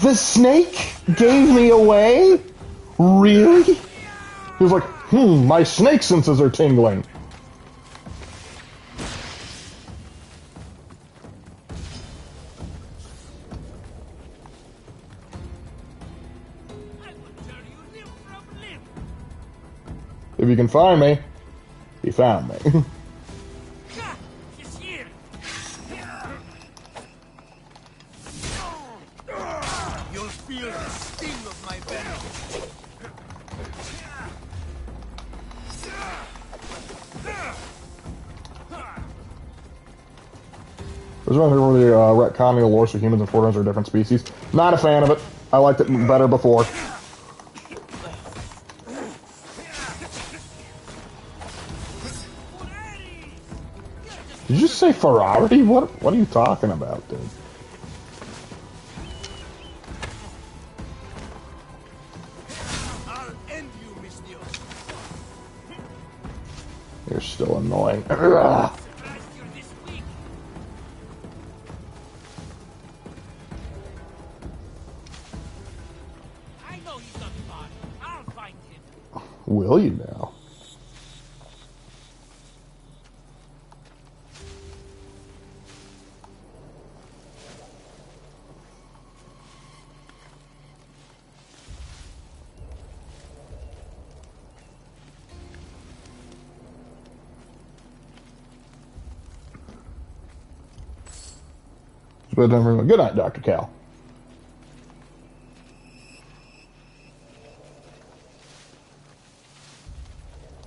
The snake gave me away? Really? He was like, my snake senses are tingling. If you can find me, he found me. You'll feel the sting of my venom. There's one here where the retconning the lore so humans and foreigners are different species. Not a fan of it. I liked it better before. Did you just say Ferrari? What are you talking about, dude? I'll end you, Miss Dios. You're still annoying. Ugh. Will you now? Good night, Dr. Cal.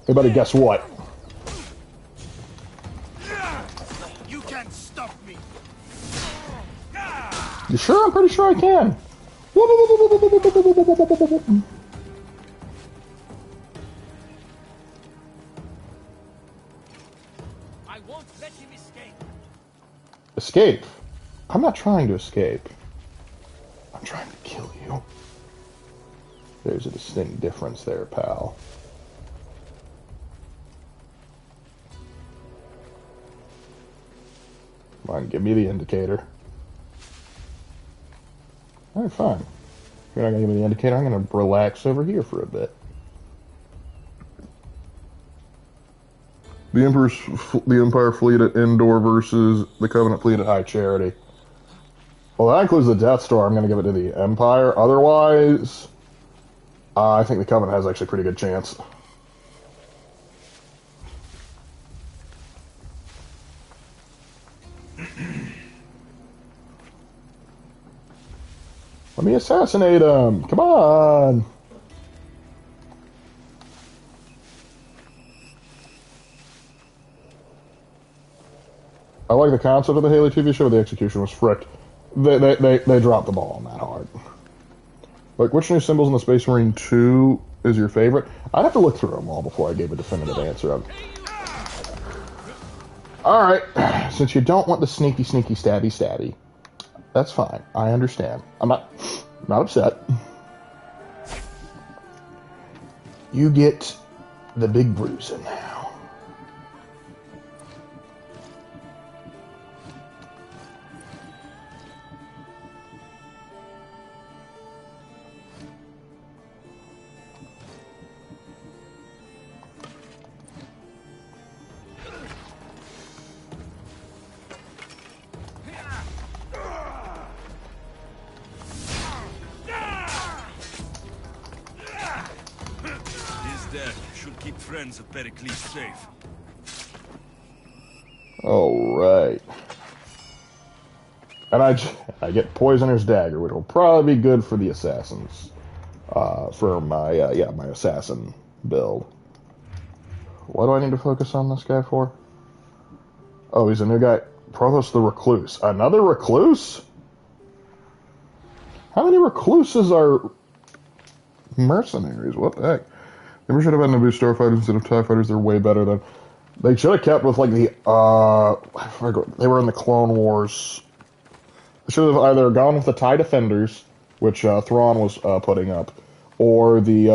Hey, buddy, guess what? You can't stop me. You sure? I'm pretty sure I can. I won't let him escape. Escape? I'm not trying to escape. I'm trying to kill you. There's a distinct difference there, pal. Come on, give me the indicator. Alright, fine. If you're not gonna give me the indicator, I'm gonna relax over here for a bit. The Empire fleet at Endor versus the Covenant fleet at High Charity. Well, that includes the Death Star. I'm gonna give it to the Empire. Otherwise, I think the Covenant has actually a pretty good chance. Let me assassinate him. Come on. I like the concept of the Haley TV show, but the execution was fricked. They dropped the ball on that hard. Like, which new symbols in the Space Marine 2 is your favorite? I'd have to look through them all before I gave a definitive answer. Alright, since you don't want the sneaky, stabby, stabby, that's fine. I understand. I'm not upset. You get the big bruising now. Of Pericles safe. Alright. And I get Poisoner's Dagger, which will probably be good for the assassins. For my, my assassin build. What do I need to focus on this guy for? Oh, he's a new guy. Prothos the Recluse. Another Recluse? How many Recluses are mercenaries? What the heck? They should have had Naboo starfighters instead of TIE fighters. They're way better than. They should have kept with like the I forgot, they were in the Clone Wars. They should have either gone with the TIE Defenders, which Thrawn was putting up, or the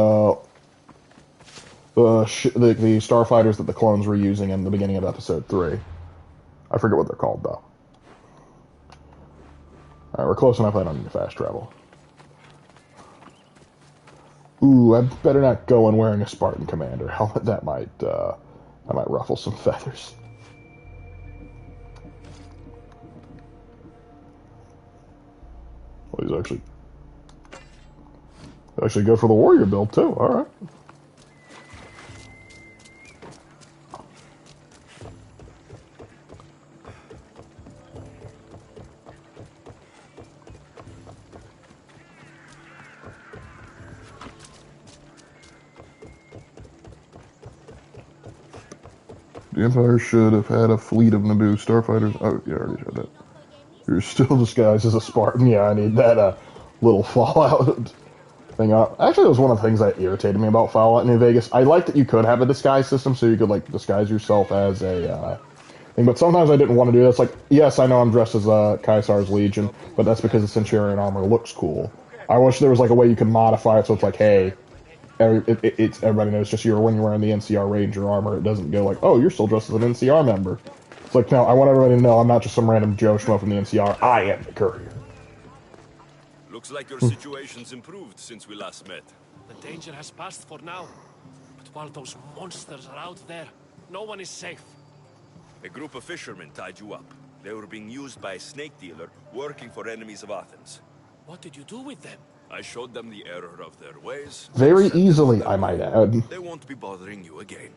starfighters that the clones were using in the beginning of Episode 3. I forget what they're called though. Alright, we're close enough. I don't need to fast travel. Ooh, I better not go in wearing a Spartan Commander helmet. That might ruffle some feathers. Well, he's actually go for the warrior build too. All right. The Empire should have had a fleet of Naboo starfighters. Oh, yeah, I already said that. You're still disguised as a Spartan. Yeah, I need that little Fallout thing up. Actually, that was one of the things that irritated me about Fallout New Vegas. I liked that you could have a disguise system, so you could like disguise yourself as a thing. But sometimes I didn't want to do that. It's like, yes, I know I'm dressed as Caesar's Legion, but that's because the Centurion armor looks cool. I wish there was like a way you could modify it so it's like, hey, everybody knows just when you're wearing the NCR Ranger armor, it doesn't go like, oh, you're still dressed as an NCR member. It's like, no, I want everybody to know I'm not just some random Joe Schmo from the NCR. I am the courier. Looks like your situation's improved since we last met. The danger has passed for now. But while those monsters are out there, no one is safe. A group of fishermen tied you up. They were being used by a snake dealer working for enemies of Athens. What did you do with them? I showed them the error of their ways. Very easily, I might add. They won't be bothering you again.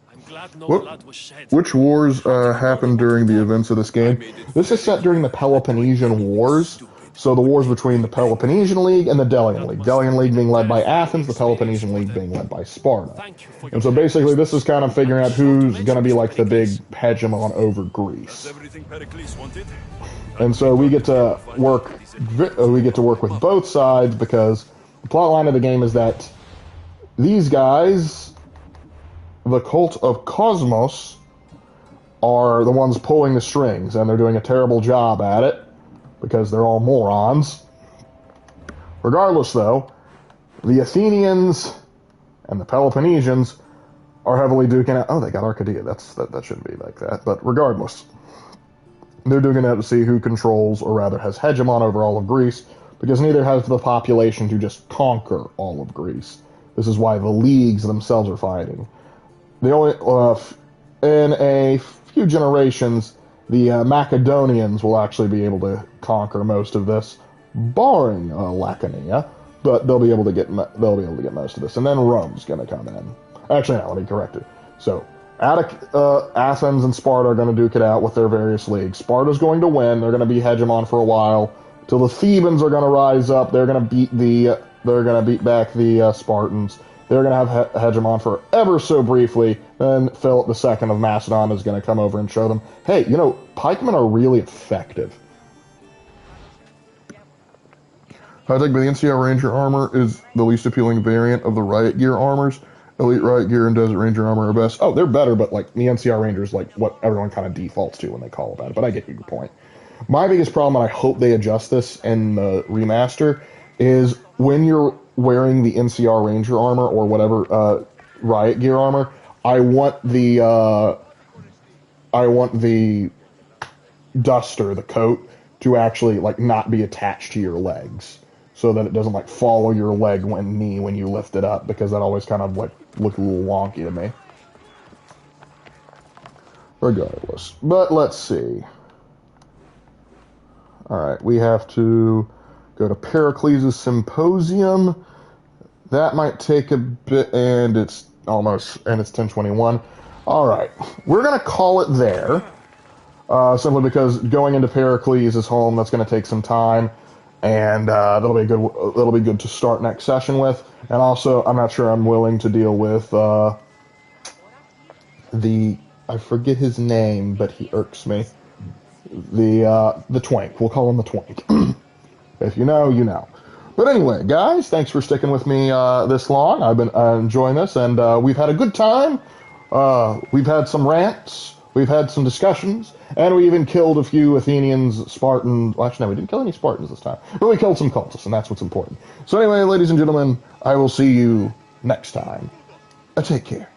I'm glad no blood was shed. Which wars happened during the events of this game? This is set during the Peloponnesian Wars. So the wars between the Peloponnesian League and the Delian League. Delian League being led by Athens, the Peloponnesian League being led by Sparta. And so basically this is kind of figuring out who's going to be like the big hegemon over Greece. And so we get to work with both sides because the plot line of the game is that these guys, the cult of Cosmos, are the ones pulling the strings, and they're doing a terrible job at it because they're all morons. Regardless, though, the Athenians and the Peloponnesians are heavily duking out. Oh, they got Arcadia. That shouldn't be like that. But regardless, they're duking out to see who controls, or rather has hegemon over all of Greece, because neither has the population to just conquer all of Greece. This is why the leagues themselves are fighting. The only in a few generations, the Macedonians will actually be able to conquer most of this, barring Laconia. But they'll be able to get most of this, and then Rome's going to come in. Actually, no, let me correct it. So Athens and Sparta are going to duke it out with their various leagues. Sparta's going to win. They're going to be hegemon for a while till the Thebans are going to rise up. They're going to beat back the Spartans. They're going to have hegemon for ever so briefly. Then Philip II of Macedon is going to come over and show them, hey, you know, pikemen are really effective. I think the NCR Ranger armor is the least appealing variant of the Riot Gear armors. Elite Riot Gear and Desert Ranger armor are best. Oh, they're better, but like the NCR Ranger is like what everyone kind of defaults to when they call about it. But I get your point. My biggest problem, and I hope they adjust this in the remaster, is when you're wearing the NCR Ranger armor or whatever Riot Gear armor, I want the duster, the coat, to actually like not be attached to your legs, so that it doesn't like follow your leg knee when you lift it up, because that always kind of like look a little wonky to me. Regardless, but let's see. All right, we have to go to Pericles' Symposium. That might take a bit, and it's 10:21. All right, we're gonna call it there, simply because going into Pericles' home, that's gonna take some time, and that'll be good to start next session with. And also, I'm not sure I'm willing to deal with I forget his name, but he irks me. The Twink. We'll call him the Twink. If you know, you know. But anyway, guys, thanks for sticking with me this long. I've been enjoying this, and we've had a good time. We've had some rants. We've had some discussions. And we even killed a few Athenians, Spartans. Well, actually, no, we didn't kill any Spartans this time. But we killed some cultists, and that's what's important. So anyway, ladies and gentlemen, I will see you next time. Take care.